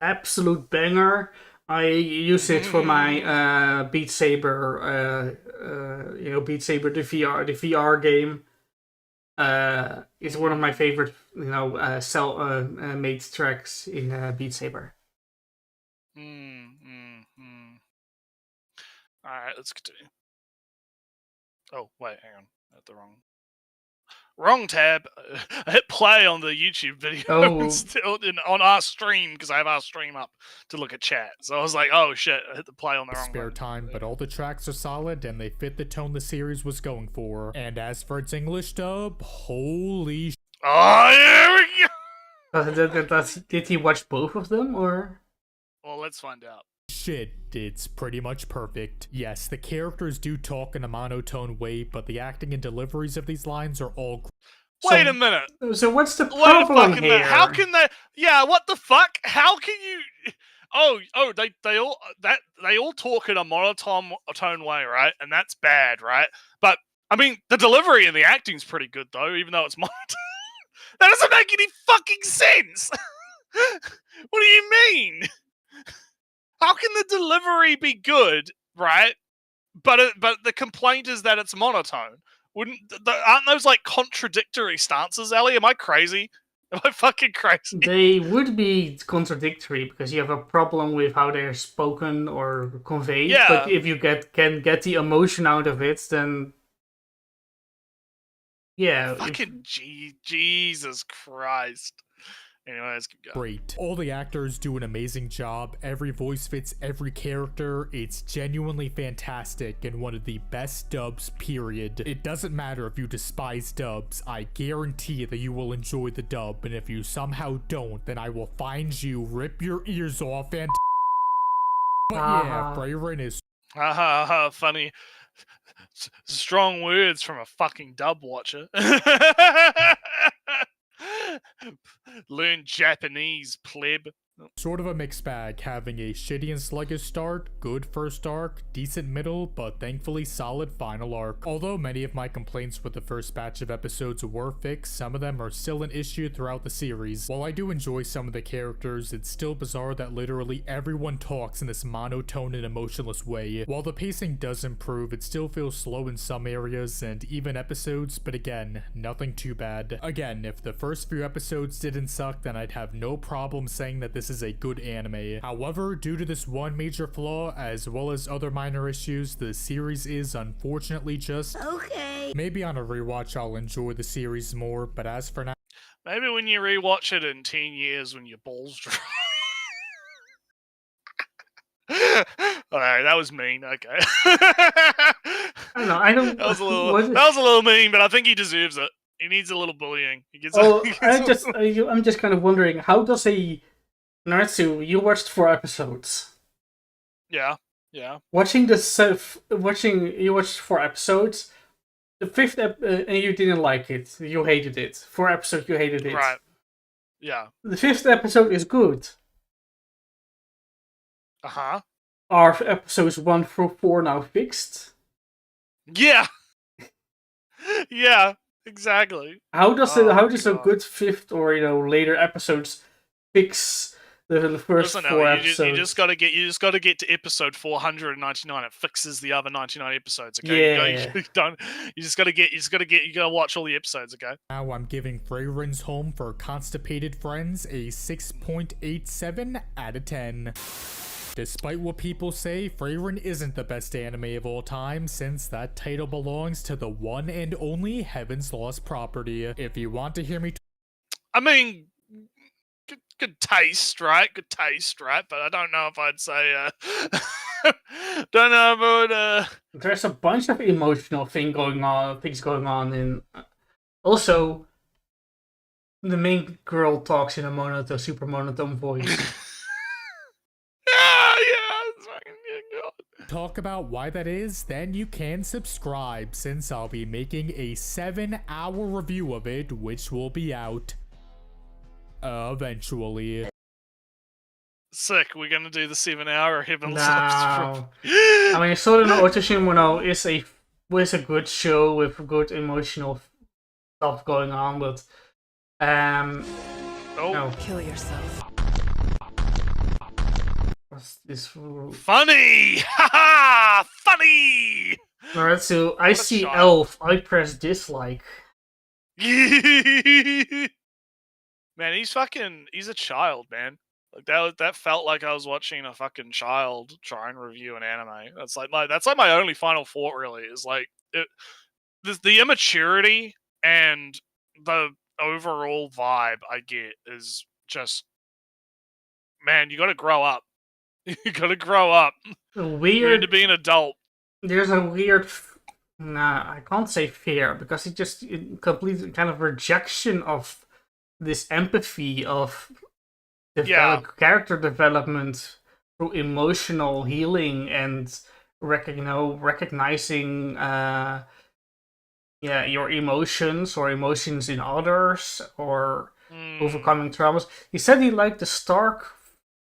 absolute banger. I use it for my Beat Saber, Beat Saber, the VR game. It's one of my favorite, made tracks in Beat Saber. Alright, let's continue. Oh, wait, hang on. At the wrong tab. I hit play on the YouTube video still on our stream because I have our stream up to look at chat. So I was like, oh shit, I hit the play on the wrong spare button. time, but all the tracks are solid and they fit the tone the series was going for. And as for its English dub, holy sh... Oh, here we go! Did he watch both of them, or? Well, let's find out. Shit, it's pretty much perfect. Yes, the characters do talk in a monotone way, but the acting and deliveries of these lines are all... Wait a minute. So what's the Wait a problem fucking here? minute. How can they... Yeah, what the fuck? How can you... they all talk in a monotone way, right? And that's bad, right? But, I mean, the delivery and the acting's pretty good, though, even though it's monotone. That doesn't make any fucking sense! What do you mean? How can the delivery be good, right? But the complaint is that it's monotone. Aren't those like contradictory stances, Ellie? Am I crazy? Am I fucking crazy? They would be contradictory because you have a problem with how they're spoken or conveyed. Yeah. But if you can get the emotion out of it, then yeah. Fucking Jesus Christ. Anyways, keep going. Great. All the actors do an amazing job. Every voice fits every character. It's genuinely fantastic and one of the best dubs, period. It doesn't matter if you despise dubs. I guarantee that you will enjoy the dub, and if you somehow don't, then I will find you, rip your ears off, and... But yeah, Freyrin is... Haha, funny. Strong words from a fucking dub watcher. Learn Japanese, pleb. sort of a mixed bag, having a shitty and sluggish start, good first arc, decent middle, but thankfully solid final arc. Although many of my complaints with the first batch of episodes were fixed, some of them are still an issue throughout the series. While I do enjoy some of the characters, it's still bizarre that literally everyone talks in this monotone and emotionless way. While the pacing does improve, it still feels slow in some areas and even episodes, but again, nothing too bad. Again, if the first few episodes didn't suck, then I'd have no problem saying that this is a good anime. However, due to this one major flaw, as well as other minor issues, the series is unfortunately just... Okay. Maybe on a rewatch I'll enjoy the series more, but as for now... Maybe when you rewatch it in 10 years when your balls dry. Alright, that was mean, okay. I don't... That was a little mean, but I think he deserves it. He needs a little bullying. I'm just kind of wondering, how does a Nretsew, you watched 4 episodes. Yeah. You watched 4 episodes. The 5th and you didn't like it. You hated it. 4 episodes, you hated it. Right. Yeah. The 5th episode is good. Uh-huh. Are episodes 1 through 4 now fixed? Yeah. Yeah, exactly. How does a good 5th or later episodes fix the first Listen, 4 Ellie, episodes. you just got to get to episode 499. It fixes the other 99 episodes. Okay, Yeah. you just got to watch all the episodes. Okay. Now I'm giving Fragrance Home for Constipated Friends a 6.87 out of 10. Despite what people say, Fragrant isn't the best anime of all time, since that title belongs to the one and only Heaven's Lost property. If you want to hear me I mean, good taste, right? Good taste, right? But I don't know if I'd say. Don't know if I would. There's a bunch of emotional things going on, and also the main girl talks in a super monotone voice. It's fucking good. talk about why that is, then you can subscribe, since I'll be making a 7-hour review of it, which will be out eventually. Sick, we're gonna do the 7-hour Heaven's No. Lost. I mean, Sword no Otoshimono is a good show with good emotional stuff going on, but no. Kill yourself. What's this? Funny! Haha! Funny! Nretsew, I see child. Elf, I press dislike. Man, he's a child, man. Like that felt like I was watching a fucking child try and review an anime. That's like my only final thought, really, is like the immaturity and the overall vibe I get is just, man, you gotta grow up. You gotta grow up. You need to be an adult. There's a weird, I can't say fear, because it's just a complete kind of rejection of this empathy of character development through emotional healing and recognizing your emotions or emotions in others or overcoming traumas. He said he liked the Stark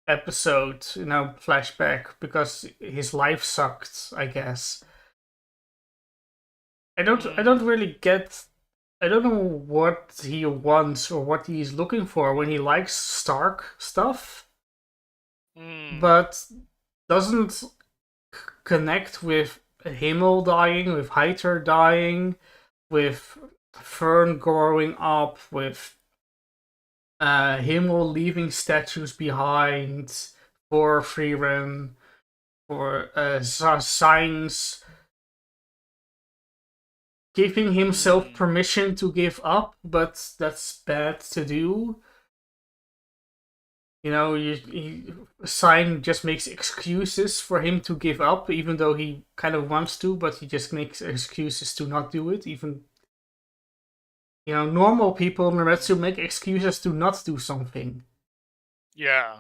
episode, flashback, because his life sucked, I guess. I don't really get. I don't know what he wants or what he's looking for when he likes Stark stuff, but doesn't connect with Himmel dying, with Heiter dying, with Fern growing up, with Himmel leaving statues behind for Freerun, for Signs giving himself permission to give up, but that's bad to do. Sign just makes excuses for him to give up, even though he kind of wants to, but he just makes excuses to not do it. Even, normal people in Nretsew make excuses to not do something. Yeah.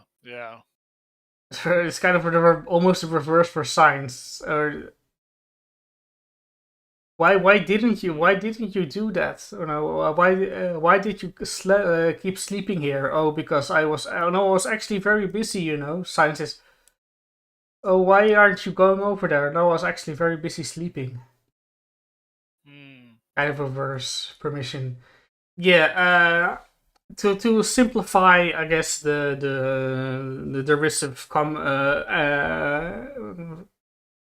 It's kind of almost a reverse for Signs. Why didn't you do that? Why did you keep sleeping here? Oh, because I was actually very busy. Sign says, oh, why aren't you going over there? No, I was actually very busy sleeping. Kind of reverse permission. Yeah. To simplify, I guess the derisive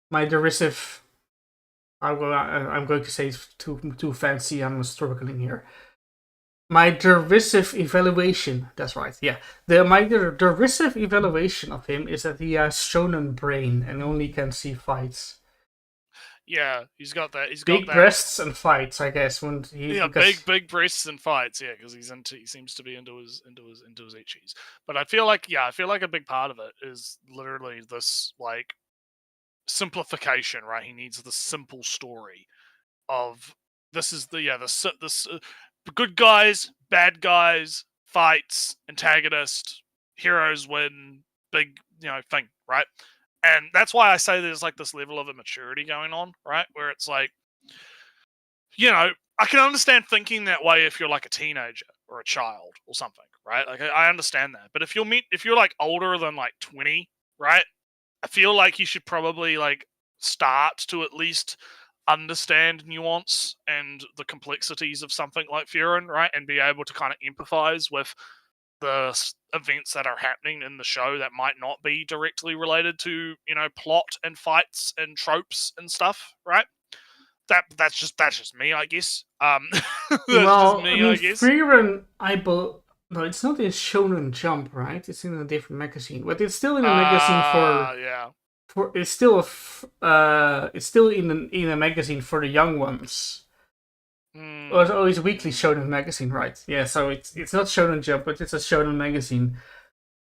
my derisive. I'm going to say it's too fancy. I'm struggling here. My derisive evaluation. That's right. Yeah. My derisive evaluation of him is that he has shonen brain and only can see fights. Yeah, he's got that. Big breasts and fights, I guess. Big breasts and fights. Yeah, because he seems to be into his ichis. But I feel like a big part of it is literally this like simplification, right? He needs the simple story of this is the good guys, bad guys, fights, antagonist, heroes win, big thing, right? And that's why I say there's like this level of immaturity going on, right? Where it's like, I can understand thinking that way if you're like a teenager or a child or something, right? Like I understand that. But if you're like older than like 20, right? I feel like you should probably like start to at least understand nuance and the complexities of something like Furin, right? And be able to kind of empathize with events that are happening in the show that might not be directly related to, you know, plot and fights and tropes and stuff, right? That's just me, I guess. That's just me, I guess. Freerun, no, it's not in Shonen Jump, right? It's in a different magazine, but it's still in a magazine yeah. it's still in a magazine for the young ones. Oh, it's always a weekly shonen magazine, right? Yeah, so it's not Shonen Jump, but it's a shonen magazine.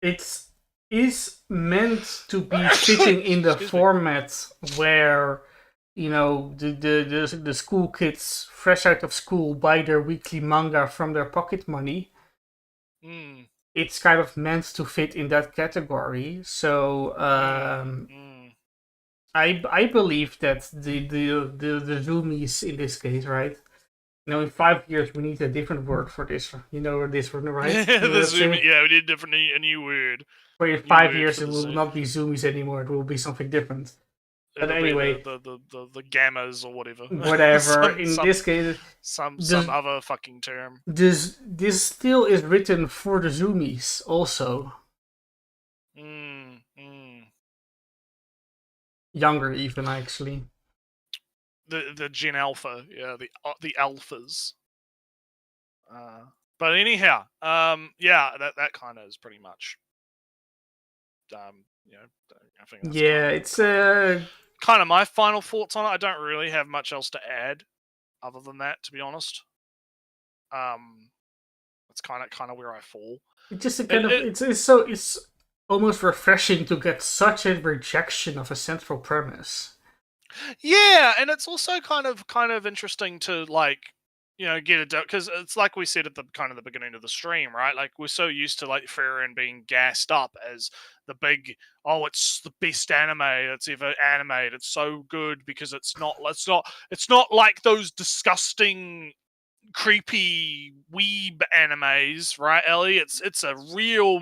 It is meant to be fitting in the format where, you know, the school kids fresh out of school buy their weekly manga from their pocket money. It's kind of meant to fit in that category. So I believe that the zoomies in this case, right? You know, in 5 years we need a different word for this. You know this one, right? We need a new word. For in 5 years it will not be zoomies anymore. It will be something different. But anyway, the gammas or whatever. Whatever. In this case, some other fucking term. This still is written for the zoomies also. Younger even, actually. The Gen Alpha, yeah, the alphas. But anyhow, yeah, that kind of is pretty much. You know, I think that's it's kind of my final thoughts on it. I don't really have much else to add, other than that, to be honest. That's kind of where I fall. It's just it's almost refreshing to get such a rejection of a central premise. Yeah, and it's also kind of interesting to, like, you know, get it, because it's like we said at the kind of the beginning of the stream, right? Like, we're so used to, like, Farron being gassed up as the big, it's the best anime that's ever animated. It's so good because it's not like those disgusting, creepy weeb animes, right, Ellie? It's a real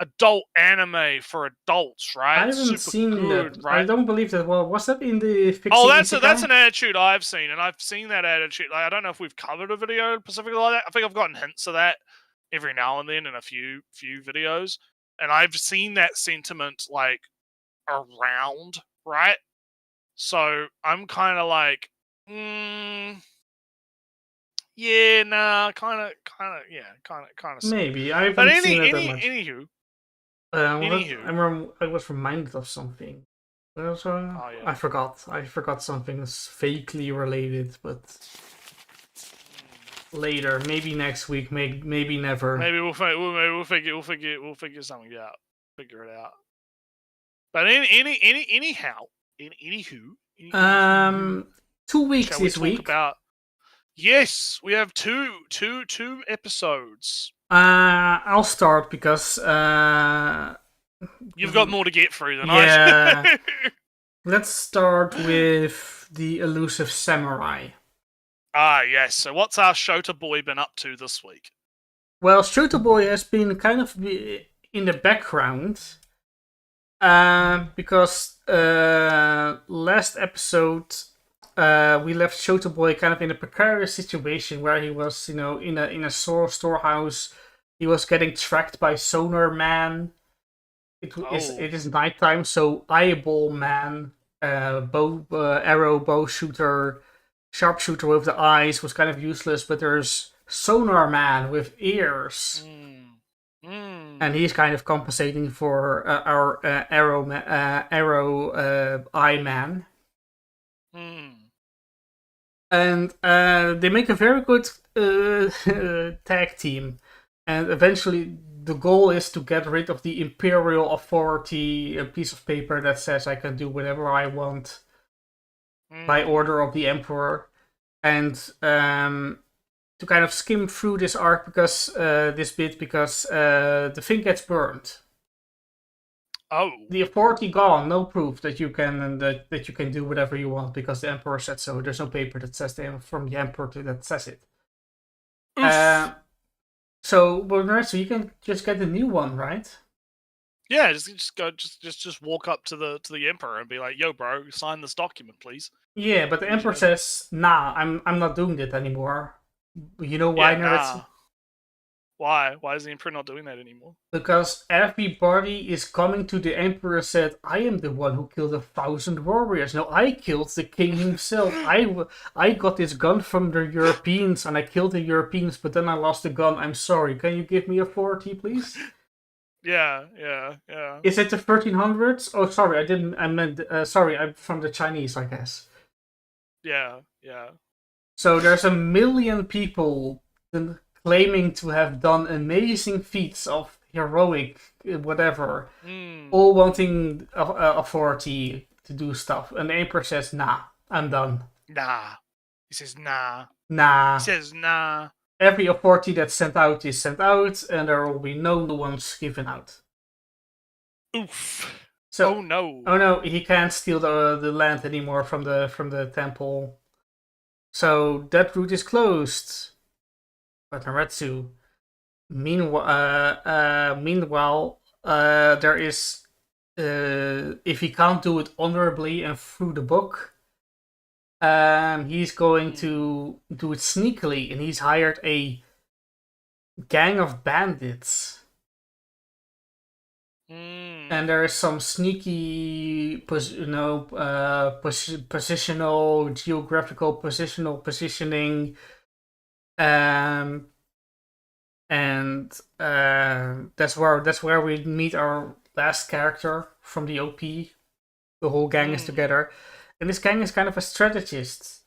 adult anime for adults, right? I haven't seen that. Right? I don't believe that. Well, was that in the Fixing that's an attitude I've seen, and I've seen that attitude. Like, I don't know if we've covered a video specifically like that. I think I've gotten hints of that every now and then in a few videos, and I've seen that sentiment, like, around, right? So I'm kind of like, yeah, nah, kind of, maybe I haven't seen it that much. Anywho. I was reminded of something. I forgot something that's vaguely related, but later, maybe next week, maybe never. Maybe we'll figure something out. Figure it out. But anywho, 2 weeks this week. Yes, we have two episodes. I'll start because you've got more to get through than I do. Let's start with the elusive samurai. Yes. So what's our Shota boy been up to this week? Well, Shota boy has been kind of in the background because last episode we left Shota boy kind of in a precarious situation where he was, you know, in a storehouse. He was getting tracked by Sonar Man. It is nighttime, so Eyeball Man, arrow bow shooter, sharpshooter with the eyes was kind of useless. But there's Sonar Man with ears, and he's kind of compensating for our arrow eye man. And they make a very good tag team. And eventually the goal is to get rid of the Imperial Authority, a piece of paper that says I can do whatever I want by order of the Emperor. And to kind of skim through this arc because the thing gets burned. Oh. The authority gone, no proof that you can do whatever you want because the Emperor said so. There's no paper that says from the Emperor that says it. So, Nretsew, you can just get a new one, right? Yeah, just walk up to the Emperor and be like, "Yo, bro, sign this document, please." Yeah, but the Emperor says, "Nah, I'm not doing it anymore." You know why, Nretsew? Why? Why is the Emperor not doing that anymore? Because everybody is coming to the Emperor and said, I am the one who killed 1,000 warriors. No, I killed the king himself. I got this gun from the Europeans and I killed the Europeans, but then I lost the gun. I'm sorry. Can you give me authority, please? Yeah. Is it the 1300s? Oh, sorry, I meant, sorry, I'm from the Chinese, I guess. Yeah. So there's 1 million people claiming to have done amazing feats of heroic whatever, all wanting authority to do stuff. And the Emperor says, nah, I'm done. Nah. He says nah. Nah. He says nah. Every authority that's sent out is sent out, and there will be no new ones given out. Oof. So, oh no. Oh no, he can't steal the land anymore from the temple. So that route is closed. But Nretsew. Meanwhile, there is, if he can't do it honorably and through the book, he's going to do it sneakily, and he's hired a gang of bandits. And there is some sneaky, positional, geographical positioning. And that's where we meet our last character from the OP. The whole gang is together, and this gang is kind of a strategist.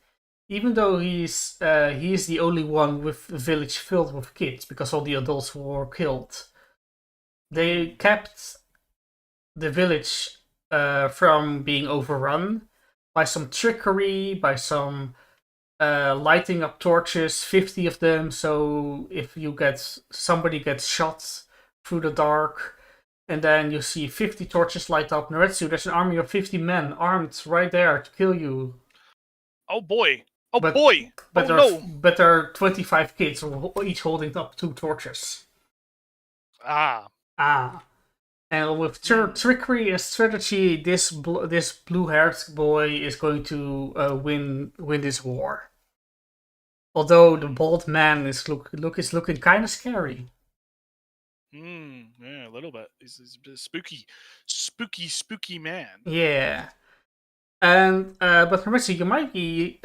Even though he's the only one with a village filled with kids because all the adults were killed. They kept the village from being overrun by some trickery, by some lighting up torches, 50 of them, so if somebody gets shot through the dark, and then you see 50 torches light up Nretsew, there's an army of 50 men armed right there to kill you. Oh boy. Oh But boy. But there are 25 kids each holding up 2 torches. And with trickery and strategy, this blue-haired boy is going to win this war. Although the bald man is looking kind of scary. Yeah, a little bit. He's a spooky man. Yeah. And but Nretsew, you might be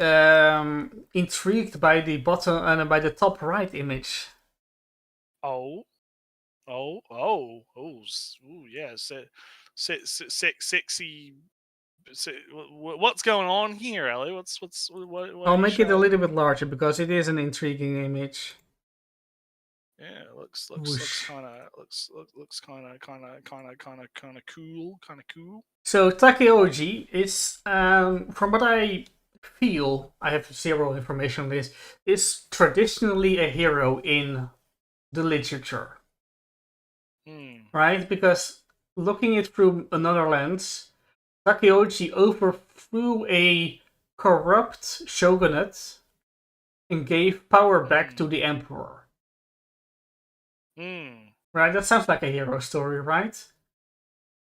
intrigued by the bottom and by the top right image. Oh, yeah, sexy. What's going on here, Ellie? What? I'll make it a little bit larger because it is an intriguing image. Yeah, looks kind of cool. So Takeoji is, from what I feel, I have zero information on this, is traditionally a hero in the literature. Right? Because looking it through another lens, Takeoji overthrew a corrupt shogunate and gave power back to the emperor. Right? That sounds like a hero story, right?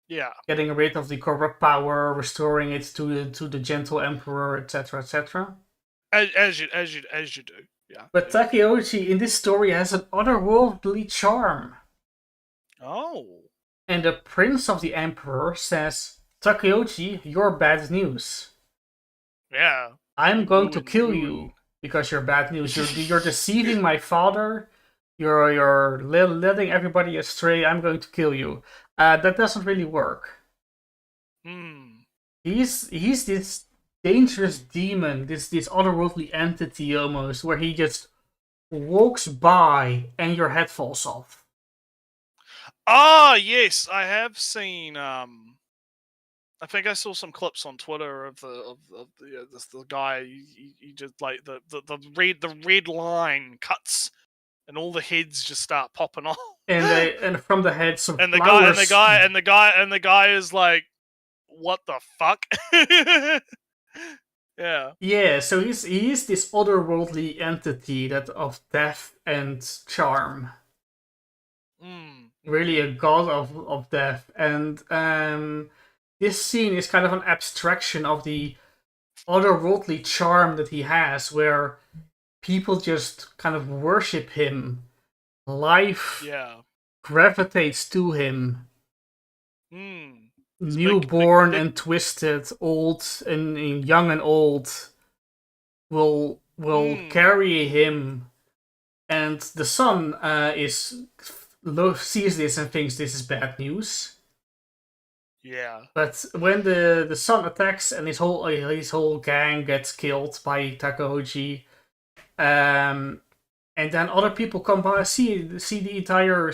Yeah. Getting rid of the corrupt power, restoring it to the gentle emperor, etc., etc. As you do. Yeah. But Takeoji in this story has an otherworldly charm. Oh. And the prince of the emperor says, Takeoji, you're bad news. Yeah. I'm going to kill you because you're bad news. You're deceiving my father. You're letting everybody astray. I'm going to kill you. That doesn't really work. He's this dangerous demon, this otherworldly entity almost, where he just walks by and your head falls off. Ah, yes, I have seen. I think I saw some clips on Twitter of the guy. He just like the red line cuts, and all the heads just start popping off. And from the heads of and the flowers. guy is like, what the fuck? Yeah. Yeah, so he is this otherworldly entity that of death and charm. Really a god of death. And this scene is kind of an abstraction of the otherworldly charm that he has, where people just kind of worship him life Yeah. gravitates to him. Newborn and twisted, old and young and old will carry him, and the son sees this and thinks this is bad news. Yeah. But when the son attacks and his whole gang gets killed by Takeuchi, and then other people come by, see the entire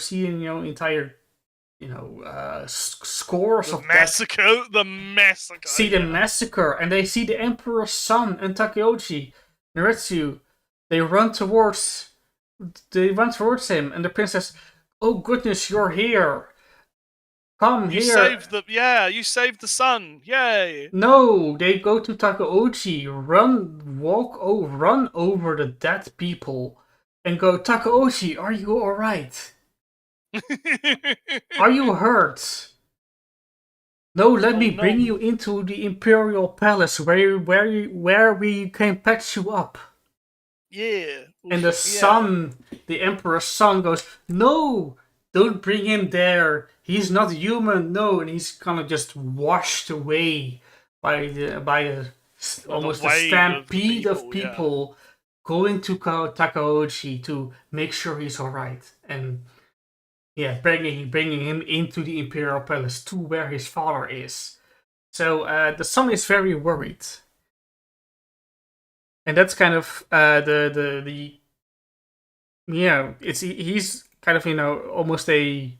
scores The of massacre. The massacre. see the massacre, and they see the Emperor's son and Takeuchi, Nretsew. They run towards him, and the princess, "Oh goodness, you're here! Come You here!" you saved the son. Yay! No, they go to Takeuchi, run over the dead people, and go, "Takeuchi, are you alright? Are you hurt? No, let me bring you into the Imperial Palace where we can patch you up." Yeah. And the son, the Emperor's son, goes, "No, don't bring him there. He's not human. No." And he's kind of just washed away by almost a stampede of people going to Takeuchi to make sure he's alright. And yeah, bringing him into the Imperial Palace to where his father is. So the son is very worried. And that's kind of he's kind of, almost he's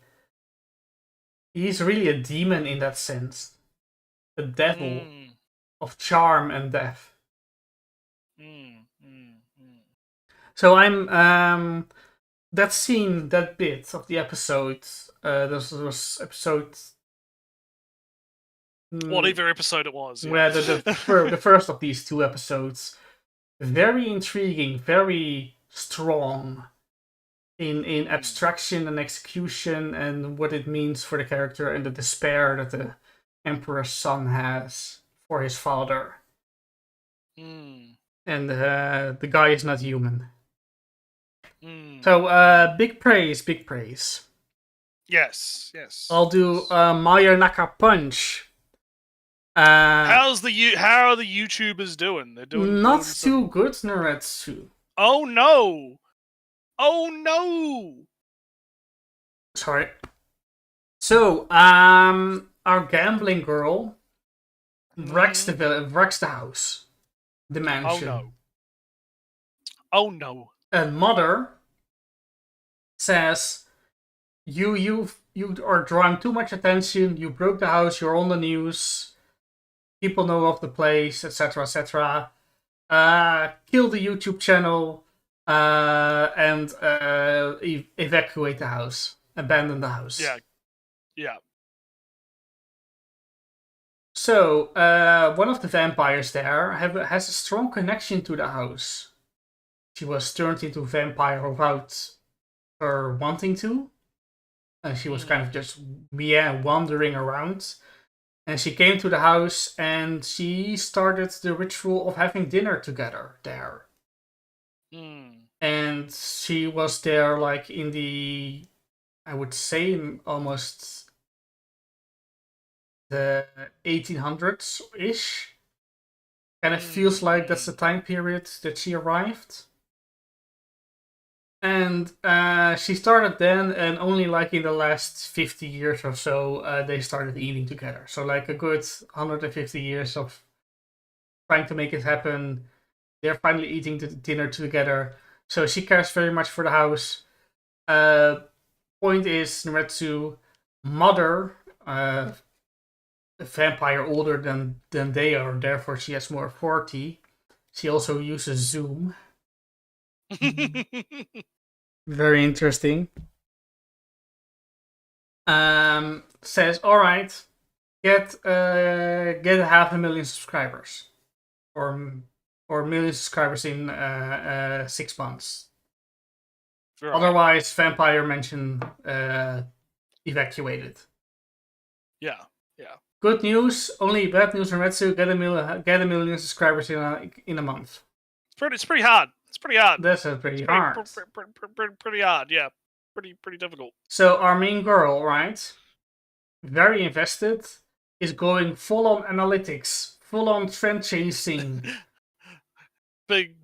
really a demon in that sense. A devil of charm and death. So I'm that scene, that bit of the episode, this was episode... whatever episode it was. Yeah, the first of these two episodes. Very intriguing, very strong in abstraction and execution and what it means for the character and the despair that the Emperor's son has for his father. And the guy is not human. So, big praise. Yes. I'll do Maya Naka Punch. How are the YouTubers doing? They're doing not too good, Nretsew. Oh no! Sorry. So, our gambling girl wrecks the house, the mansion. Oh no! And mother says, "You are drawing too much attention. You broke the house. You're on the news. People know of the place, etc., etc. Kill the YouTube channel and evacuate the house. Abandon the house." Yeah. So, one of the vampires there has a strong connection to the house. She was turned into a vampire without her wanting to. And she was kind of just wandering around. And she came to the house and she started the ritual of having dinner together there. And she was there like in the, I would say, almost the 1800s-ish. And it feels like that's the time period that she arrived. And she started then, and only like in the last 50 years or so, they started eating together. So like a good 150 years of trying to make it happen. They're finally eating dinner together. So she cares very much for the house. Point is, Nretsew, mother, a vampire older than they are, therefore she has more authority. She also uses Zoom. Very interesting. Says, all right, get 500,000 subscribers, or 1 million subscribers in 6 months. Right. Otherwise, Vampire Mansion evacuated. Yeah. Good news. Only bad news, Nretsew. Get a million subscribers in a month. It's pretty hard. That's pretty hard. Pretty hard, yeah. pretty difficult. So our main girl, right, very invested, is going full on analytics, full on trend chasing. Big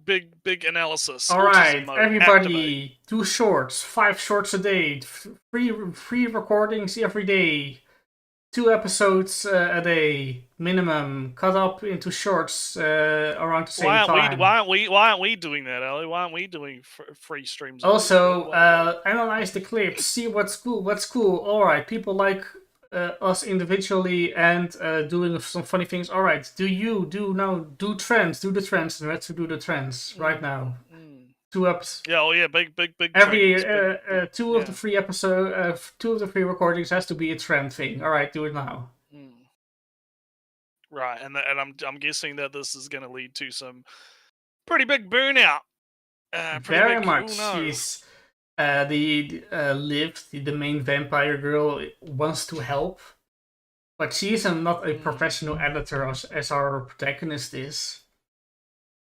analysis. All Autism right, mode. everybody, Activate. 2 shorts, 5 shorts a day, free recordings every day, 2 episodes a day minimum, cut up into shorts around the same time. Why aren't we doing that, Ali? Why aren't we doing free streams? Also, analyze the clips, see what's cool. All right, people like us individually and doing some funny things. All right, do the trends, Let's do the trends right now. 2 episodes. Yeah, oh yeah, big Every trends, two of the 3 episodes, 2 of the 3 recordings has to be a trend thing. All right, do it now. Right, and I'm guessing that this is going to lead to some pretty big burnout. Very much. She's Liv, the main vampire girl, wants to help, but she is not a professional editor as our protagonist is.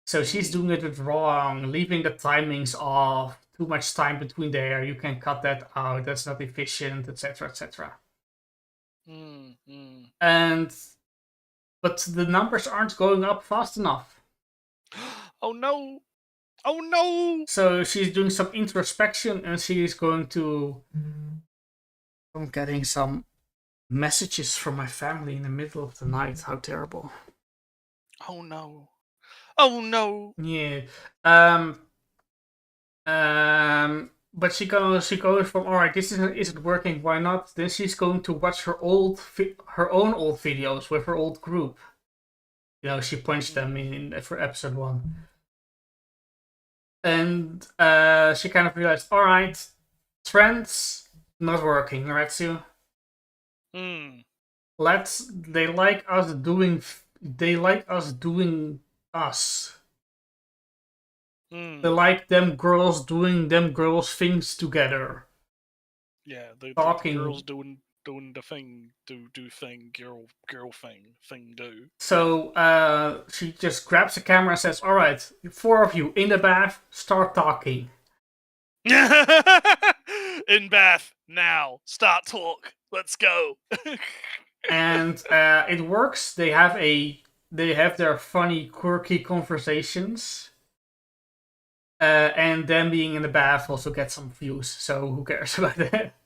So she's doing it wrong, leaving the timings off, too much time between there, you can cut that out, that's not efficient, etc, etc. But the numbers aren't going up fast enough. Oh no! Oh no! So she's doing some introspection and she's going to... I'm getting some messages from my family in the middle of the night. How terrible. Oh no. Oh no. Yeah. But she goes from, all right, this isn't working, why not? Then she's going to watch her own old videos with her old group. You know, she punched them for episode 1. And she kind of realized, all right, trends not working, Nretsew. They like us doing us. They like them girls doing them girls things together. Yeah, the talking. girls doing the thing, do thing, girl thing do. So she just grabs the camera and says, all right, 4 of you in the bath, start talking. In bath now, start talk. Let's go. And it works. They have their funny, quirky conversations. And them being in the bath also gets some views, so who cares about that?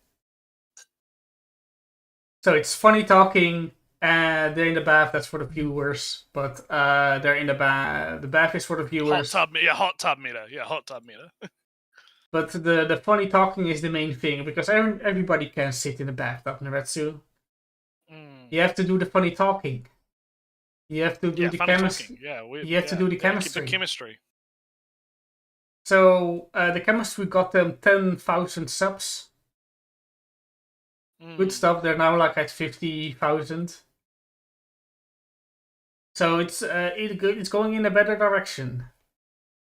So it's funny talking, they're in the bath, that's for the viewers, but they're in the bath. The bath is for the viewers. Hot tub meter. But the funny talking is the main thing, because everybody can sit in the bathtub, Nretsew. You have to do the funny talking. You have to do the chemistry. You have to do the chemistry. So the chemistry got them 10,000 subs. Good stuff. They're now like at 50,000. So it's going in a better direction.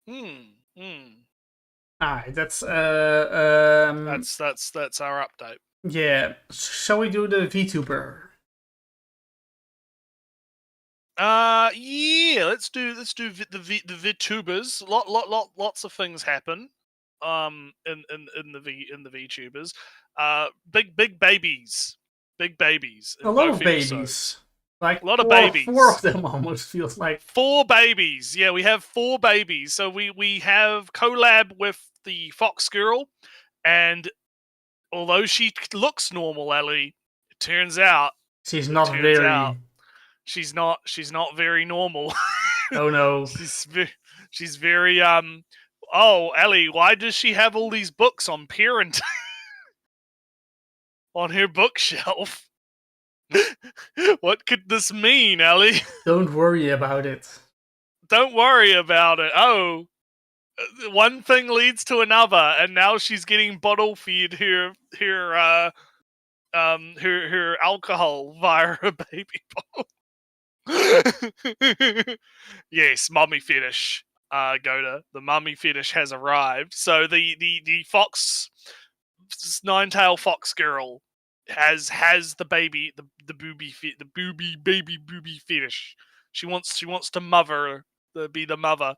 Alright, that's our update. Yeah. Shall we do the VTuber? Yeah, let's do the VTubers. Lots of things happen in the VTubers. Big babies. A lot of babies. Like a lot of babies. 4 of them almost feels like. 4 babies. Yeah, we have 4 babies. So we have collab with the Fox girl, and although she looks normal, Ellie, it turns out she's not very. She's not very normal. Oh no. She's very oh, Ellie, why does she have all these books on parenting on her bookshelf? What could this mean, Ellie? Don't worry about it. Don't worry about it. Oh, one thing leads to another, and now she's getting bottle feed her alcohol via her baby bottle. Yes, mummy fetish. Goda, the mummy fetish has arrived. So the fox, 9-tail fox girl has the baby, the baby booby fetish. She wants to be the mother.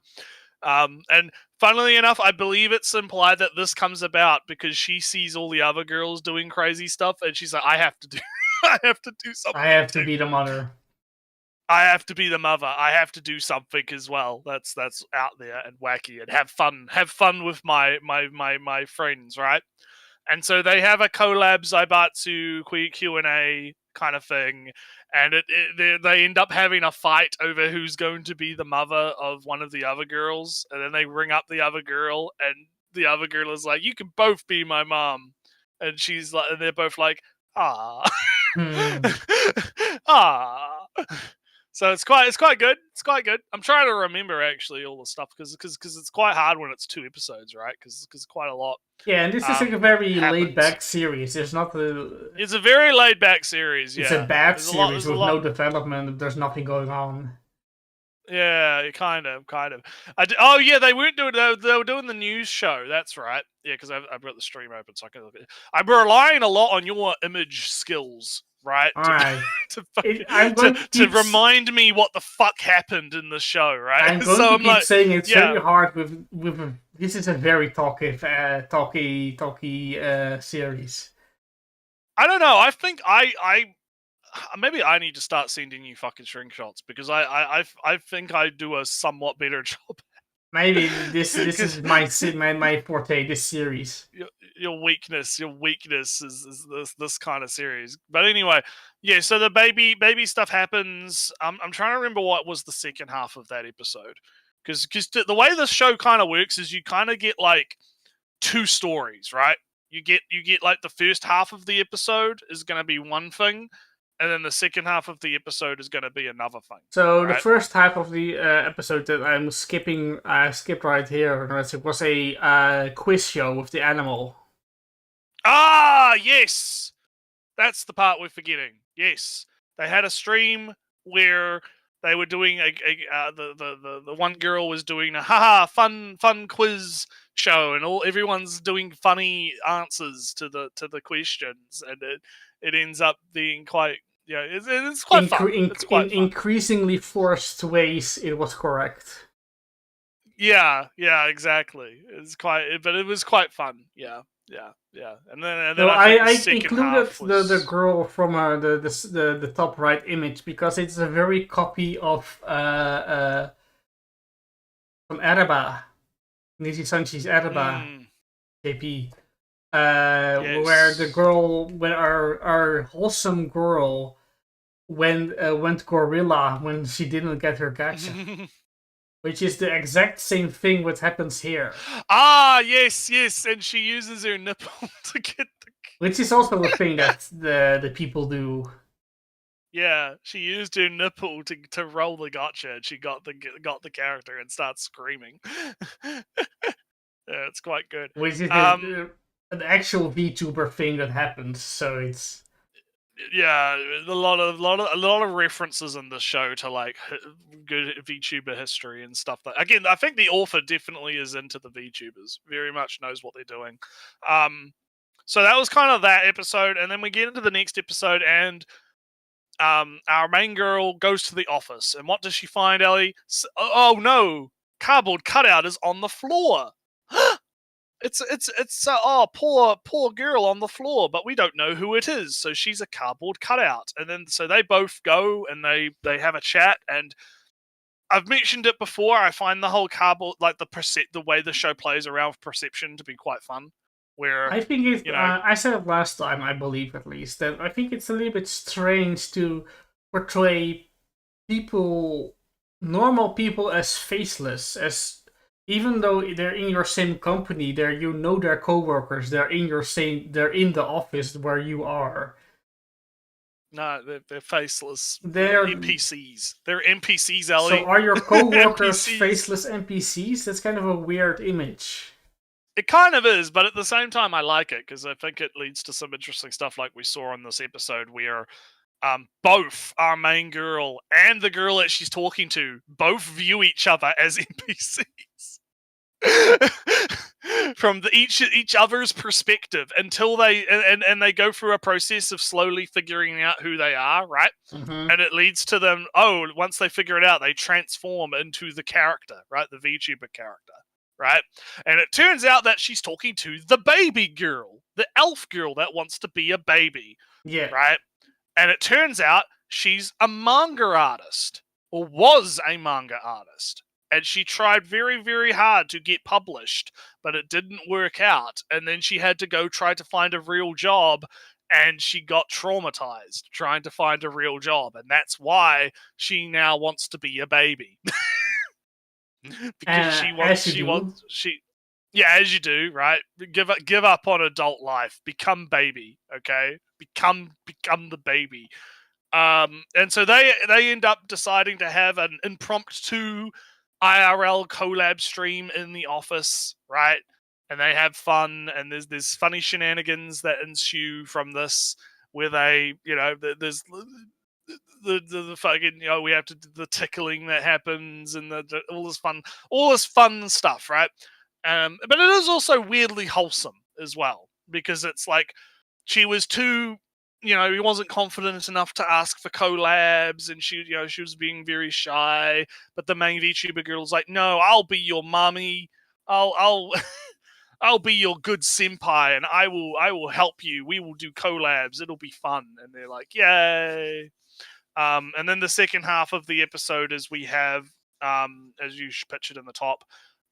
And Funnily enough, I believe it's implied that this comes about because she sees all the other girls doing crazy stuff, and she's like, I have to do something. I have to be the mother. I have to be the mother. I have to do something as well. That's out there and wacky and have fun. Have fun with my friends, right? And so they have a collab Zaibatsu Q&A kind of thing, and they end up having a fight over who's going to be the mother of one of the other girls, and then they ring up the other girl, and the other girl is like, "You can both be my mom," and she's like, and they're both like, "Ah, ah." So it's quite good. It's quite good. I'm trying to remember actually all the stuff because it's quite hard when it's 2 episodes, right? Because quite a lot. Yeah, and this is like a very happens. laid-back series. There's not the. It's a very laid-back series. Yeah, It's a bad There's series a with lot. no development. There's nothing going on. Yeah, kind of. Oh yeah, they weren't doing. They were doing the news show. That's right. Yeah, because I've got the stream open, so I can look at it. I'm relying a lot on your image skills, right? Alright. To remind me what the fuck happened in the show, right? I'm going to keep saying it's very hard with this is a very talky series. I don't know. I think I maybe I need to start sending you fucking screenshots because I think I do a somewhat better job. Maybe this is my forte. This series. Your weakness is this kind of series. But anyway, yeah. So the baby stuff happens. I'm trying to remember what was the second half of that episode because the way this show kind of works is you kind of get like 2 stories, right? You get like the first half of the episode is going to be one thing, and then the second half of the episode is going to be another thing. So right? The first half of the episode that I'm skipping, I skipped right here. It was a quiz show with the animal. Ah, yes, that's the part we're forgetting. Yes, they had a stream where they were doing the one girl was doing a fun quiz show, and everyone's doing funny answers to the questions, and it ends up being quite it's quite fun. It's quite fun. Increasingly forced ways, it was correct. Yeah, exactly. But it was quite fun. Yeah. And then I included the girl from the top right image because it's a very copy of from REEEEEEE, Nishi-Sanshi's REEEEEEE JP, yes. where the girl, when our wholesome girl went gorilla when she didn't get her gacha. Which is the exact same thing what happens here. Ah, yes, and she uses her nipple to get the... Which is also a thing that the people do. Yeah, she used her nipple to roll the gotcha, and she got the character and starts screaming. Yeah, it's quite good. Which is an actual VTuber thing that happens, so it's... Yeah, a lot of references in the show to like good VTuber history and stuff. That again, I think the author definitely is into the VTubers. Very much knows what they're doing. So that was kind of that episode, and then we get into the next episode, and our main girl goes to the office, and what does she find, Ellie? Oh no, cardboard cutout is on the floor. It's poor girl on the floor, but we don't know who it is, so she's a cardboard cutout. And then so they both go and they have a chat, and I've mentioned it before, I find the whole cardboard, like the way the show plays around with perception to be quite fun. Where I think it's I said it last time, I believe at least, that I think it's a little bit strange to portray normal people as faceless, as even though they're in your same company, they're their coworkers, they're in the office where you are. No, they're faceless. They're NPCs. They're NPCs, Ellie. So are your coworkers faceless NPCs? That's kind of a weird image. It kind of is, but at the same time, I like it because I think it leads to some interesting stuff, like we saw in this episode, where both our main girl and the girl that she's talking to both view each other as NPCs from each other's perspective until they and they go through a process of slowly figuring out who they are, right? Mm-hmm. And it leads to them. Once they figure it out, they transform into the character, right? The VTuber character. right? And it turns out that she's talking to the baby girl, the elf girl that wants to be a baby, Yeah. right? And it turns out she's a manga artist, or was a manga artist. And she tried very, very hard to get published, but it didn't work out. And then she had to go try to find a real job, and she got traumatized trying to find a real job. And that's why she now wants to be a baby. Because yeah, as you do, right? Give up on adult life. Become baby, okay? Become the baby. And so they end up deciding to have an impromptu IRL collab stream in the office, right? And they have fun, and there's funny shenanigans that ensue from this, where they, there's the fucking, we have to do the tickling that happens, and all this fun stuff, right? But it is also weirdly wholesome as well, because it's like she was too. He wasn't confident enough to ask for collabs, and she was being very shy. But the main VTuber girl's like, "No, I'll be your mommy. I'll I'll be your good senpai, and I will help you. We will do collabs. It'll be fun." And they're like, "Yay!" And then the second half of the episode is we have, as you pictured in the top,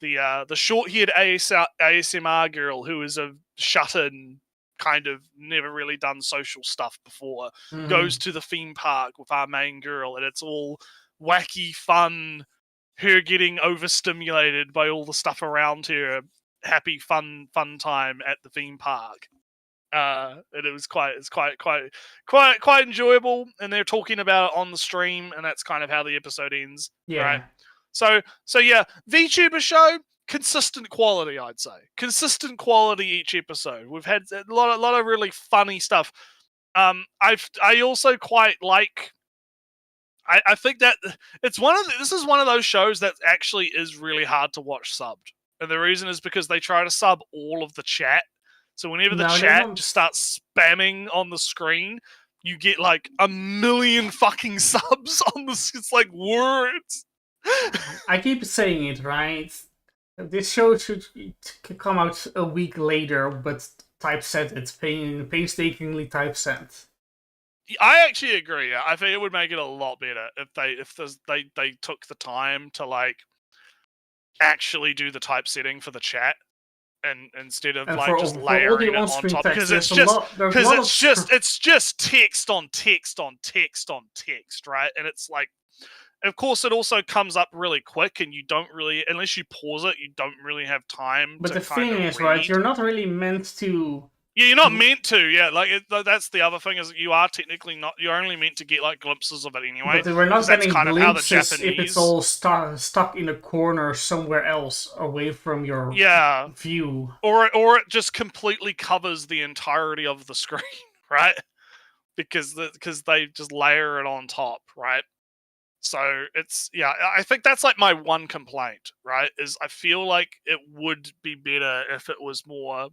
the short-haired ASMR girl who is a shut-in, kind of never really done social stuff before, goes to the theme park with our main girl, and it's all wacky fun, her getting overstimulated by all the stuff around her, happy fun time at the theme park. And it was quite enjoyable, and they're talking about it on the stream, and that's kind of how the episode ends. Yeah. Right? So yeah, VTuber show, consistent quality, I'd say. Consistent quality each episode. We've had a lot of really funny stuff. I also quite like. I think that it's this is one of those shows that actually is really hard to watch subbed, and the reason is because they try to sub all of the chat. So whenever the chat just starts spamming on the screen, you get like a million fucking subs on this. It's like words. I keep saying it, right? This show should come out a week later, but typeset, it's painstakingly typeset. I actually agree. I think it would make it a lot better if they took the time to like actually do the typesetting for the chat, and instead of like just layering it on top, because it's just text on text on text on text, right? And it's like, of course, it also comes up really quick, and you don't really, unless you pause it, you don't really have time. But the thing is, right, you're not really meant to. Yeah, you're not meant to. Yeah, like that's the other thing, is that you are technically not. You're only meant to get like glimpses of it anyway. But we're not getting kind glimpses of how the Japanese... if it's all stuck in a corner somewhere else, away from your view. Or it just completely covers the entirety of the screen, right? Because they just layer it on top, right? So it's, I think that's like my one complaint, right? Is I feel like it would be better if it was more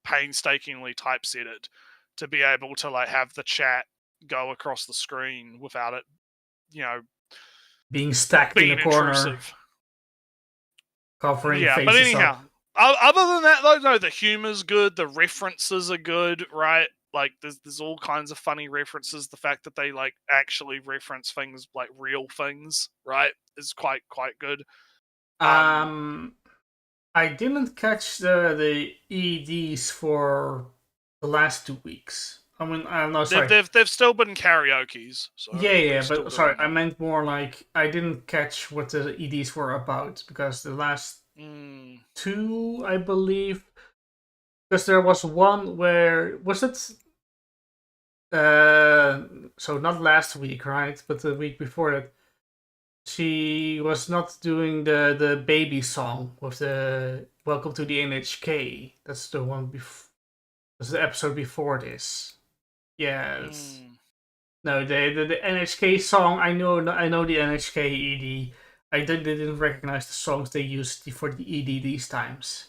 painstakingly typesetted, to be able to like have the chat go across the screen without it, being stacked in a corner, intrusive. Covering faces. But anyhow, other than that though, no, the humor's good, the references are good, right? Like there's all kinds of funny references. The fact that they like actually reference things like real things, right, is quite good. I didn't catch the EDs for the last 2 weeks. I mean, no, sorry. They've still been karaoke's. So yeah, but sorry, I meant more like I didn't catch what the EDs were about, because the last 2, I believe, because there was one where was it? So not last week, right? But the week before that. She was not doing the baby song with the Welcome to the NHK. That's the one that's the episode before this. Yeah. No, the NHK song. I know the NHK ED. I didn't recognize the songs they used for the ED these times.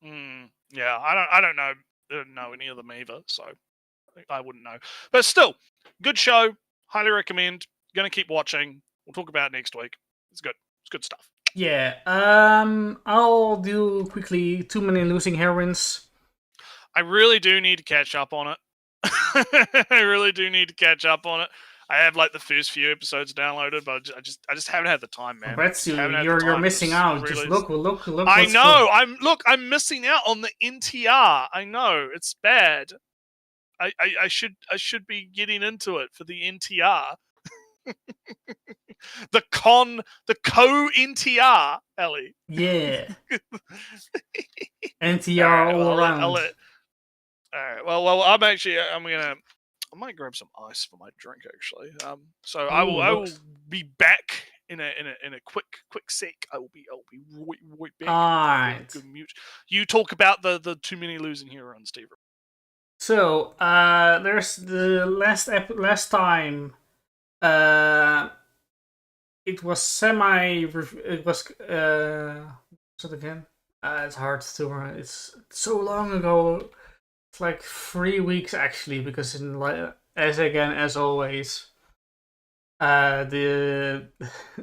Yeah, I don't know any of them either, so I wouldn't know. But still, good show. Highly recommend. Gonna keep watching. We'll talk about it next week. It's good. It's good stuff. Yeah, I'll do quickly Too Many Losing Heroines. I really do need to catch up on it. I really do need to catch up on it. I have like the first few episodes downloaded, but I just haven't had the time, man. Just haven't had the Nretsew, you're time. missing Just out. Just realized. look. I What's know. I'm missing out on the NTR. I know it's bad. I should be getting into it for the NTR. the co NTR, Ellie. Yeah. NTR Alright, all well, around. Alright, well, I might grab some ice for my drink actually. So I will be back in a quick sec. I will be right back. Alright. Good mute. You talk about the too many losing heroes, Steve. So, there's the last time, it was what's it again? It's hard to remember. It's so long ago. It's like 3 weeks actually, because as always, the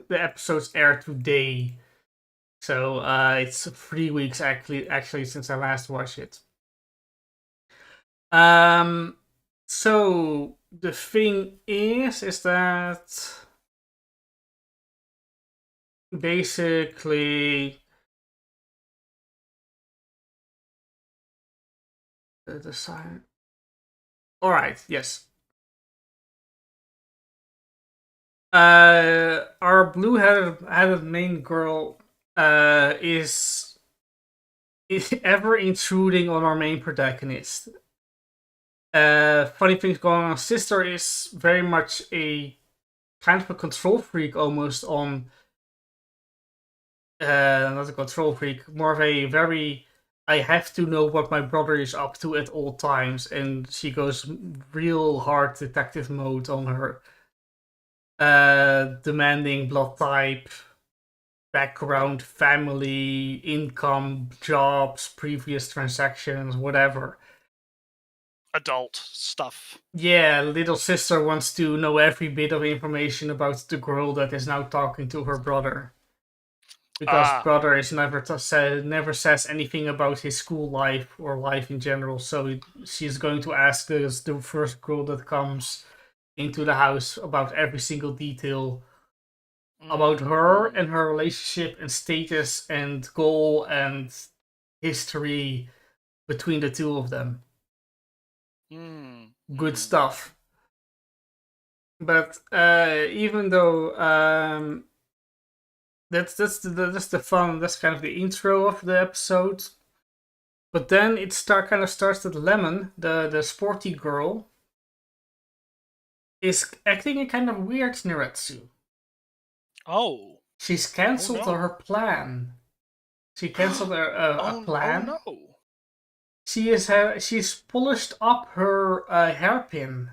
the episodes air today. So it's 3 weeks actually since I last watched it. So the thing is that basically the sign. All right. Yes. Our blue-headed main girl is ever intruding on our main protagonist. Funny things going on. Sister is very much a kind of a control freak, almost on. Not a control freak, more of a very. I have to know what my brother is up to at all times, and she goes real hard detective mode on her. Demanding blood type, background, family, income, jobs, previous transactions, whatever. Adult stuff. Yeah, little sister wants to know every bit of information about the girl that is now talking to her brother. Because brother is never says anything about his school life or life in general, so she's going to ask the first girl that comes into the house about every single detail about her and her relationship and status and goal and history between the two of them. Good stuff. But even though that's the fun, that's kind of the intro of the episode. But then it starts with Lemon, the sporty girl, is acting a kind of weird Nretsew. Oh. She's cancelled her plan. She cancelled a plan. Oh no. She's polished up her hairpin.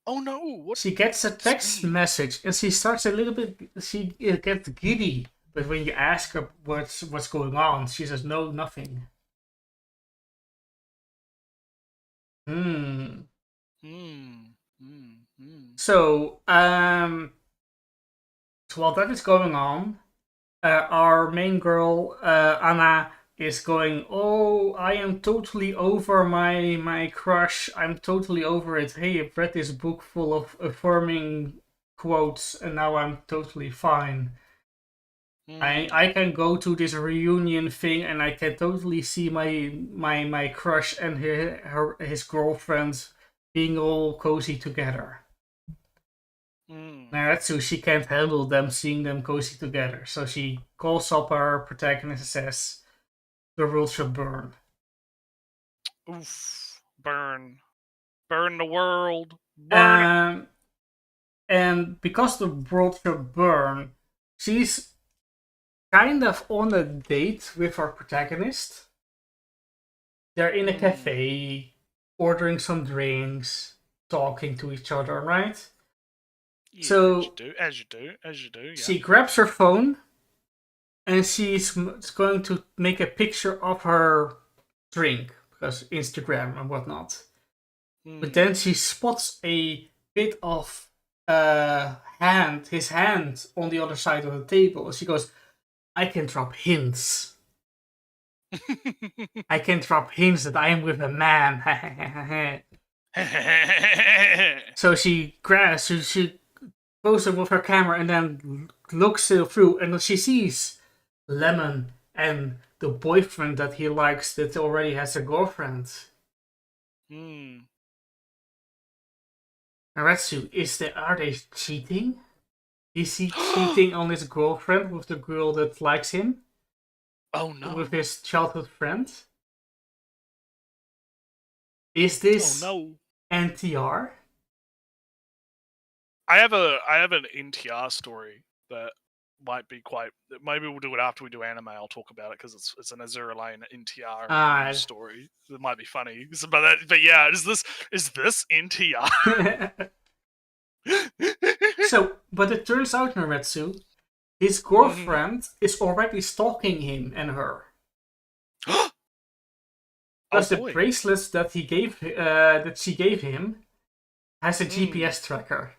Oh no! What? She gets a text message and she starts a little bit. She gets giddy, but when you ask her what's going on, she says no, nothing. So while that is going on, our main girl Anna is going, oh, I am totally over my crush. I'm totally over it. Hey, I've read this book full of affirming quotes and now I'm totally fine. I can go to this reunion thing and I can totally see my crush and his girlfriend being all cozy together. Nretsew, she can't handle them seeing them cozy together, so she calls up our protagonist and says, the world shall burn. Oof. Burn the world. Burn it. And because the world shall burn, she's kind of on a date with our protagonist. They're in a cafe, ordering some drinks, talking to each other, right? Yeah, so as you do. Yeah. She grabs her phone and she's going to make a picture of her drink because Instagram and whatnot. But then she spots a bit of his hand on the other side of the table. She goes, I can drop hints. I can drop hints that I am with a man. So she grabs, she goes up with her camera and then looks through, and she sees Lemon and the boyfriend that he likes that already has a girlfriend. Nretsew, are they cheating? Is he cheating on his girlfriend with the girl that likes him? Oh no. With his childhood friend? Is this NTR? I have an NTR story that might be quite. Maybe we'll do it after we do anime. I'll talk about it because it's an Azura Lane NTR story. It might be funny. But yeah, is this NTR? But it turns out, Nretsew, his girlfriend is already stalking him and her. Because the bracelets that she gave him has a GPS tracker.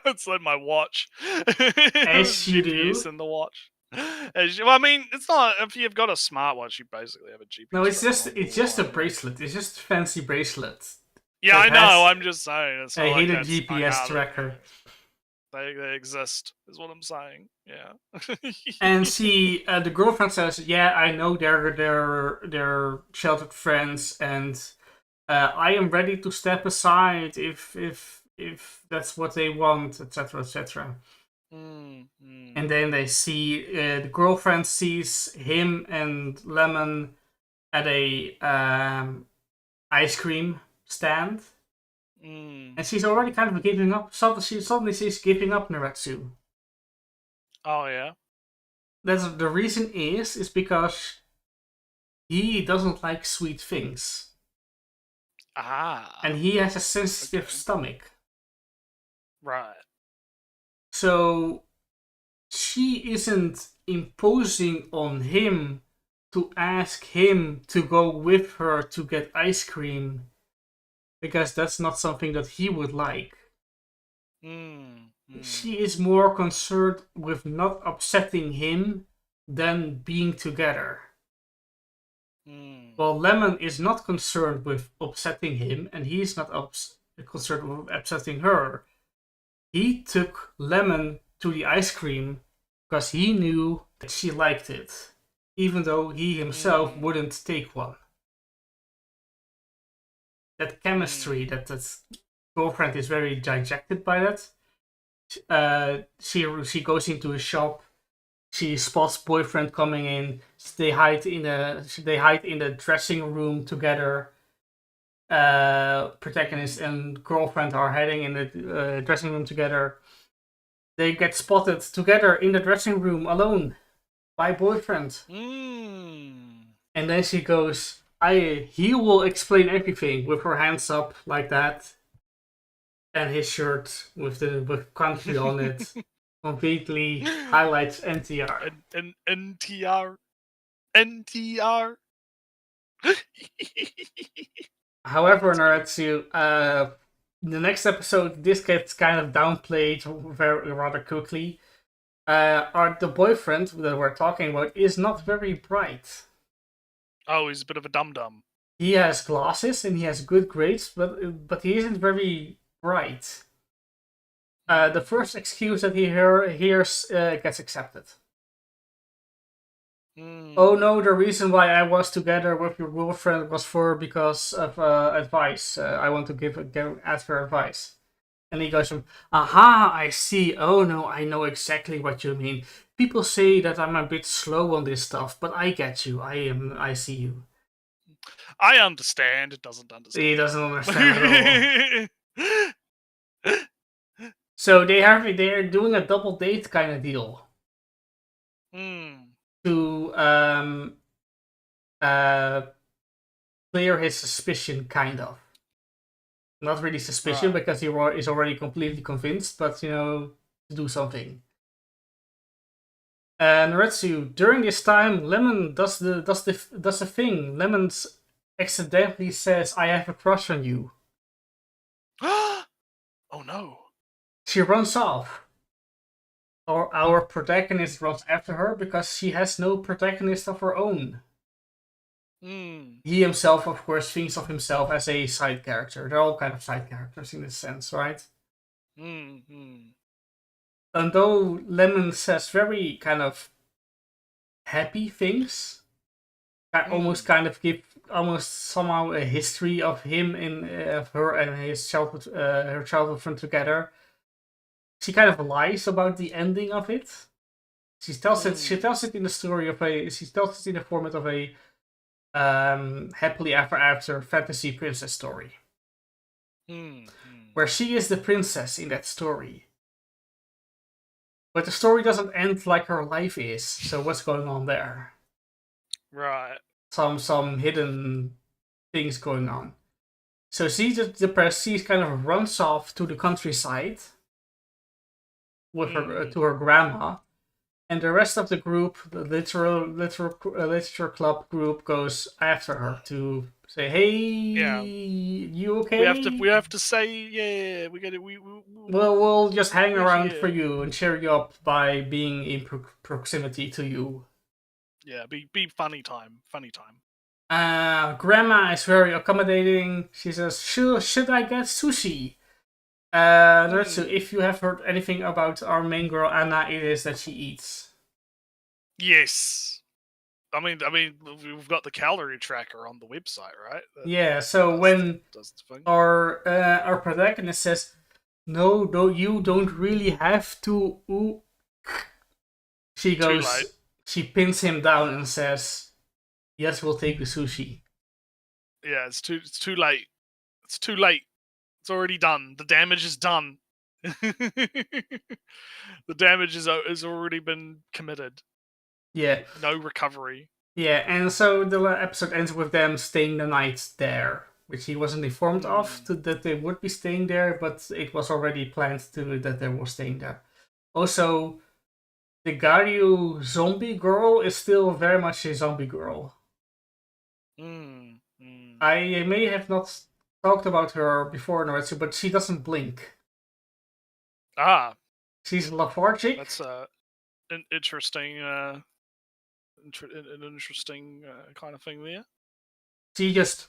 It's like my watch. As you GPS do. in the watch. I mean, it's not. If you've got a smartwatch, you basically have a GPS. No, it's just a bracelet. It's just a fancy bracelet. Yeah, I know. I'm just saying. It's a hidden GPS tracker. They exist, is what I'm saying. Yeah. And the girlfriend says, "Yeah, I know they're sheltered friends, and I am ready to step aside if that's what they want, etc., etc." And then they see the girlfriend sees him and Lemon at a ice cream stand, and she's already kind of giving up. Suddenly she's giving up Nretsew. Oh yeah. The reason is because he doesn't like sweet things. And he has a sensitive stomach. Right. So she isn't imposing on him to ask him to go with her to get ice cream, because that's not something that he would like. She is more concerned with not upsetting him than being together. Well, Lemon is not concerned with upsetting him, and he's not concerned with upsetting her. He took Lemon to the ice cream because he knew that she liked it, even though he himself wouldn't take one. That chemistry, that girlfriend is very dejected by that. She goes into a shop. She spots boyfriend coming in. They hide in the dressing room together. Protagonist and girlfriend are hiding in the dressing room together. They get spotted together in the dressing room alone by boyfriend. And then she goes, he will explain everything, with her hands up like that, and his shirt with country on it completely highlights NTR. And NTR. However, Nretsew, the next episode, this gets kind of downplayed rather quickly. The boyfriend that we're talking about is not very bright. Oh, he's a bit of a dum-dum. He has glasses and he has good grades, but he isn't very bright. The first excuse that he hears gets accepted. Oh no, the reason why I was together with your girlfriend was because of advice. I want to ask for advice. And he goes, aha, I see. Oh no, I know exactly what you mean. People say that I'm a bit slow on this stuff, but I get you. I see you. I understand. It doesn't understand. He doesn't understand at all. So they're doing a double date kind of deal. To clear his suspicion, kind of. Not really suspicion, because he is already completely convinced, but to do something. Nretsew, during this time, Lemon does the thing. Lemon accidentally says, "I have a crush on you." Oh no. She runs off. Or our protagonist runs after her because she has no protagonist of her own. He himself, of course, thinks of himself as a side character. They're all kind of side characters in this sense, right? And though Lemon says very kind of happy things, that almost kind of give almost somehow a history of him and of her and his childhood, her childhood friend together. She kind of lies about the ending of it. She tells it. She tells it in the story of a. She tells it in the format of a happily ever after fantasy princess story, where she is the princess in that story. But the story doesn't end like her life is. So what's going on there? Right. Some hidden things going on. So she's depressed. She kind of runs off to the countryside with her to her grandma, and the rest of the group, the literature club group, goes after her to say, "Hey, you okay? We have to say, yeah, we got it. We'll just hang we're around here." for you and cheer you up by being in proximity to you." Yeah, be funny time. Grandma is very accommodating. She says, should I get sushi? Nretsew, if you have heard anything about our main girl Anna, it is that she eats. Yes. I mean, we've got the calorie tracker on the website, right? Yeah, so when our protagonist says, "No, you don't really have to," she goes, she pins him down and says, "Yes, we'll take the sushi." Yeah, it's too late. It's too late. It's already done. The damage is done. The damage has already been committed. Yeah. No recovery. Yeah, and so the episode ends with them staying the night there, which he wasn't informed of that they would be staying there, but it was already planned that they were staying there. Also, the Gario zombie girl is still very much a zombie girl. I may have not talked about her before, Nretsew, but she doesn't blink. She's lethargic. That's an interesting, an interesting kind of thing there. She just,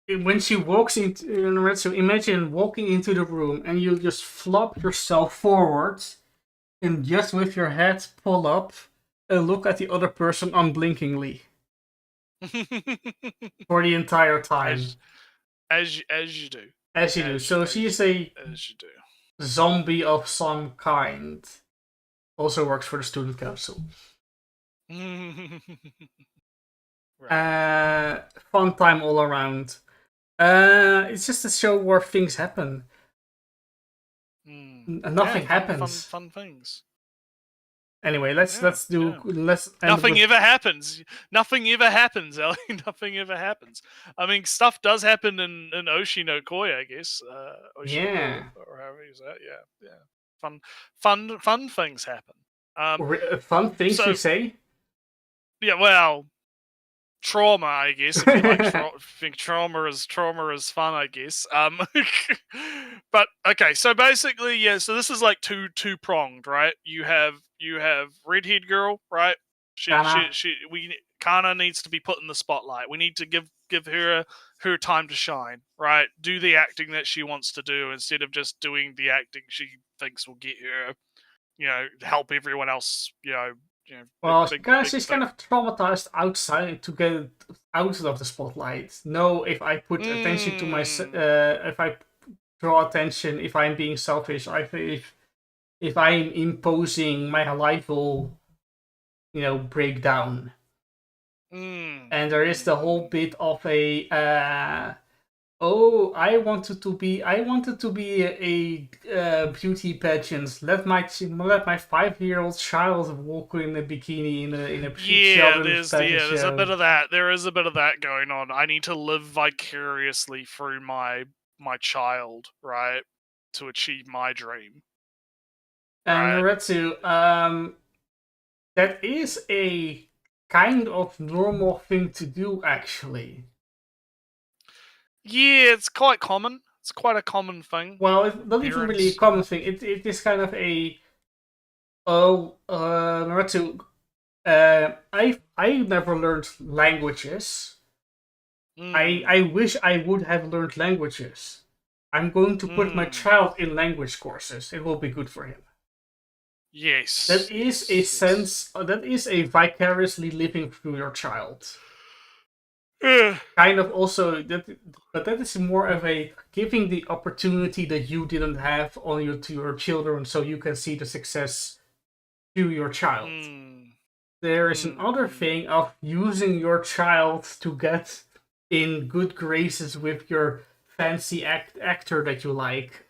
when she walks into Nretsew, imagine walking into the room and you just flop yourself forward and just with your head pull up and look at the other person unblinkingly for the entire time. As you do. As you do. So she is a zombie of some kind. Also works for the student council. Fun time all around. It's just a show where things happen. Nothing happens. Fun things. Anyway, let's Nothing ever happens. Nothing ever happens, Ellie. Nothing ever happens. I mean, stuff does happen in Oshi no Koi, I guess. Or however you say it. Yeah. Fun things happen. Fun things you say? Yeah, well, trauma, I guess. If you like think trauma is fun, I guess. But okay, so basically, yeah. So this is like two pronged, right? You have redhead girl, right? Kana needs to be put in the spotlight. We need to give her time to shine, right? Do the acting that she wants to do instead of just doing the acting she thinks will get her, help everyone else, Well, she's kind of traumatized outside to get out of the spotlight. No, if I put attention to if I draw attention, if I'm being selfish, if I'm imposing, my life will, break down. And there is the whole bit of a, I wanted to be a beauty pageant. Let my 5-year-old child walk in a bikini in a there's a bit of that. There is a bit of that going on. I need to live vicariously through my child, right, to achieve my dream. And Nretsew, that is a kind of normal thing to do, actually. Yeah, it's quite common. It's quite a common thing. Well, it's not even really a common thing. It is kind of a Nretsew. I never learned languages. I wish I would have learned languages. I'm going to put my child in language courses. It will be good for him. Yes. That is a sense. That is a vicariously living through your child. Kind of also but that is more of a giving the opportunity that you didn't have to your children, so you can see the success to your child. There is another thing of using your child to get in good graces with your fancy actor that you like.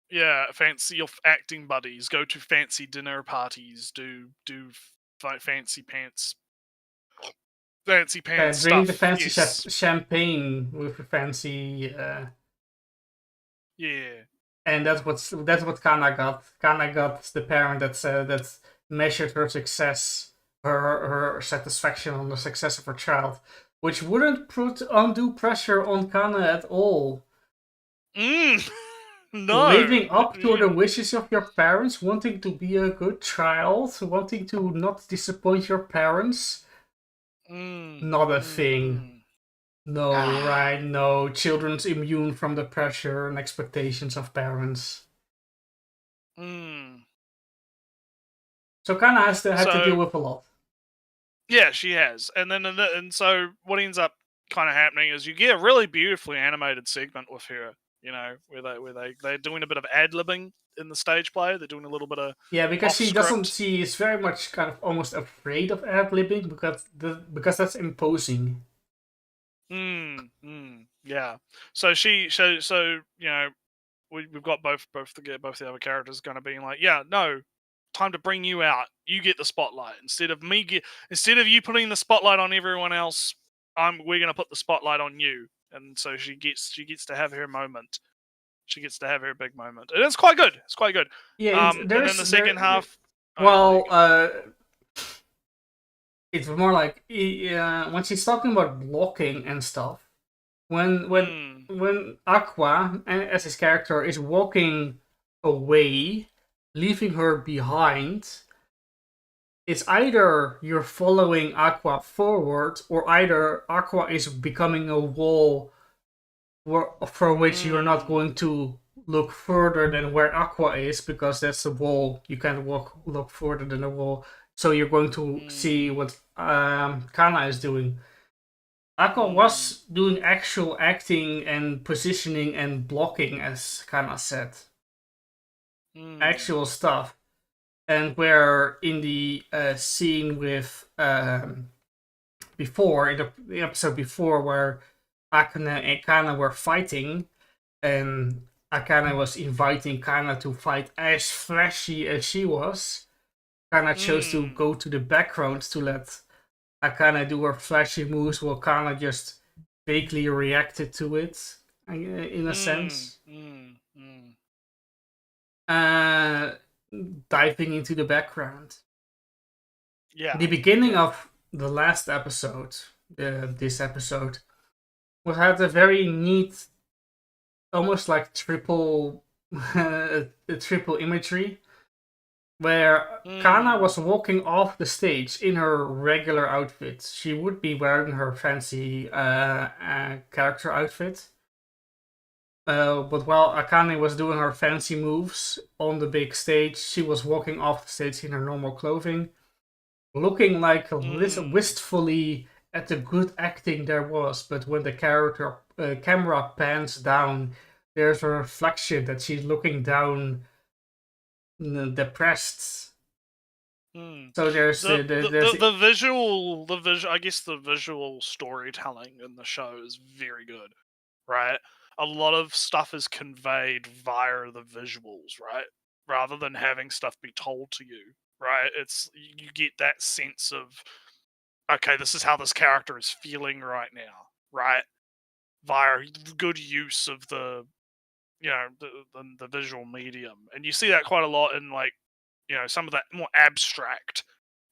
Yeah, fancy your acting buddies. Go to fancy dinner parties. Do fancy pants. Fancy pants drink stuff. the fancy yes. champagne with the fancy. Yeah. And that's what Kana got. Kana got the parent that measured her success, her satisfaction on the success of her child, which wouldn't put undue pressure on Kana at all. No. Living up to the wishes of your parents, wanting to be a good child, wanting to not disappoint your parents. Not a thing. No, right? No, children's immune from the pressure and expectations of parents. So Kana has to have to deal with a lot. Yeah, she has, and then and so what ends up kind of happening is you get a really beautifully animated segment with her. You know, where they're doing a bit of ad-libbing in the stage play. They're doing a little bit of because she is very much kind of almost afraid of ad-libbing because that's imposing. Yeah. So so you know, we've got both the other characters going to be like, yeah, no, time to bring you out. You get the spotlight instead of you putting the spotlight on everyone else. We're going to put the spotlight on you. And so she gets to have her moment. She gets to have her big moment, and it's quite good. It's quite good. Yeah, and then the second half. It's more like when she's talking about blocking and stuff. When Aqua, as his character, is walking away, leaving her behind, it's either you're following Aqua forward, or either Aqua is becoming a wall for which you're not going to look further than where Aqua is, because that's the wall. You can't look further than the wall. So you're going to see what Kana is doing. Aqua was doing actual acting and positioning and blocking, as Kana said. Actual stuff. And where in the scene with before, in the episode before, where Akane and Kana were fighting, and Akane was inviting Kana to fight as flashy as she was, Kana chose to go to the background to let Akane do her flashy moves, while Kana just vaguely reacted to it, in a sense. Diving into the background. Yeah. The beginning of the last episode, this episode, had a very neat, almost like triple imagery, where Kana was walking off the stage in her regular outfit. She would be wearing her fancy character outfit. But while Akane was doing her fancy moves on the big stage, she was walking off the stage in her normal clothing, looking like wistfully at the good acting there was. But when the camera pans down, there's a reflection that she's looking down, depressed. So there's the visual. I guess the visual storytelling in the show is very good, right? A lot of stuff is conveyed via the visuals, right? Rather than having stuff be told to you, right? You get that sense of, okay, this is how this character is feeling right now, right? Via good use of the visual medium, and you see that quite a lot in, like, some of that more abstract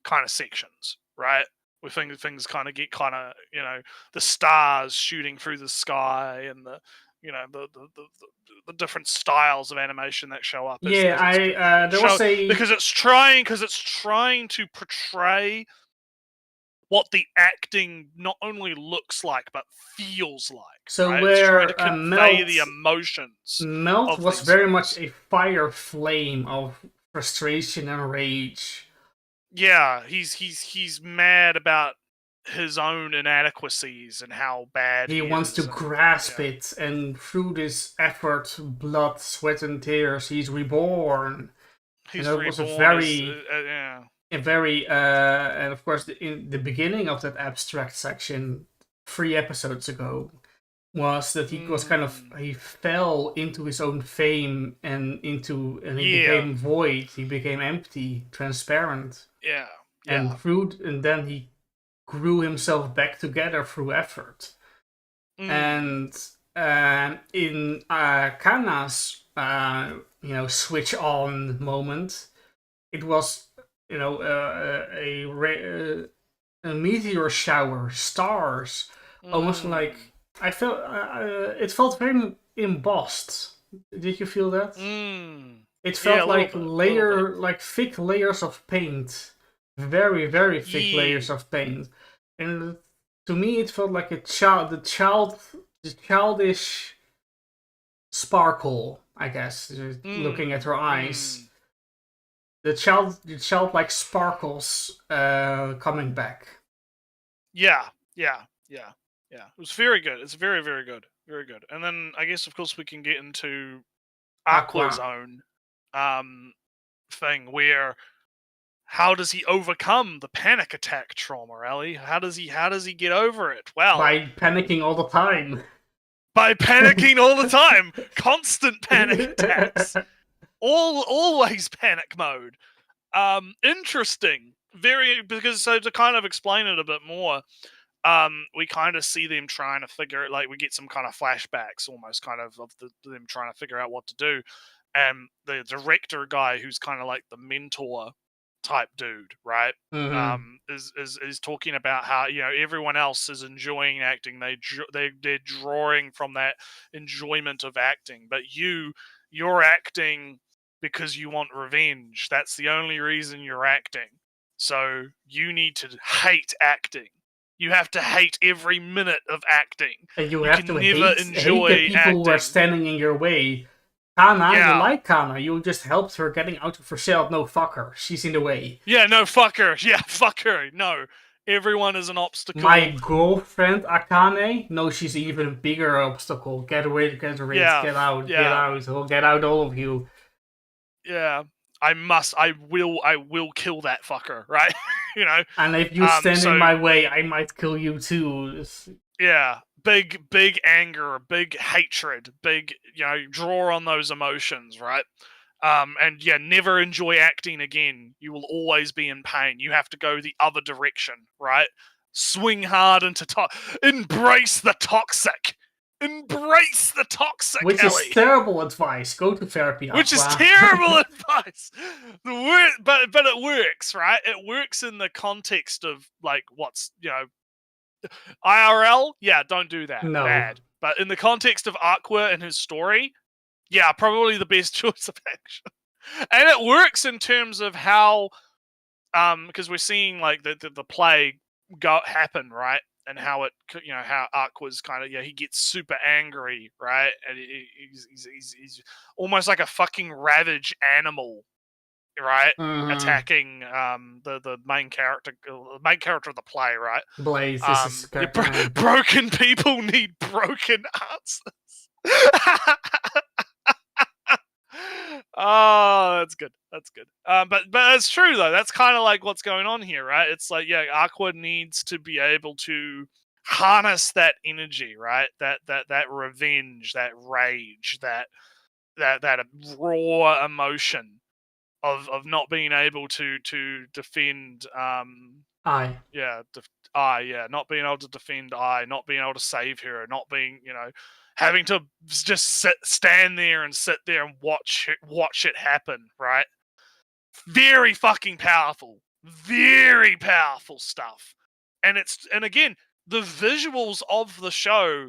kind of sections, right? Where things kind of get the stars shooting through the sky, and the different styles of animation that show up. There was a because it's trying to portray what the acting not only looks like but feels like. so right? where It's trying to convey Melt, the emotions. Melt of was these very things. much a fire flame of frustration and rage. Yeah, he's mad about his own inadequacies and how bad He wants is, to grasp it, and through this effort, blood, sweat, and tears, he's reborn. He's and it reborn. was a very, Yeah. and of course, in the beginning of that abstract section, 3 episodes ago, was that he was kind of, he fell into his own fame and he became void. He became empty, transparent. Yeah. And then he grew himself back together through effort. And in Kana's switch on moment, it was a meteor shower, stars, almost like I felt it felt very embossed. Did you feel that? It felt like thick layers of paint, very very thick layers of paint, and to me it felt like the childish sparkle, I guess, looking at her eyes. The childlike sparkles coming back. Yeah. It was very good. It's very, very good. Very good. And then I guess, of course, we can get into Aqua's own thing, where how does he overcome the panic attack trauma, Ellie? How does he get over it? Well, by panicking all the time. By panicking all the time. Constant panic attacks. Always panic mode. Interesting. Because to kind of explain it a bit more, we kind of see them trying to figure it, like we get some kind of flashbacks almost kind of them trying to figure out what to do. And the director guy, who's kind of like the mentor type dude, right? Is talking about how everyone else is enjoying acting. They're drawing from that enjoyment of acting, but you're acting because you want revenge. That's the only reason you're acting. So you need to hate acting. You have to hate every minute of acting. And you have to never enjoy hate the people acting. who are standing in your way. Kana, you like Kana. You just helped her getting out of herself. No, fuck her. She's in the way. Yeah, no, fuck her. Yeah, fuck her. No. Everyone is an obstacle. My girlfriend, Akane? No, she's an even bigger obstacle. Get away, get out, get out, all of you. Yeah. I will kill that fucker, right? And if you stand in my way, I might kill you too. Yeah. Big anger, big hatred, big, draw on those emotions, right? And never enjoy acting again. You will always be in pain. You have to go the other direction, right? Swing hard into embrace the toxic. Embrace the toxic, Which Ellie. is terrible advice. Go to therapy, Aqua. Which is terrible advice. But it works, right? It works in the context of, like, what's, IRL? Yeah, don't do that. No. Bad. But in the context of Aqua and his story, yeah, probably the best choice of action. And it works in terms of how, because we're seeing, like, the play happen, right? And how how Aqua's kind of, he gets super angry, right? And he's almost like a fucking ravage animal, right? Attacking the main character of the play, right? Blaze, this is broken people need broken answers. Oh, that's good. That's good. But it's true though. That's kind of like what's going on here, right? It's like, Aqua needs to be able to harness that energy, right? That revenge, that rage, that raw emotion of not being able to defend. Not being able to defend not being able to save her, not being, having to just stand there and sit there and watch it happen, right? Very fucking powerful. Very powerful stuff. And again, the visuals of the show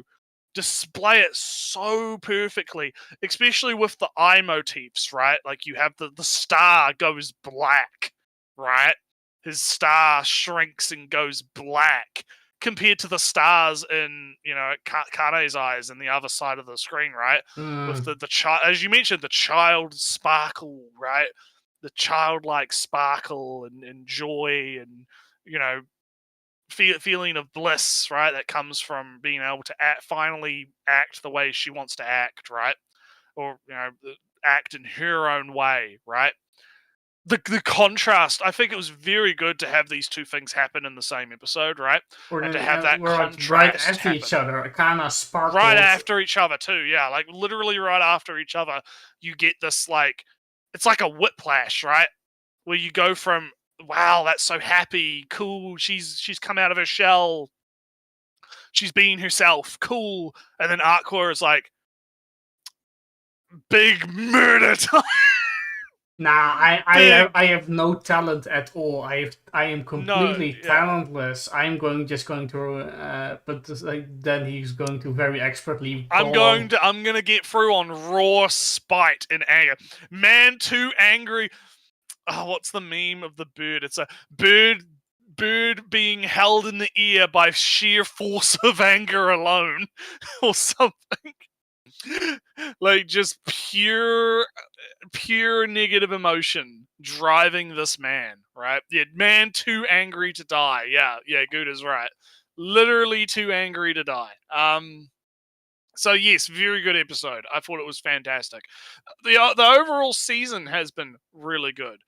display it so perfectly, especially with the eye motifs, right? Like you have the star goes black, right? His star shrinks and goes black compared to the stars in, Kane's eyes and the other side of the screen, right? With the child, as you mentioned, the child sparkle, right? The childlike sparkle and joy and, feeling of bliss, right? That comes from being able to finally act the way she wants to act, right? Or, act in her own way, right? The contrast, I think it was very good to have these two things happen in the same episode, right? And to have that contrast right after happen. each other. Kana sparkles. Right after each other too, yeah. Like literally right after each other, you get this it's like a whiplash, right? Where you go from, wow, that's so happy, cool, she's come out of her shell, she's being herself, cool, and then Aqua is like, big murder time. Nah, I have no talent at all. I am completely talentless. I'm just going to but then he's going to very expertly. I'm gonna get through on raw spite and anger. Man, too angry. Oh, what's the meme of the bird? It's a bird being held in the ear by sheer force of anger alone, or something. Like just pure negative emotion driving this man, right? Yeah, man too angry to die. Yeah, Good is right. Literally too angry to die. So yes, very good episode. I thought it was fantastic. The overall season has been really good.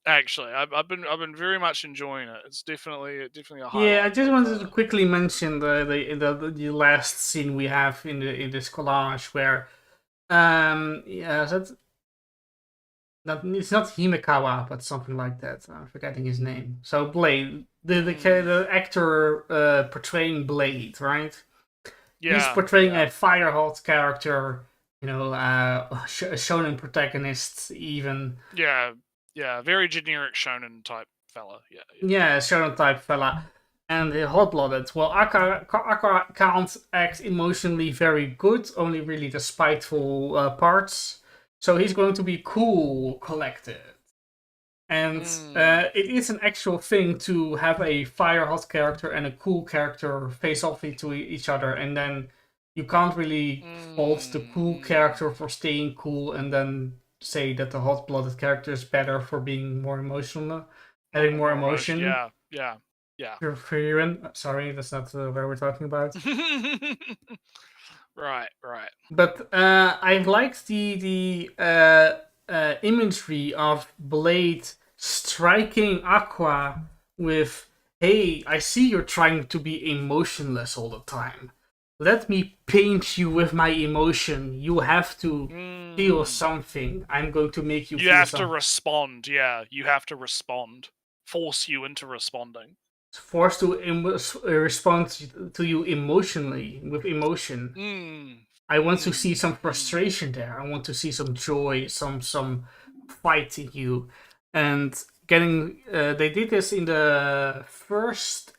Actually, I've been very much enjoying it. It's definitely a highlight. Yeah, I just wanted to quickly mention the last scene we have in this collage where it's not Himekawa, but something like that. I'm forgetting his name. So Blade, the actor portraying Blade, right? Yeah, he's portraying a fire hot character, a shonen protagonist, even. Yeah, very generic shonen type fella. Yeah, shonen type fella. And hot-blooded. Well, Akka can't act emotionally very good, only really the spiteful parts. So he's going to be cool, collected. And it is an actual thing to have a fire-hot character and a cool character face off to each other, and then you can't really fault the cool character for staying cool and then say that the hot-blooded character is better for being more emotional, having more emotion. Yeah. Sorry, that's not what we're talking about. Right. But I liked the imagery of Blade striking Aqua with, "Hey, I see you're trying to be emotionless all the time. Let me paint you with my emotion. You have to feel something. I'm going to make you feel something." You have to respond, yeah. You have to respond. Force you into responding. Forced to respond to you emotionally, with emotion. I want to see some frustration there. I want to see some joy, some fight in you. And they did this in the first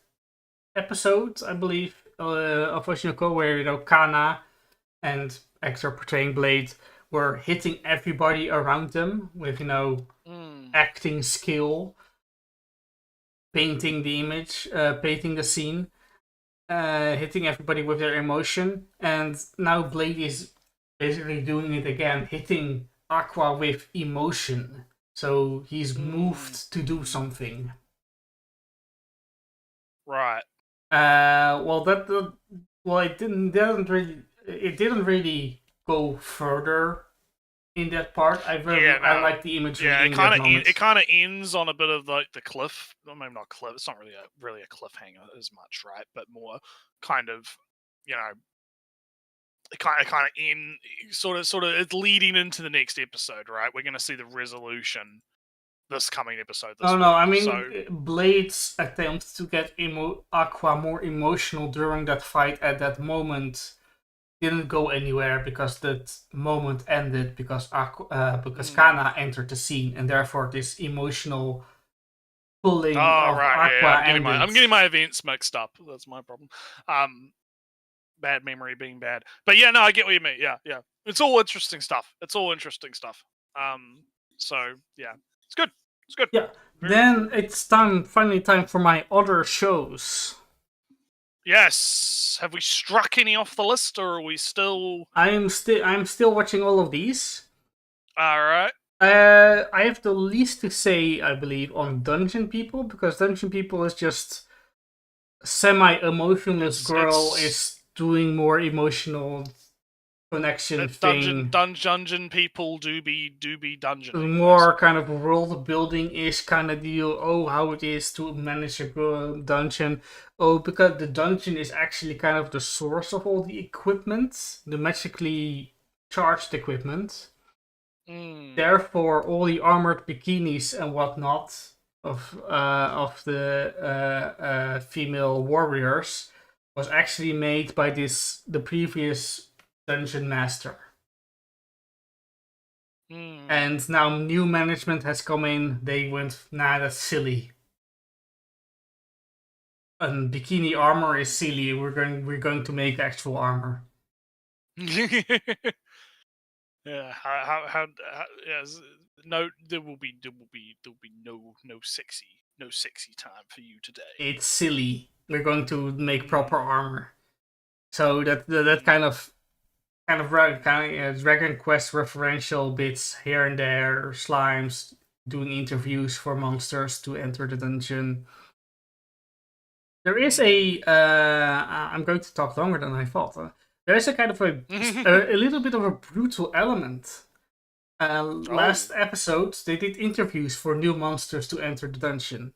episode, I believe, of Oshinoko, where Kana and actor portraying Blade were hitting everybody around them with acting skill, painting the image, painting the scene, hitting everybody with their emotion. And now Blade is basically doing it again, hitting Aqua with emotion. So he's moved to do something. Right. It didn't really go further in that part. I like the imagery. Yeah, it kind of ends on a bit of like the cliff. Well, maybe not cliff. It's not really a cliffhanger as much, right? But more kind of, it kind of end sort of. It's leading into the next episode, right? We're going to see the resolution this coming episode. Blade's attempt to get Aqua more emotional during that fight at that moment didn't go anywhere because that moment ended because Kana entered the scene, and therefore this emotional pulling of Aqua ended. I'm getting my events mixed up. That's my problem. bad memory being bad. But yeah, no, I get what you mean. Yeah, yeah. It's all interesting stuff. So yeah, it's good. It's good. Yeah. Then it's finally time for my other shows. Yes. Have we struck any off the list, or are we still? I'm still watching all of these. All right. I have the least to say, I believe, on Dungeon People, because Dungeon People is just semi-emotionless girl is doing more emotional connection thing. Dungeon People do be dungeoning. More kind of world building ish kind of deal. Oh, how it is to manage a dungeon. Oh, because the dungeon is actually kind of the source of all the equipment, the magically charged equipment. Therefore, all the armored bikinis and whatnot of the female warriors was actually made by the previous dungeon master. And now new management has come in. They went, nah, that's silly. And bikini armor is silly. We're going to make actual armor. Yeah. How yes. No, there will be no sexy time for you today. It's silly. We're going to make proper armor. So that kind of Dragon Quest referential bits here and there, slimes doing interviews for monsters to enter the dungeon. There is I'm going to talk longer than I thought. There is a kind of a little bit of a brutal element. Last episode, they did interviews for new monsters to enter the dungeon.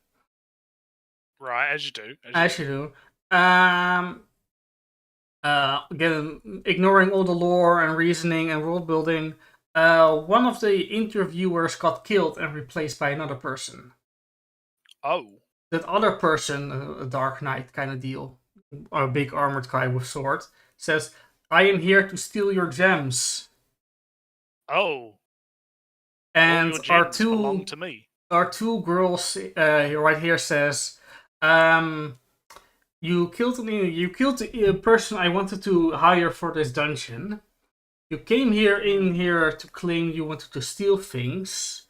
Right, as you do. As you do. Again, ignoring all the lore and reasoning and world building, one of the interviewers got killed and replaced by another person. Oh. That other person, a Dark Knight kind of deal, or a big armored guy with sword, says, "I am here to steal your gems." Oh. And our two to me. Our two girls right here says, you killed the person I wanted to hire for this dungeon. You came in here to claim you wanted to steal things.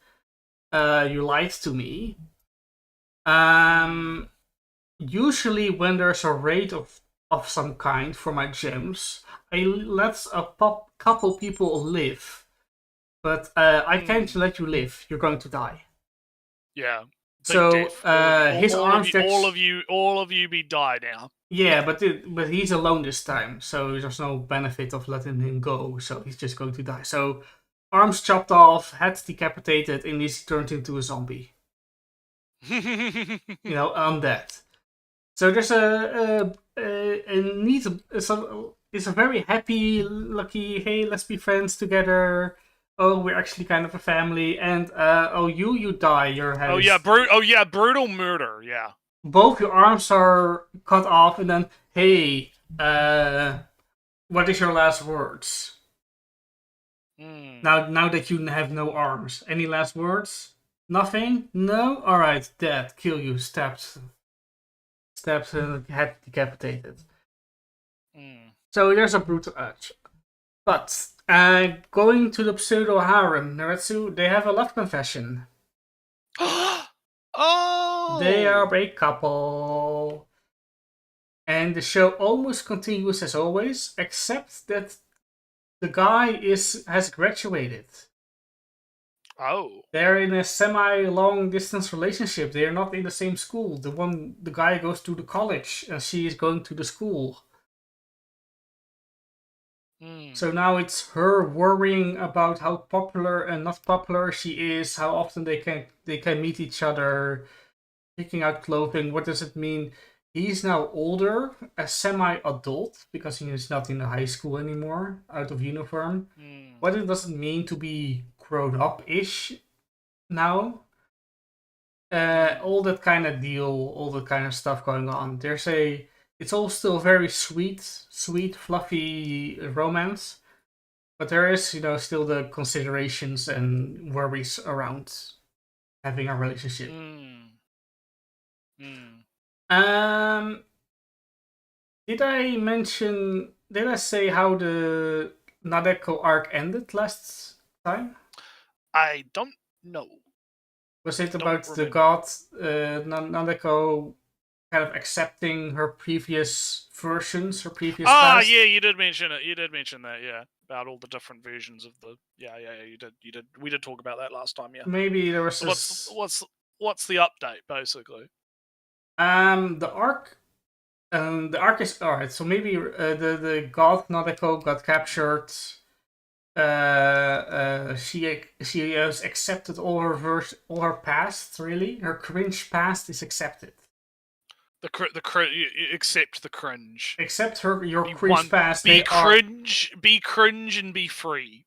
You lied to me. Usually when there's a raid of some kind for my gems, I let a couple people live. But I can't let you live. You're going to die. Yeah. So his arms all of you be die now. Yeah, but he's alone this time, so there's no benefit of letting him go. So he's just going to die. So arms chopped off, head decapitated, and he's turned into a zombie. Undead. So there's a neat. It's a very happy, lucky. Hey, let's be friends together. Oh, we're actually kind of a family, and you die. Your head. Brutal murder. Yeah. Both your arms are cut off, and then hey, what is your last words? Now that you have no arms, any last words? Nothing? No. All right, dead. Kill you. Stabbed, and head decapitated. So there's a brutal edge, but. Going to the pseudo harem, Nretsew, they have a love confession. Oh! They are a couple. And the show almost continues as always, except that the guy has graduated. Oh. They're in a semi-long distance relationship. They're not in the same school. The guy goes to the college and she is going to the school. So now it's her worrying about how popular and not popular she is, how often they can meet each other, picking out clothing. What does it mean? He's now older, a semi-adult, because he is not in the high school anymore, out of uniform. What does it mean to be grown up-ish now? All that kind of deal, all that kind of stuff going on. It's all still very sweet, fluffy romance, but there is, still the considerations and worries around having a relationship. Did I mention did I say how the Nadeko arc ended last time? I don't know. Was it Don't about the remember. god Nadeko kind of accepting her previous versions, her previous past? Yeah, you did mention it. You did mention that, yeah, about all the different versions of the. Yeah, you did. We did talk about that last time, yeah. Maybe there was So this... what's the update basically? The arc. The arc is alright. So maybe the god Nadeko got captured. She has accepted all her past. Really, her cringe past is accepted. You accept the cringe. Except your cringe past. Be cringe and be free.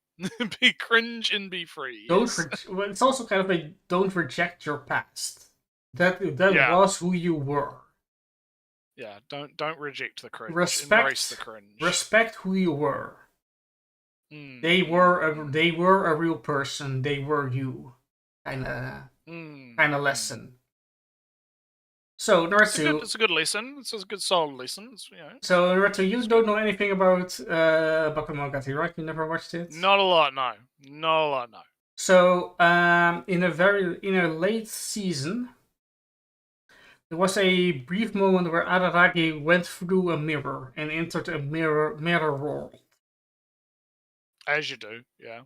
Be cringe and be free. Well, it's also kind of a don't reject your past. That Yeah. was who you were. Yeah, don't reject the cringe. Embrace Embrace the cringe. Respect who you were. Mm. They were a real person. They were you. Kind of lesson. So Nretsew, it's a good lesson. It's a good solid lesson. So Nretsew, you don't know anything about Bakemonogatari, right? You never watched it. Not a lot, no. Not a lot, no. So in a late season, there was a brief moment where Araragi went through a mirror and entered a mirror world. As you do, yeah.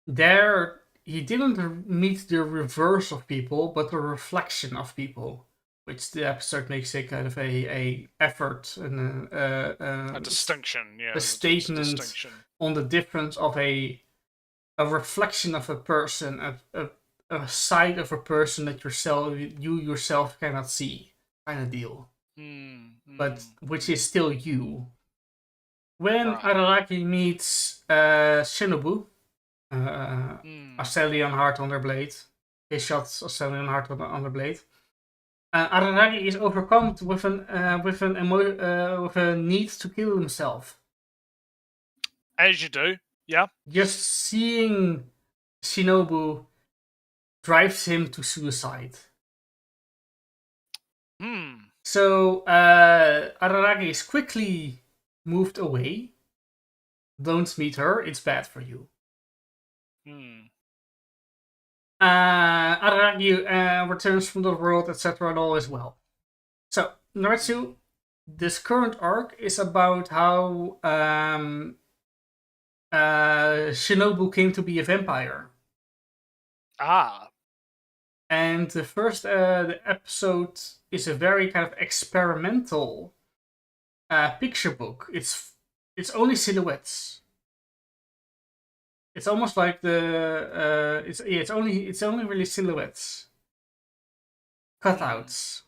There, he didn't meet the reverse of people, but the reflection of people, which the episode makes a kind of a effort and a distinction, yeah. A statement on the difference of a reflection of a person, a side of a person that you yourself cannot see, kind of deal. But which is still you. When Araragi meets Shinobu, Australian Heart on their blade, he shot Australian Heart on their blade. Araragi is overcome with a need to kill himself. As you do, yeah. Just seeing Shinobu drives him to suicide. So Araragi is quickly moved away. Don't meet her, it's bad for you. Araragi returns from the world, etc., and all is well. So, Nretsew, this current arc is about how Shinobu came to be a vampire. And the first the episode is a very kind of experimental picture book. It's only silhouettes. It's almost like the it's only really silhouettes, cutouts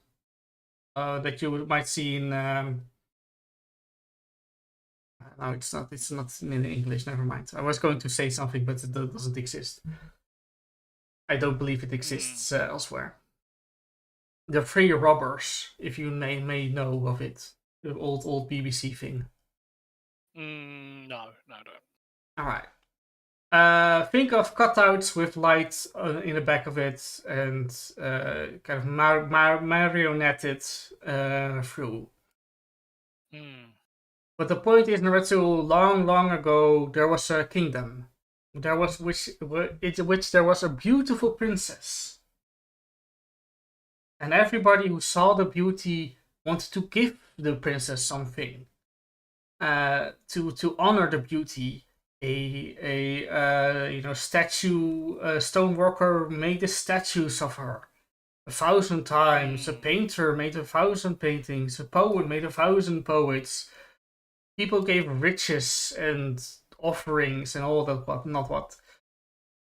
that you might see in. No, it's not. It's not in English. Never mind. I was going to say something, but it doesn't exist. I don't believe it exists elsewhere. The Free Robbers, if you may know of it, the old BBC thing. No, don't. All right. Think of cutouts with lights in the back of it and kind of marionetted through. But the point is, Nretsew, long ago, there was a kingdom. There was which there was a beautiful princess. And everybody who saw the beauty wanted to give the princess something. To honor the beauty. A statue, stoneworker made the statues of her 1,000 times. A painter made 1,000 paintings. A poet made 1,000 poets. People gave riches and offerings and all that, what.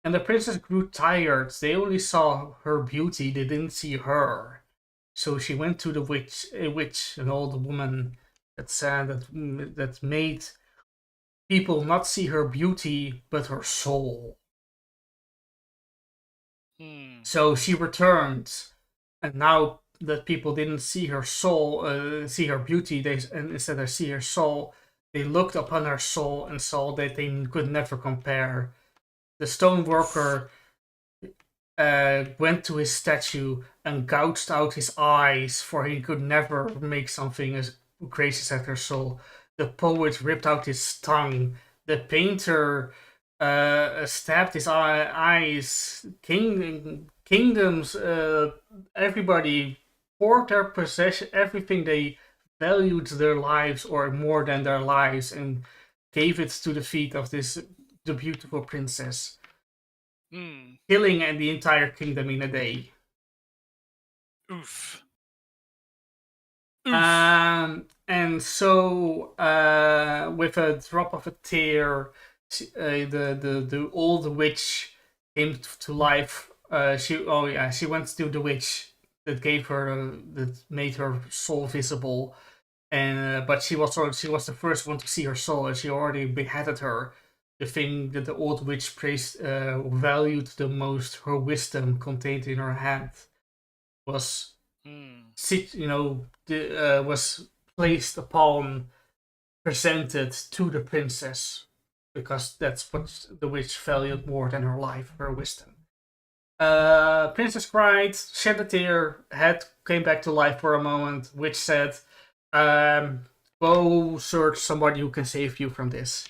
And the princess grew tired. They only saw her beauty. They didn't see her. So she went to a witch, an old woman that made people not see her beauty, but her soul. So she returned, and now that people didn't see her soul, see her beauty, and instead of see her soul, they looked upon her soul and saw that they could never compare. The stoneworker went to his statue and gouged out his eyes, for he could never make something as gracious as her soul. The poet ripped out his tongue. The painter stabbed his eyes. Kingdoms, everybody poured their possession, everything they valued their lives or more than their lives, and gave it to the feet of the beautiful princess, killing the entire kingdom in a day. Oof. And so, with a drop of a tear, the old witch came to life. She went to the witch that gave her that made her soul visible, and but she was the first one to see her soul, and she already beheaded her. The thing that the old witch valued the most, her wisdom contained in her hand, was was placed upon, presented to the princess, because that's what the witch valued more than her life, her wisdom. Princess cried, shed a tear, head came back to life for a moment. Witch said, go search somebody who can save you from this.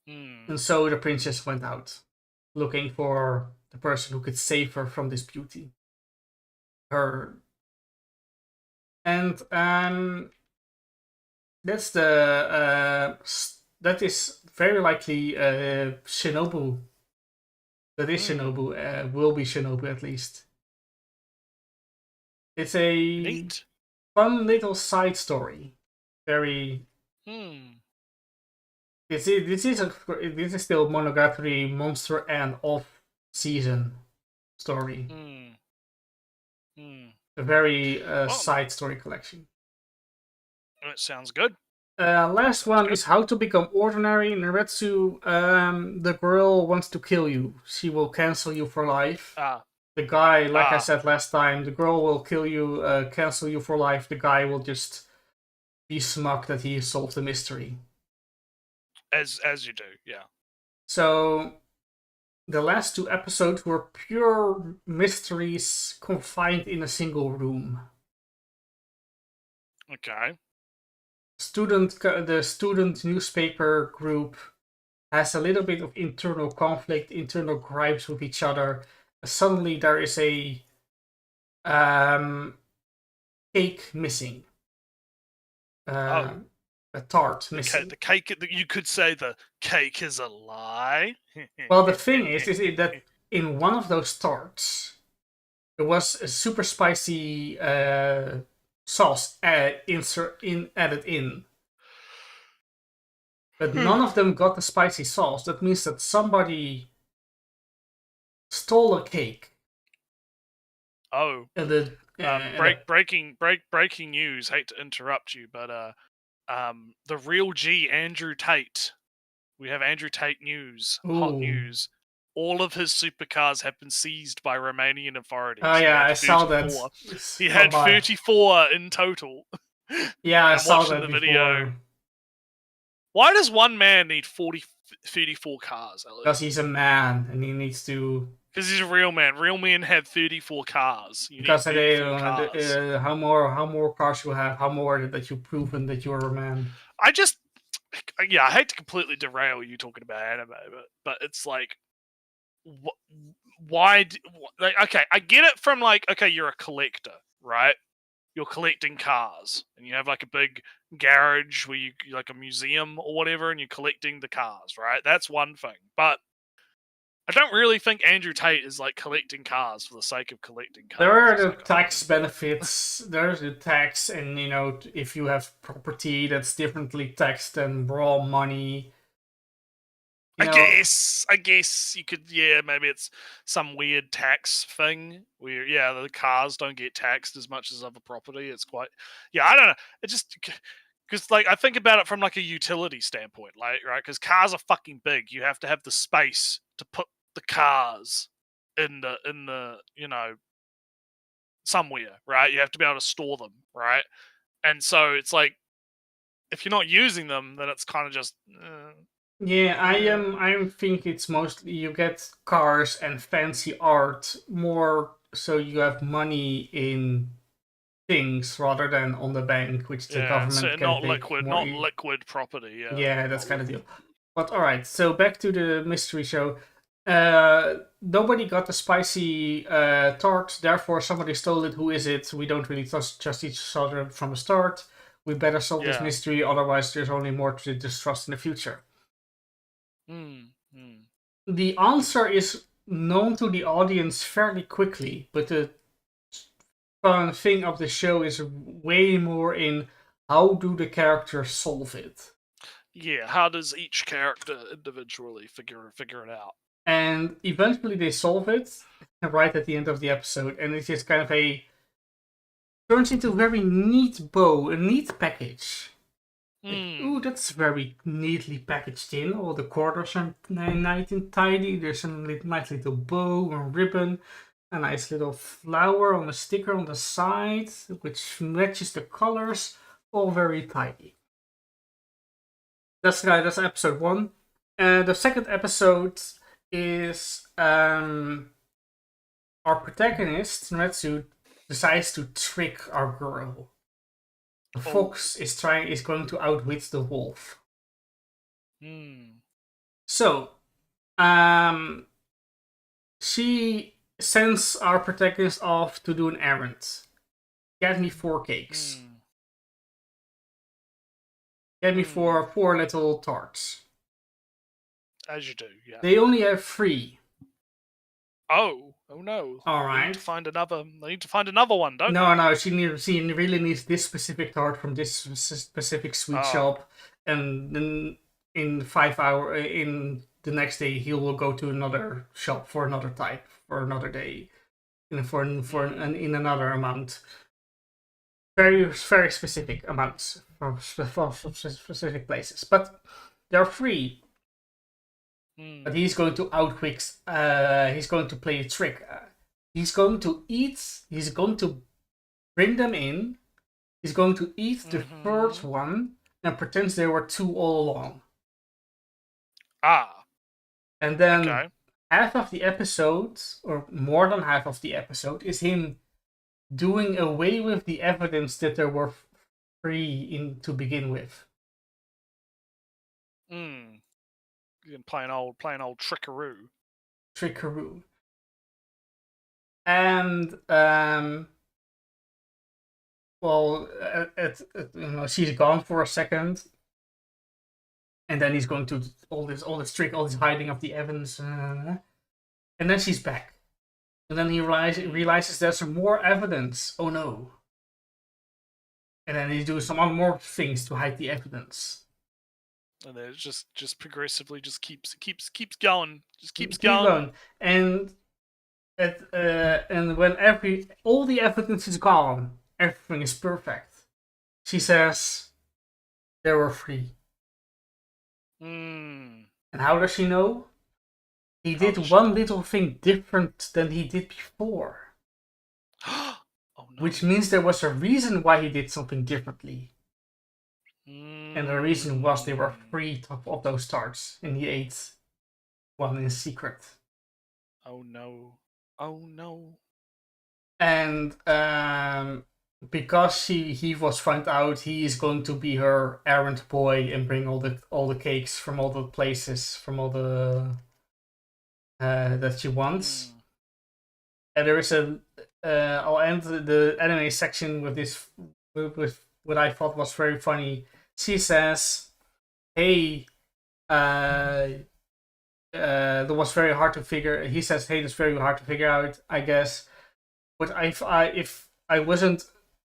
And so the princess went out, looking for the person who could save her from this beauty. And that's that is very likely Shinobu. That is Shinobu, will be Shinobu at least. It's a Neat. fun little side story. Very. This is still Monogatari monster and off season story. A very side story collection. It sounds good. Last one is How to Become Ordinary. Nretsew, the girl wants to kill you. She will cancel you for life. The guy, like I said last time, the girl will kill you, cancel you for life. The guy will just be smug that he solved the mystery. As you do, yeah. So the last 2 episodes were pure mysteries confined in a single room. Okay. The student newspaper group has a little bit of internal conflict, internal gripes with each other. Suddenly there is a cake missing. A tart missing. The cake, you could say the cake is a lie. Well, the thing is that in one of those tarts, there was a super spicy sauce added in. But none of them got the spicy sauce. That means that somebody stole a cake. Oh. And breaking news. Hate to interrupt you, but the real G, Andrew Tate. We have Andrew Tate news. Ooh. Hot news. All of his supercars have been seized by Romanian authorities. Oh yeah, I saw that. He had 34 in total. Yeah, I saw that the before. video. Why does one man need 34 cars, Alex? Because he's a man and he needs to. Because he's a real man. Real men have 34 cars. Because how more cars you have, how more that you've proven that you're a man. I hate to completely derail you talking about anime, but it's like, why? Okay, I get it from like, okay, you're a collector, right? You're collecting cars, and you have like a big garage where you like a museum or whatever, and you're collecting the cars, right? That's one thing, but I don't really think Andrew Tate is like collecting cars for the sake of collecting cars. There are the tax benefits. There's the tax, and if you have property that's differently taxed than raw money. I guess you could, maybe it's some weird tax thing where, the cars don't get taxed as much as other property. It's quite, I don't know. It just, because like, I think about it from like a utility standpoint, like, right? Because cars are fucking big. You have to have the space to put the cars in the somewhere, right? You have to be able to store them, right? And so it's like, if you're not using them, then it's kind of just... I think it's mostly you get cars and fancy art more so you have money in things rather than on the bank, which the government so can not take liquid, more not liquid property. Yeah, Yeah, that's not kind of liquid. deal. But alright, so back to the mystery show. Nobody got the spicy tart, therefore somebody stole it. Who is it? We don't really trust each other from the start. We better solve this Yeah. mystery, otherwise there's only more to distrust in the future. The answer is known to the audience fairly quickly, but the fun thing of the show is way more in how do the characters solve it. Yeah, how does each character individually figure it out? And eventually they solve it right at the end of the episode, and it's just kind of turns into a very neat bow, a neat package. Like, ooh, that's very neatly packaged in. All the corners are nice and tidy. There's a nice little bow and ribbon, a nice little flower on a sticker on the side, which matches the colors. All very tidy. That's episode 1. The second episode is our protagonist, Nretsew, decides to trick our girl. The fox is going to outwit the wolf. So, she sends our protagonist off to do an errand. Get me 4 cakes. Get me four little tarts. As you do, yeah. They only have 3. Oh no! All They need right. to find another. They need to find another one, don't they? No. She really needs this specific tart from this specific sweet shop, and then in in the next day he will go to another shop for another type for another day, in another amount. Very specific amounts from specific places, but there are 3. But he's going to outquick. He's going to play a trick. He's going to eat. He's going to bring them in. He's going to eat the third one and pretends there were 2 all along. And then half of the episode, or more than half of the episode, is him doing away with the evidence that there were 3 to begin with. Plain old trickaroo. And she's gone for a second, and then he's going to all this trick, all this hiding of the evidence, and then she's back, and then he realizes there's some more evidence. Oh no! And then he does some more things to hide the evidence. And then it just progressively just keeps going. Just keeps Keep going. And when all the evidence is gone, everything is perfect. She says there were 3. And how does she know? He did one little thing different than he did before. Oh no. Which means there was a reason why he did something differently. And the reason was there were 3 of those tarts, and he ate one in secret. Oh no. And because he was found out, he is going to be her errand boy and bring all the cakes from all the places, from all the that she wants. And there is I'll end the anime section with this with what I thought was very funny. She says, "Hey, that was very hard to figure." He says, "Hey, that's very hard to figure out, I guess. But if I wasn't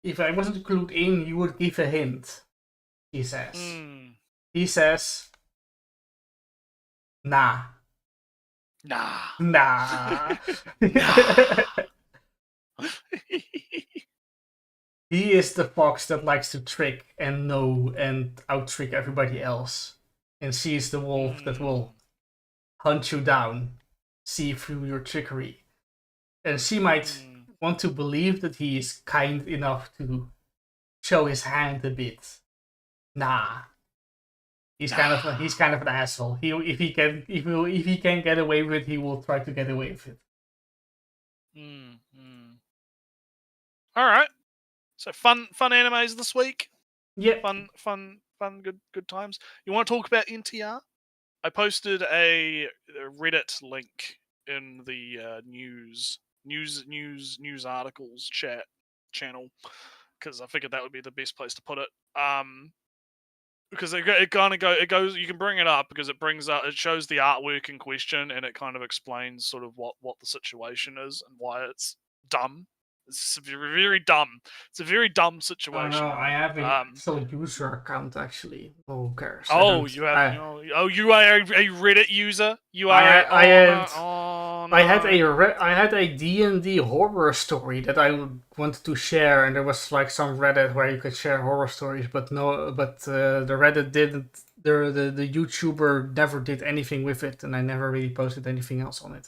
clued in, you would give a hint." He says. He says, "Nah." He is the fox that likes to trick and know and out-trick everybody else. And she is the wolf that will hunt you down, see through your trickery. And she might want to believe that he is kind enough to show his hand a bit. Nah. He's kind of an asshole. If he can get away with it, he will try to get away with it. All right. So fun animes this week. Yeah. Fun, good times. You want to talk about NTR? I posted a Reddit link in the news articles chat channel because I figured that would be the best place to put it. Because it goes. You can bring it up because it shows the artwork in question and it kind of explains sort of what the situation is and why it's dumb. It's very dumb. It's a very dumb Oh situation. no, I have an actual user account actually. Who cares? You have. You are a Reddit user. You are. I had a D&D horror story that I wanted to share, and there was like some Reddit where you could share horror stories, but the Reddit didn't. The YouTuber never did anything with it, and I never really posted anything else on it.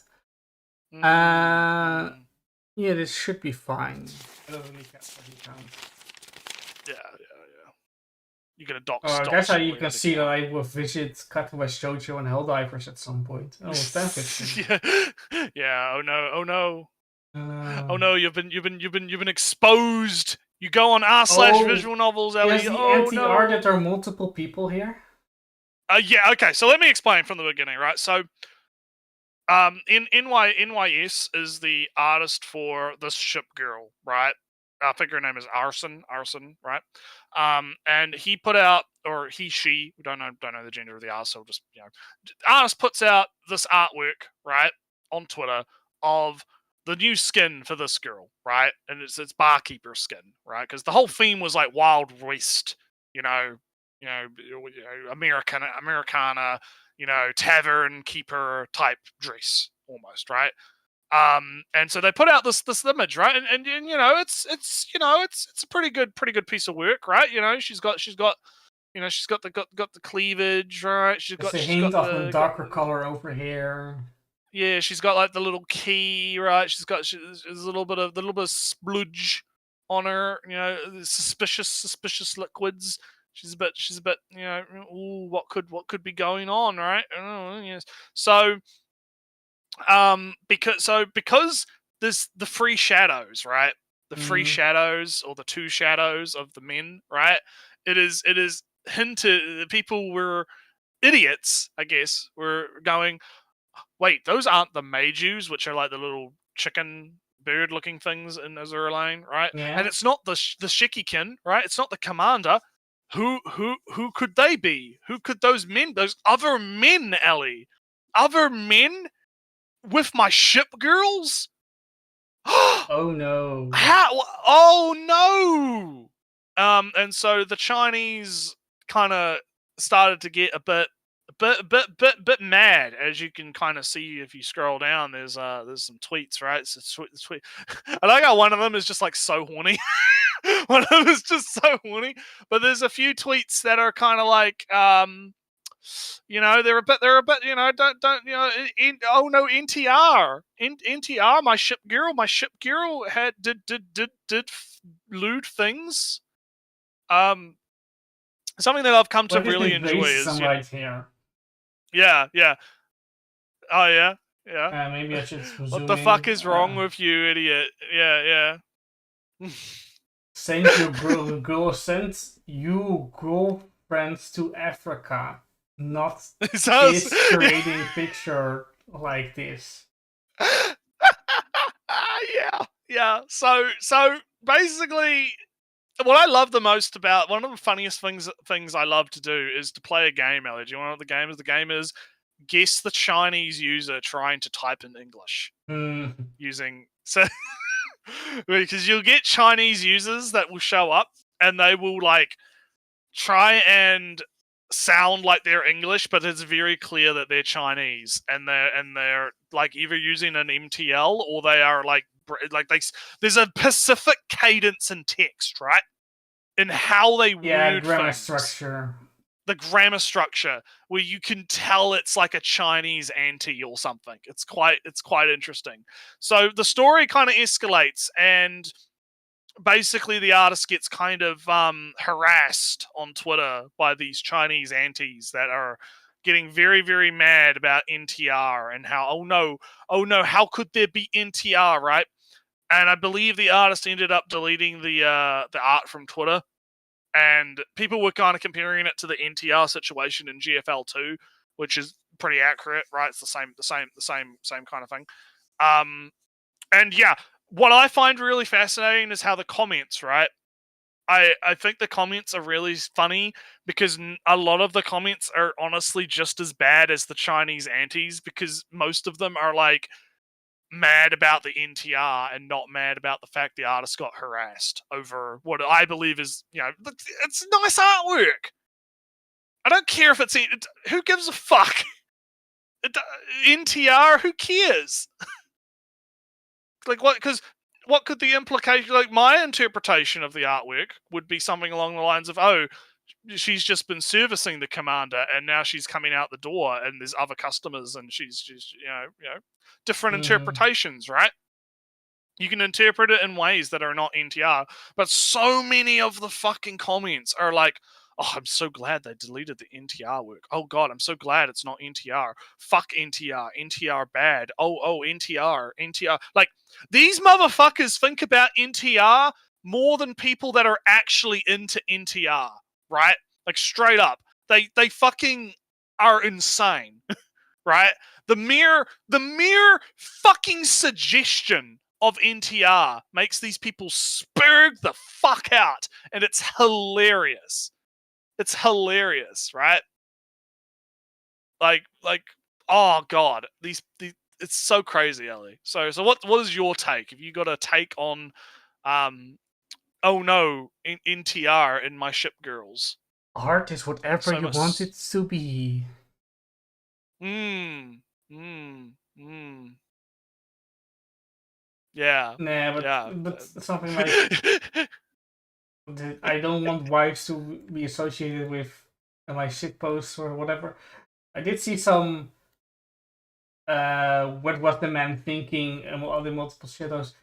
Yeah, this should be fine. I don't really care for the account. Yeah. You're gonna dox. I guess you can see that I will visit Cutlass Shoujo and Helldivers at some point. Oh, it's that yeah. Oh no. Oh no. You've been exposed. You go on r/visual novels, Ellie. Is the NTR that there are multiple people here? Yeah. Okay. So let me explain from the beginning, right? So, NYS is the artist for this ship girl, right? I think her name is Arson, right? And he put out, or she, we don't know the gender of the artist, so just, artist puts out this artwork, right, on Twitter of the new skin for this girl, right? And it's barkeeper skin, right? Because the whole theme was like Wild West, Americana, tavern keeper type dress almost, right? And so they put out this image, right? And it's a pretty good piece of work, right? She's got the cleavage, right? She's got a hint of a darker color over here. Yeah, she's got like the little key, right? She's a little bit of spludge on her, suspicious liquids. She's a bit, ooh, what could be going on, right? Yes. So, because there's the free shadows, right? The free shadows, or the two shadows of the men, right? It is hinted that people were idiots, I guess, were going, wait, those aren't the Meijus, which are like the little chicken bird looking things in Azure Lane, right? Yeah. And it's not the Shikikin, right? It's not the commander. Who could they be? Who could those other men, Ellie? Other men with my ship girls? Oh no. How? Oh no. And so the Chinese kind of started to get a bit mad, as you can kind of see if you scroll down. There's some tweets, right? It's a tweet. I like how one of them is just like so horny. One of them is just so horny. But there's a few tweets that are kind of like, they're a bit, oh no, NTR, my ship girl did lewd things. Something that I've come to really enjoy is right here. Yeah. Oh yeah. Maybe I should zoom What the fuck is wrong with you, idiot? Yeah. Send you girlfriends to Africa, not this creating picture like this. Yeah. So basically, what I love the most about, one of the funniest things I love to do is to play a game, Ellie. Do you want to know what the game is? The game is guess the Chinese user trying to type in English. Because you'll get Chinese users that will show up and they will like try and sound like they're English, but it's very clear that they're Chinese, and they're like either using an MTL or they are like there's a specific cadence in text, right? In how they word grammar things. structure. The grammar structure, where you can tell it's like a Chinese auntie or something. It's quite interesting. So the story kind of escalates, and basically the artist gets kind of harassed on Twitter by these Chinese aunties that are getting very, very mad about NTR and how, oh no, how could there be NTR, right? and I believe the artist ended up deleting the art from Twitter. And people were kind of comparing it to the NTR situation in GFL2, which is pretty accurate, right? It's the same kind of thing. And yeah, what I find really fascinating is how the comments, right? I think the comments are really funny because a lot of the comments are honestly just as bad as the Chinese antis, because most of them are like mad about the NTR and not mad about the fact the artist got harassed over what I believe is, it's nice artwork. I don't care if it's... Who gives a fuck? NTR? Who cares? Like, what? Because what could the implication... Like, my interpretation of the artwork would be something along the lines of, oh, she's just been servicing the commander and now she's coming out the door and there's other customers and she's just, different interpretations, right? You can interpret it in ways that are not NTR, but so many of the fucking comments are like, oh, I'm so glad they deleted the NTR work. Oh god, I'm so glad it's not NTR. Fuck NTR. NTR bad. Oh, NTR. Like, these motherfuckers think about NTR more than people that are actually into NTR, right? Like, straight up. They fucking are insane, right? The mere fucking suggestion of NTR makes these people spurg the fuck out, and it's hilarious. It's hilarious, right? Like, oh god, these it's so crazy, Ellie. So what is your take? Have you got a take on, oh no, NTR in my ship girls? Art is whatever you want it to be. Yeah. Nah, but something like I don't want wives to be associated with my shit posts or whatever. I did see some what was the man thinking and all the multiple shadows.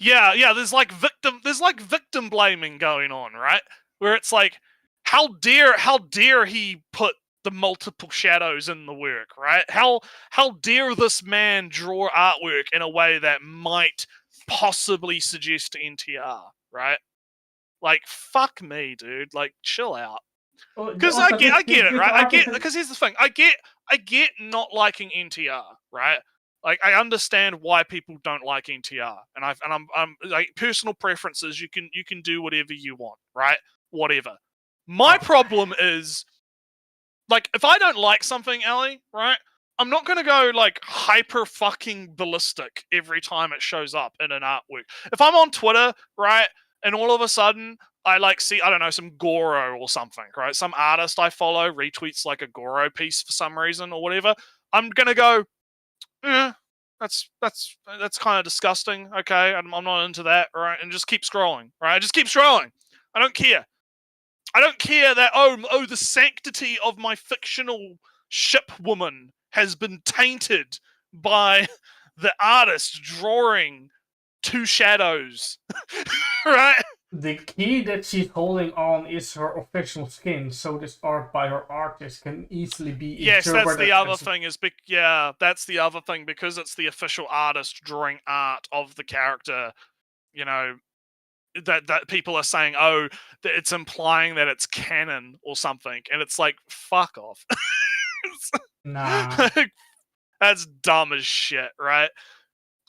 Yeah, there's like victim blaming going on, right? Where it's like, how dare he put the multiple shadows in the work, right? How dare this man draw artwork in a way that might possibly suggest NTR, right? Like, fuck me, dude. Like, chill out. Because I get it, right? I get, because here's the thing. I get not liking NTR, right? Like, I understand why people don't like NTR, and I'm like, personal preferences. You can do whatever you want, right? Whatever. My problem is, like, if I don't like something, Ellie, right? I'm not gonna go like hyper fucking ballistic every time it shows up in an artwork. If I'm on Twitter, right, and all of a sudden I like see, I don't know, some Goro or something, right? Some artist I follow retweets like a Goro piece for some reason or whatever. I'm gonna go, that's kind of disgusting. Okay, I'm not into that, right? And just keep scrolling, right? Just keep scrolling. I don't care. I don't care that the sanctity of my fictional ship woman has been tainted by the artist drawing two shadows, right? The key that she's holding on is her official skin, so this art by her artist can easily be yes, that's the other thing. That's the other thing, because it's the official artist drawing art of the character. That people are saying, oh, that it's implying that it's canon or something, and it's like, fuck off. Nah, that's dumb as shit, right?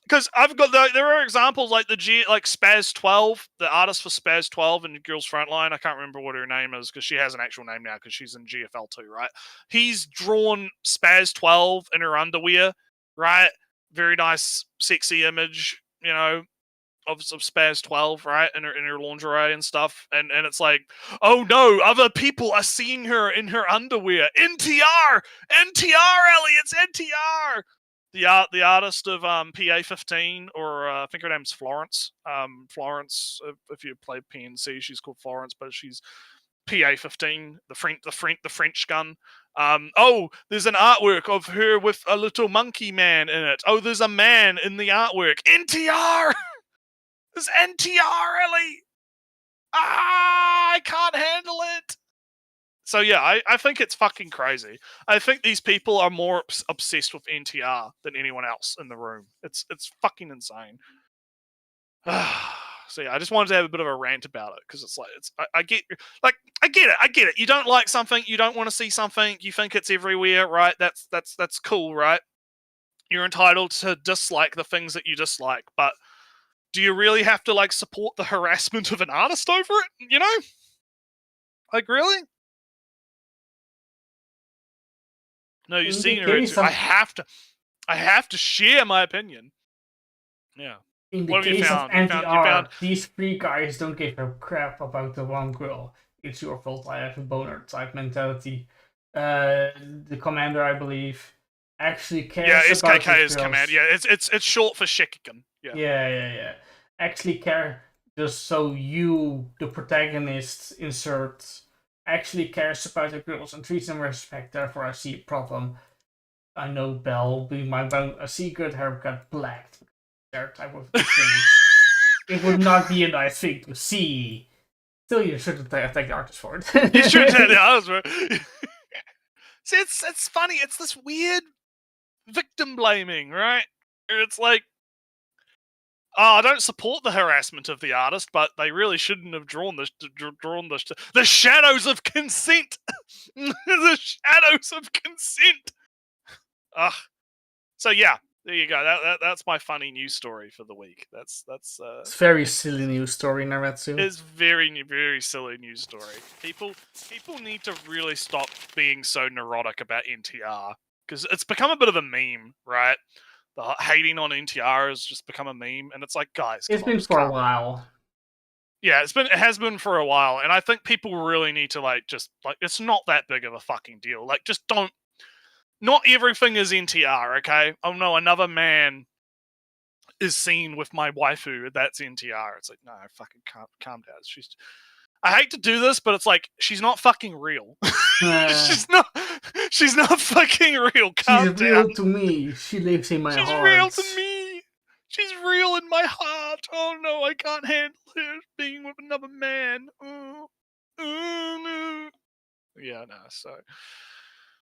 Because there are examples like like Spaz 12, the artist for Spaz 12 in Girls Frontline. I can't remember what her name is because she has an actual name now because she's in GFL2, right? He's drawn Spaz 12 in her underwear, right? Very nice, sexy image, of Spaz 12, right? In her lingerie and stuff. And it's like, oh no, other people are seeing her in her underwear. NTR! Ellie, it's NTR! The artist of PA15, or I think her name's Florence. Florence, if you play PNC, she's called Florence, but she's PA15, the French gun. There's an artwork of her with a little monkey man in it. Oh, there's a man in the artwork. NTR! There's NTR, Ellie! I can't handle it! So yeah, I think it's fucking crazy. I think these people are more obsessed with NTR than anyone else in the room. It's fucking insane. So yeah, I just wanted to have a bit of a rant about it because it's like I get it. You don't like something, you don't want to see something, you think it's everywhere, right? That's cool, right? You're entitled to dislike the things that you dislike, but do you really have to like support the harassment of an artist over it? You know, like really? No, you see, Nretsew, I have to share my opinion. Yeah. In the What have you case of found? NTR, these 3 guys don't give a crap about the one girl. It's your fault, I have a boner type mentality. The commander, I believe, actually cares about SKK his is girls. command. Yeah, it's short for Shikikan. Yeah. Actually care, just so you, the protagonist, actually cares about the girls and treats them with respect. Therefore, I see a problem. I know Belle being my a secret haircut blacked. Their type of things. It would not be a nice thing to see. Still, you shouldn't take the artist for it. You should take the artist for it. See, it's funny. It's this weird victim blaming, right? It's like, oh, I don't support the harassment of the artist, but they really shouldn't have drawn the shadows of consent. The shadows of consent. Ugh. So yeah, there you go. That's my funny news story for the week. That's It's very silly news story, Nretsew. It's very silly news story. People need to really stop being so neurotic about NTR because it's become a bit of a meme, right? The hating on NTR has just become a meme, and it's like, guys, it's been for a while. Yeah, it has been for a while, and I think people really need to just it's not that big of a fucking deal. Like, just don't. Not everything is NTR, okay? Oh no, another man is seen with my waifu. That's NTR. It's like, no, fucking calm down. I hate to do this, but it's like she's not fucking real. She's not fucking real. Calm down. She's real to me. She lives in my heart. She's real to me. She's real in my heart. Oh no, I can't handle her being with another man. No. Yeah, no. So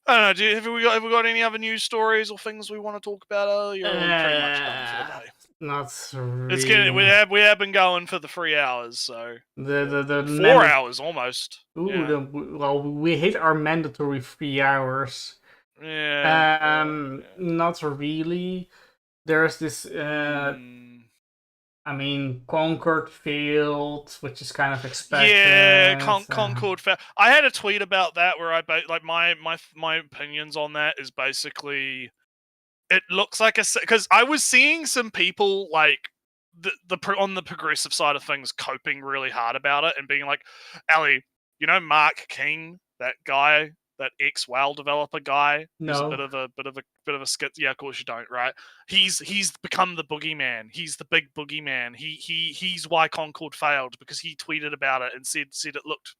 I don't know. Have we got any other news stories or things we want to talk about? You're pretty much done for the day. Not really. We have been going for the 3 hours, so the 4 hours almost. Ooh, yeah. Well, we hit our mandatory 3 hours. Yeah. Not really. There's this. I mean, Concord failed, which is kind of expected. Yeah, Concord failed. I had a tweet about that where my opinions on that is basically. It looks like because I was seeing some people like on the progressive side of things coping really hard about it and being like, Ali, you know Mark King, that guy, that ex-WAL developer guy, no, who's a bit of a skit. Yeah, of course you don't, right? He's become the boogeyman. He's the big boogeyman. He's why Concord failed because he tweeted about it and said it looked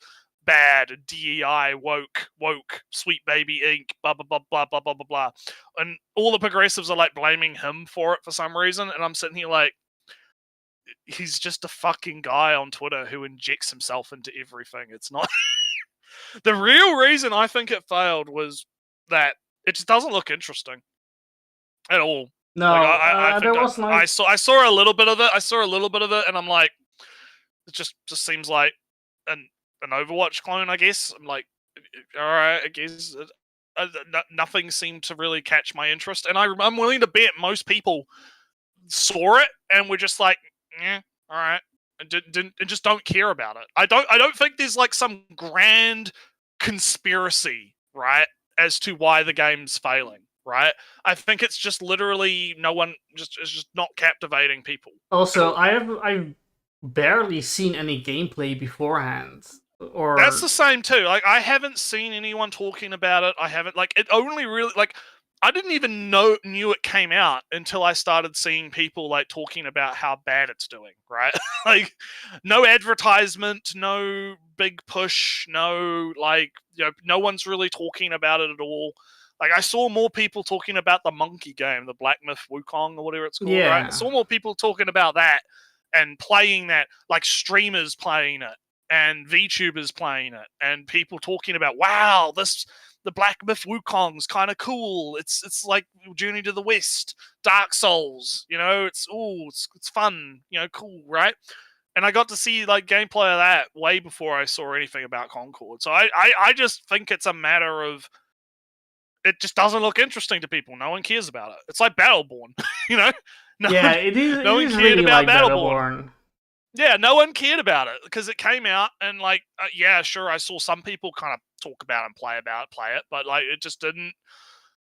bad, DEI, woke, sweet baby Inc, blah blah blah blah blah blah blah blah, and all the progressives are like blaming him for it for some reason, and I'm sitting here like, he's just a fucking guy on Twitter who injects himself into everything. It's not the real reason I think it failed was that it just doesn't look interesting at all. No, I saw a little bit of it, and I'm like, it just seems like an Overwatch clone, I guess. I'm like, all right, I guess. Nothing seemed to really catch my interest, and I'm willing to bet most people saw it and were just like, all right, and just don't care about it. I don't think there's like some grand conspiracy, right, as to why the game's failing. Right, I think it's just literally it's just not captivating people. Also, I've barely seen any gameplay beforehand. Or that's the same too. Like, I haven't seen anyone talking about it. I haven't it only really I didn't even knew it came out until I started seeing people like talking about how bad it's doing. Right, like no advertisement, no big push, no no one's really talking about it at all. Like, I saw more people talking about the monkey game, the Black Myth Wukong or whatever it's called. Right, I saw more people talking about that and playing that, like streamers playing it. and VTubers playing it, and people talking about, wow, the Black Myth Wukong's kind of cool. It's like Journey to the West, Dark Souls. It's fun. Cool, right? And I got to see like gameplay of that way before I saw anything about Concord. So I just think it's a matter of it just doesn't look interesting to people. No one cares about it. It's like Battleborn, It is. No one it is cared really about like Battleborn. Yeah, no one cared about it because it came out and like, yeah, sure, I saw some people kind of talk about and play it, but like it just didn't.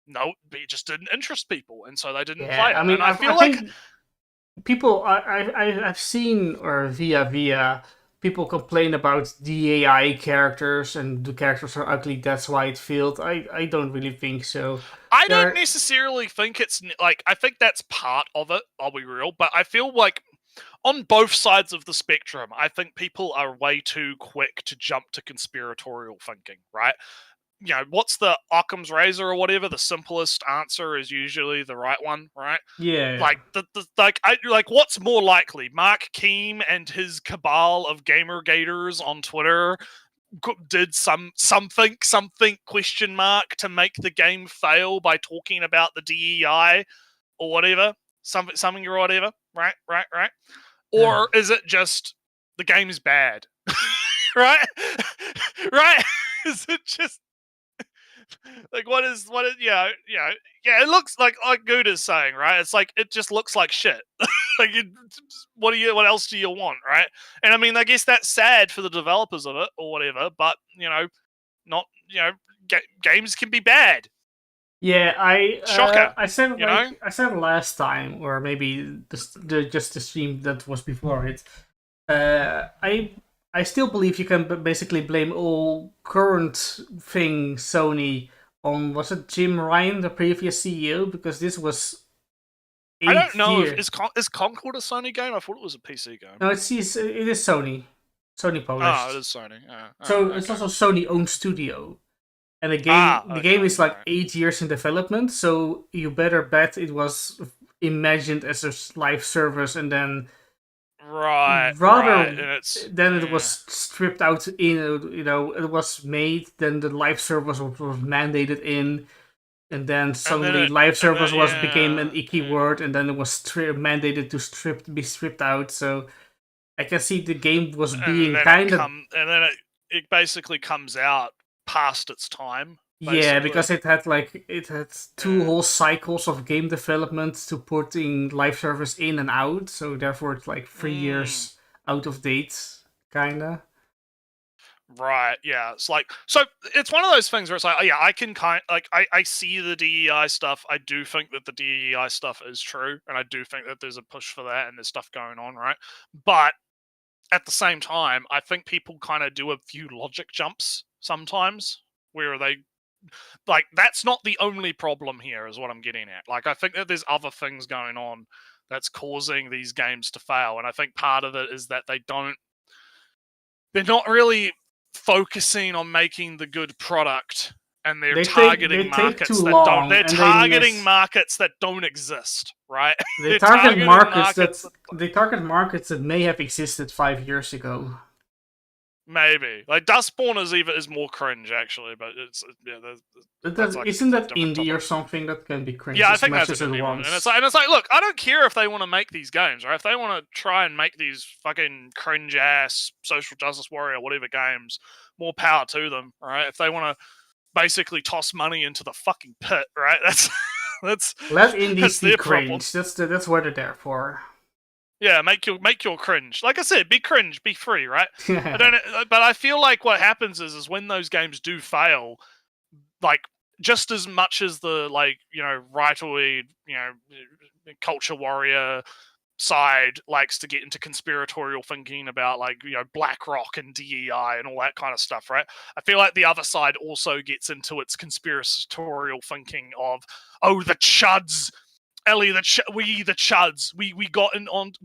No, it just didn't interest people, and so they didn't play it. I mean, and I feel I like think people. I've seen or via people complain about the AI characters and the characters are ugly. That's why it failed. I don't really think so. I don't necessarily think it's like, I think that's part of it. I'll be real, but I feel like on both sides of the spectrum, I think people are way too quick to jump to conspiratorial thinking, right? What's the Occam's razor or whatever? The simplest answer is usually the right one, right? Yeah. Like what's more likely? Mark Keem and his cabal of gamergators on Twitter did something question mark to make the game fail by talking about the DEI or whatever, something or whatever, right? Or is it just the game's bad, right? Right? Is it just like what is it looks like Good is saying, right? It's like it just looks like shit. Like what else do you want, right? And I mean, I guess that's sad for the developers of it or whatever, but games can be bad. Yeah, Shocker. I said I said last time, or maybe just the stream that was before it. I still believe you can basically blame all current thing Sony on, was it Jim Ryan, the previous CEO? Because this was I don't know is Concord a Sony game? I thought it was a PC game. No, it is Sony. Sony published. Oh, it is Sony. So it's also Sony owned studio. And the game is like 8 years in development, so you better bet it was imagined as a live service and then it was stripped out it was made, then the live service was mandated in, and then suddenly live service became an icky word, and then it was mandated to be stripped out. So I can see the game was being kind of, and then it basically comes out past its time. Basically. Yeah, because it had two whole cycles of game development to putting live service in and out, so therefore it's like 3 years out of date, kinda. Right, yeah. It's like, so it's one of those things where it's like, I can I see the DEI stuff. I do think that the DEI stuff is true, and I do think that there's a push for that and there's stuff going on, right? But at the same time, I think people kind of do a few logic jumps sometimes where they that's not the only problem here is what I'm getting at. Like, I think that there's other things going on that's causing these games to fail, and I think part of it is that they're not really focusing on making the good product, and they're targeting markets that don't exist, right? They target markets that may have existed 5 years ago. Maybe like Dustborn is more cringe actually, but isn't that indie or something that can be cringe? Yeah, I think that's a one. And it's like, look, I don't care if they want to make these games, right? If they want to try and make these fucking cringe ass social justice warrior whatever games, more power to them, right? If they want to basically toss money into the fucking pit, right? Let indies be cringe. That's what they're there for. Yeah, make your cringe. Like I said, be cringe, be free, right? But I feel like what happens is when those games do fail, like just as much as the rightoid, culture warrior side likes to get into conspiratorial thinking about BlackRock and DEI and all that kind of stuff, right? I feel like the other side also gets into its conspiratorial thinking of, oh, the chuds. Ellie, the chuds. We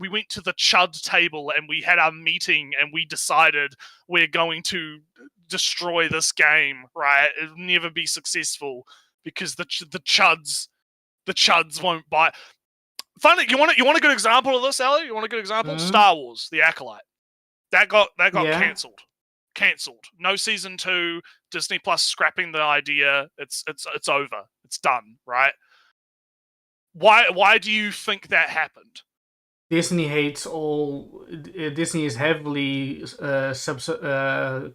went to the chud table and we had our meeting and we decided we're going to destroy this game, right? It'll never be successful because the chuds won't buy. Finally, you want a good example of this, Ellie? You want a good example? Star Wars: The Acolyte. That got Yeah. cancelled. No season 2. Disney Plus scrapping the idea. It's over. It's done. Right? Why do you think that happened? Disney hates all. Disney is heavily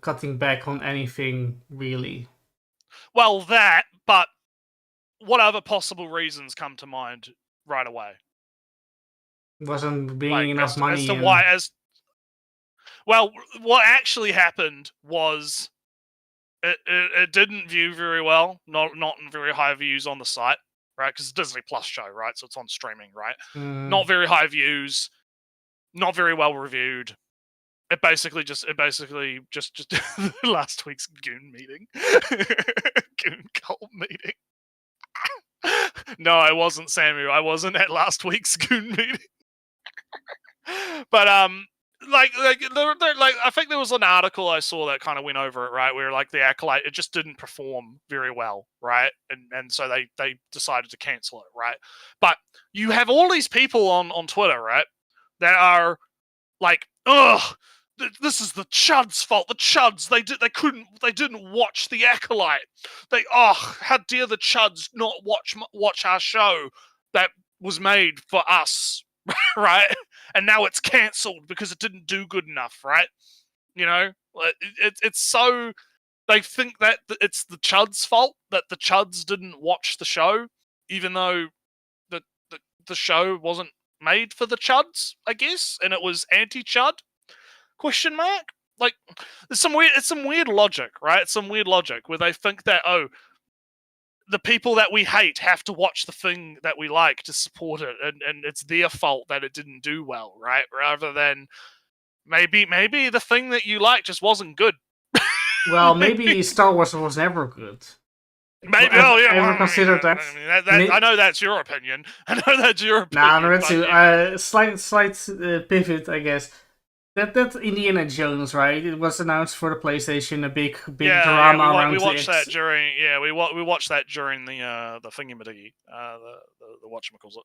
cutting back on anything, really. Well, that, but what other possible reasons come to mind right away? Wasn't bringing enough as money to in. why? Well, what actually happened was it didn't view very well. Not very high views on the site, right? Because it's a Disney Plus show, right? So it's on streaming, right? Not very high views. Not very well reviewed. It basically just last week's Goon meeting, Goon cult meeting. No, I wasn't, Samu. I wasn't at last week's Goon meeting. But like I think there was an article I saw that kind of went over it, right? Where like the Acolyte, it just didn't perform very well, right? And so they decided to cancel it, right? But you have all these people on Twitter, right? That are like, ugh, this is the Chuds' fault. The Chuds, they didn't watch the Acolyte. How dare the Chuds not watch our show that was made for us, right? And now it's cancelled because it didn't do good enough, right? You know, it's so they think that it's the Chuds' fault that the Chuds didn't watch the show, even though the show wasn't made for the Chuds, I guess, and it was anti-Chud? Question mark? Like, it's some weird logic, right? It's some weird logic where they think that, the people that we hate have to watch the thing that we like to support it, and it's their fault that it didn't do well, right? Rather than maybe the thing that you like just wasn't good. Well, maybe Star Wars was never good. Maybe, Ever considered that? I mean, I know that's your opinion. I know that's your opinion. Nah, Nretsew, slight pivot, I guess. That Indiana Jones, right? It was announced for the PlayStation, a big drama around we watched that during we watched that during the thingy-majiggy, the whatchamacallit.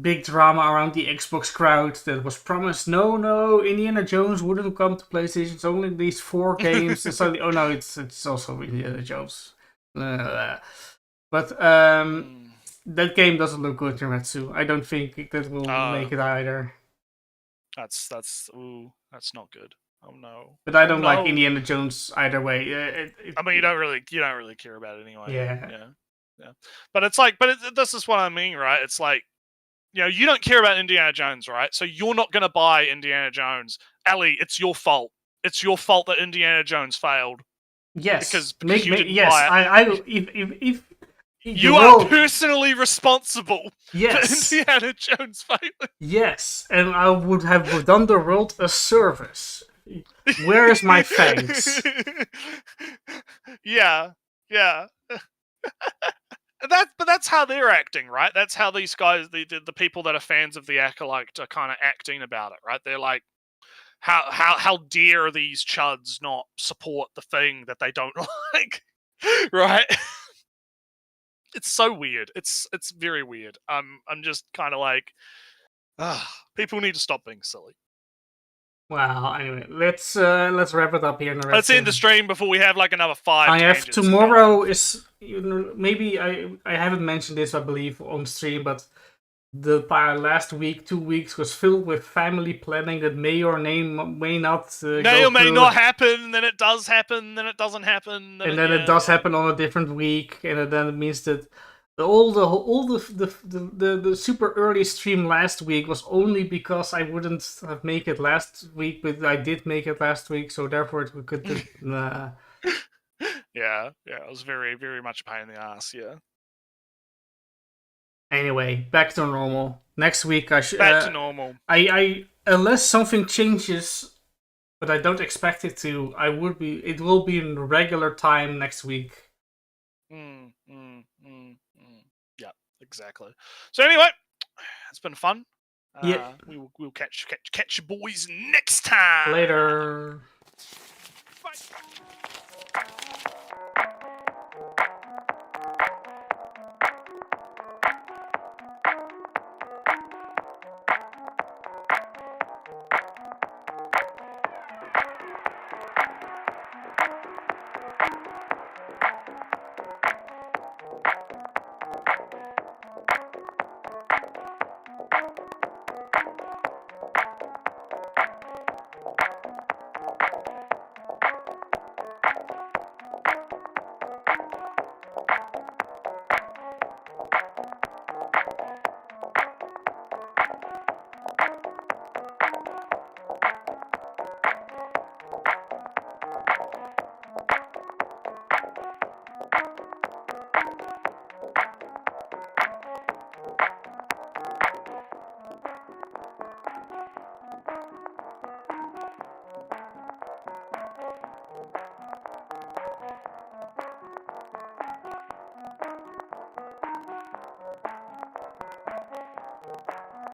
Big drama around the Xbox crowd that was promised. No, Indiana Jones wouldn't come to PlayStation. It's only these 4 games. It's only, it's also Indiana Jones. But that game doesn't look good, Nretsew. I don't think that will make it either. That's not good. Oh no. But I don't like Indiana Jones either way. I mean, you don't really care about it anyway. Yeah. But it's like, this is what I mean, right? It's like, you don't care about Indiana Jones, right? So you're not gonna buy Indiana Jones. Ellie, it's your fault. It's your fault that Indiana Jones failed. Yes. Because you didn't buy it. If you are personally responsible for Indiana Jones failing. Yes, and I would have done the world a service. Where is my thanks? Yeah. But that's how they're acting, right? That's how these guys, the people that are fans of the Acolyte, are kind of acting about it, right? They're like, how dare these Chuds not support the thing that they don't like, right? It's so weird. It's very weird. I'm just kind of like, people need to stop being silly. Well, anyway, let's wrap it up here. Let's end the stream before we have like another 5. I have tomorrow is maybe I haven't mentioned this, I believe, on stream, but the last week, 2 weeks was filled with family planning that may or may not not happen. Then it does happen. Then it doesn't happen. And then it does happen on a different week, and then it means that all the super early stream last week was only because I wouldn't have make it last week, but I did make it last week, so therefore we could. Yeah, it was very, very much a pain in the ass. Yeah. Anyway, back to normal. Next week I should back to normal. I unless something changes, but I don't expect it to. It will be in regular time next week. Yeah, exactly. So anyway, it's been fun. Yeah, we'll catch you boys next time. Later.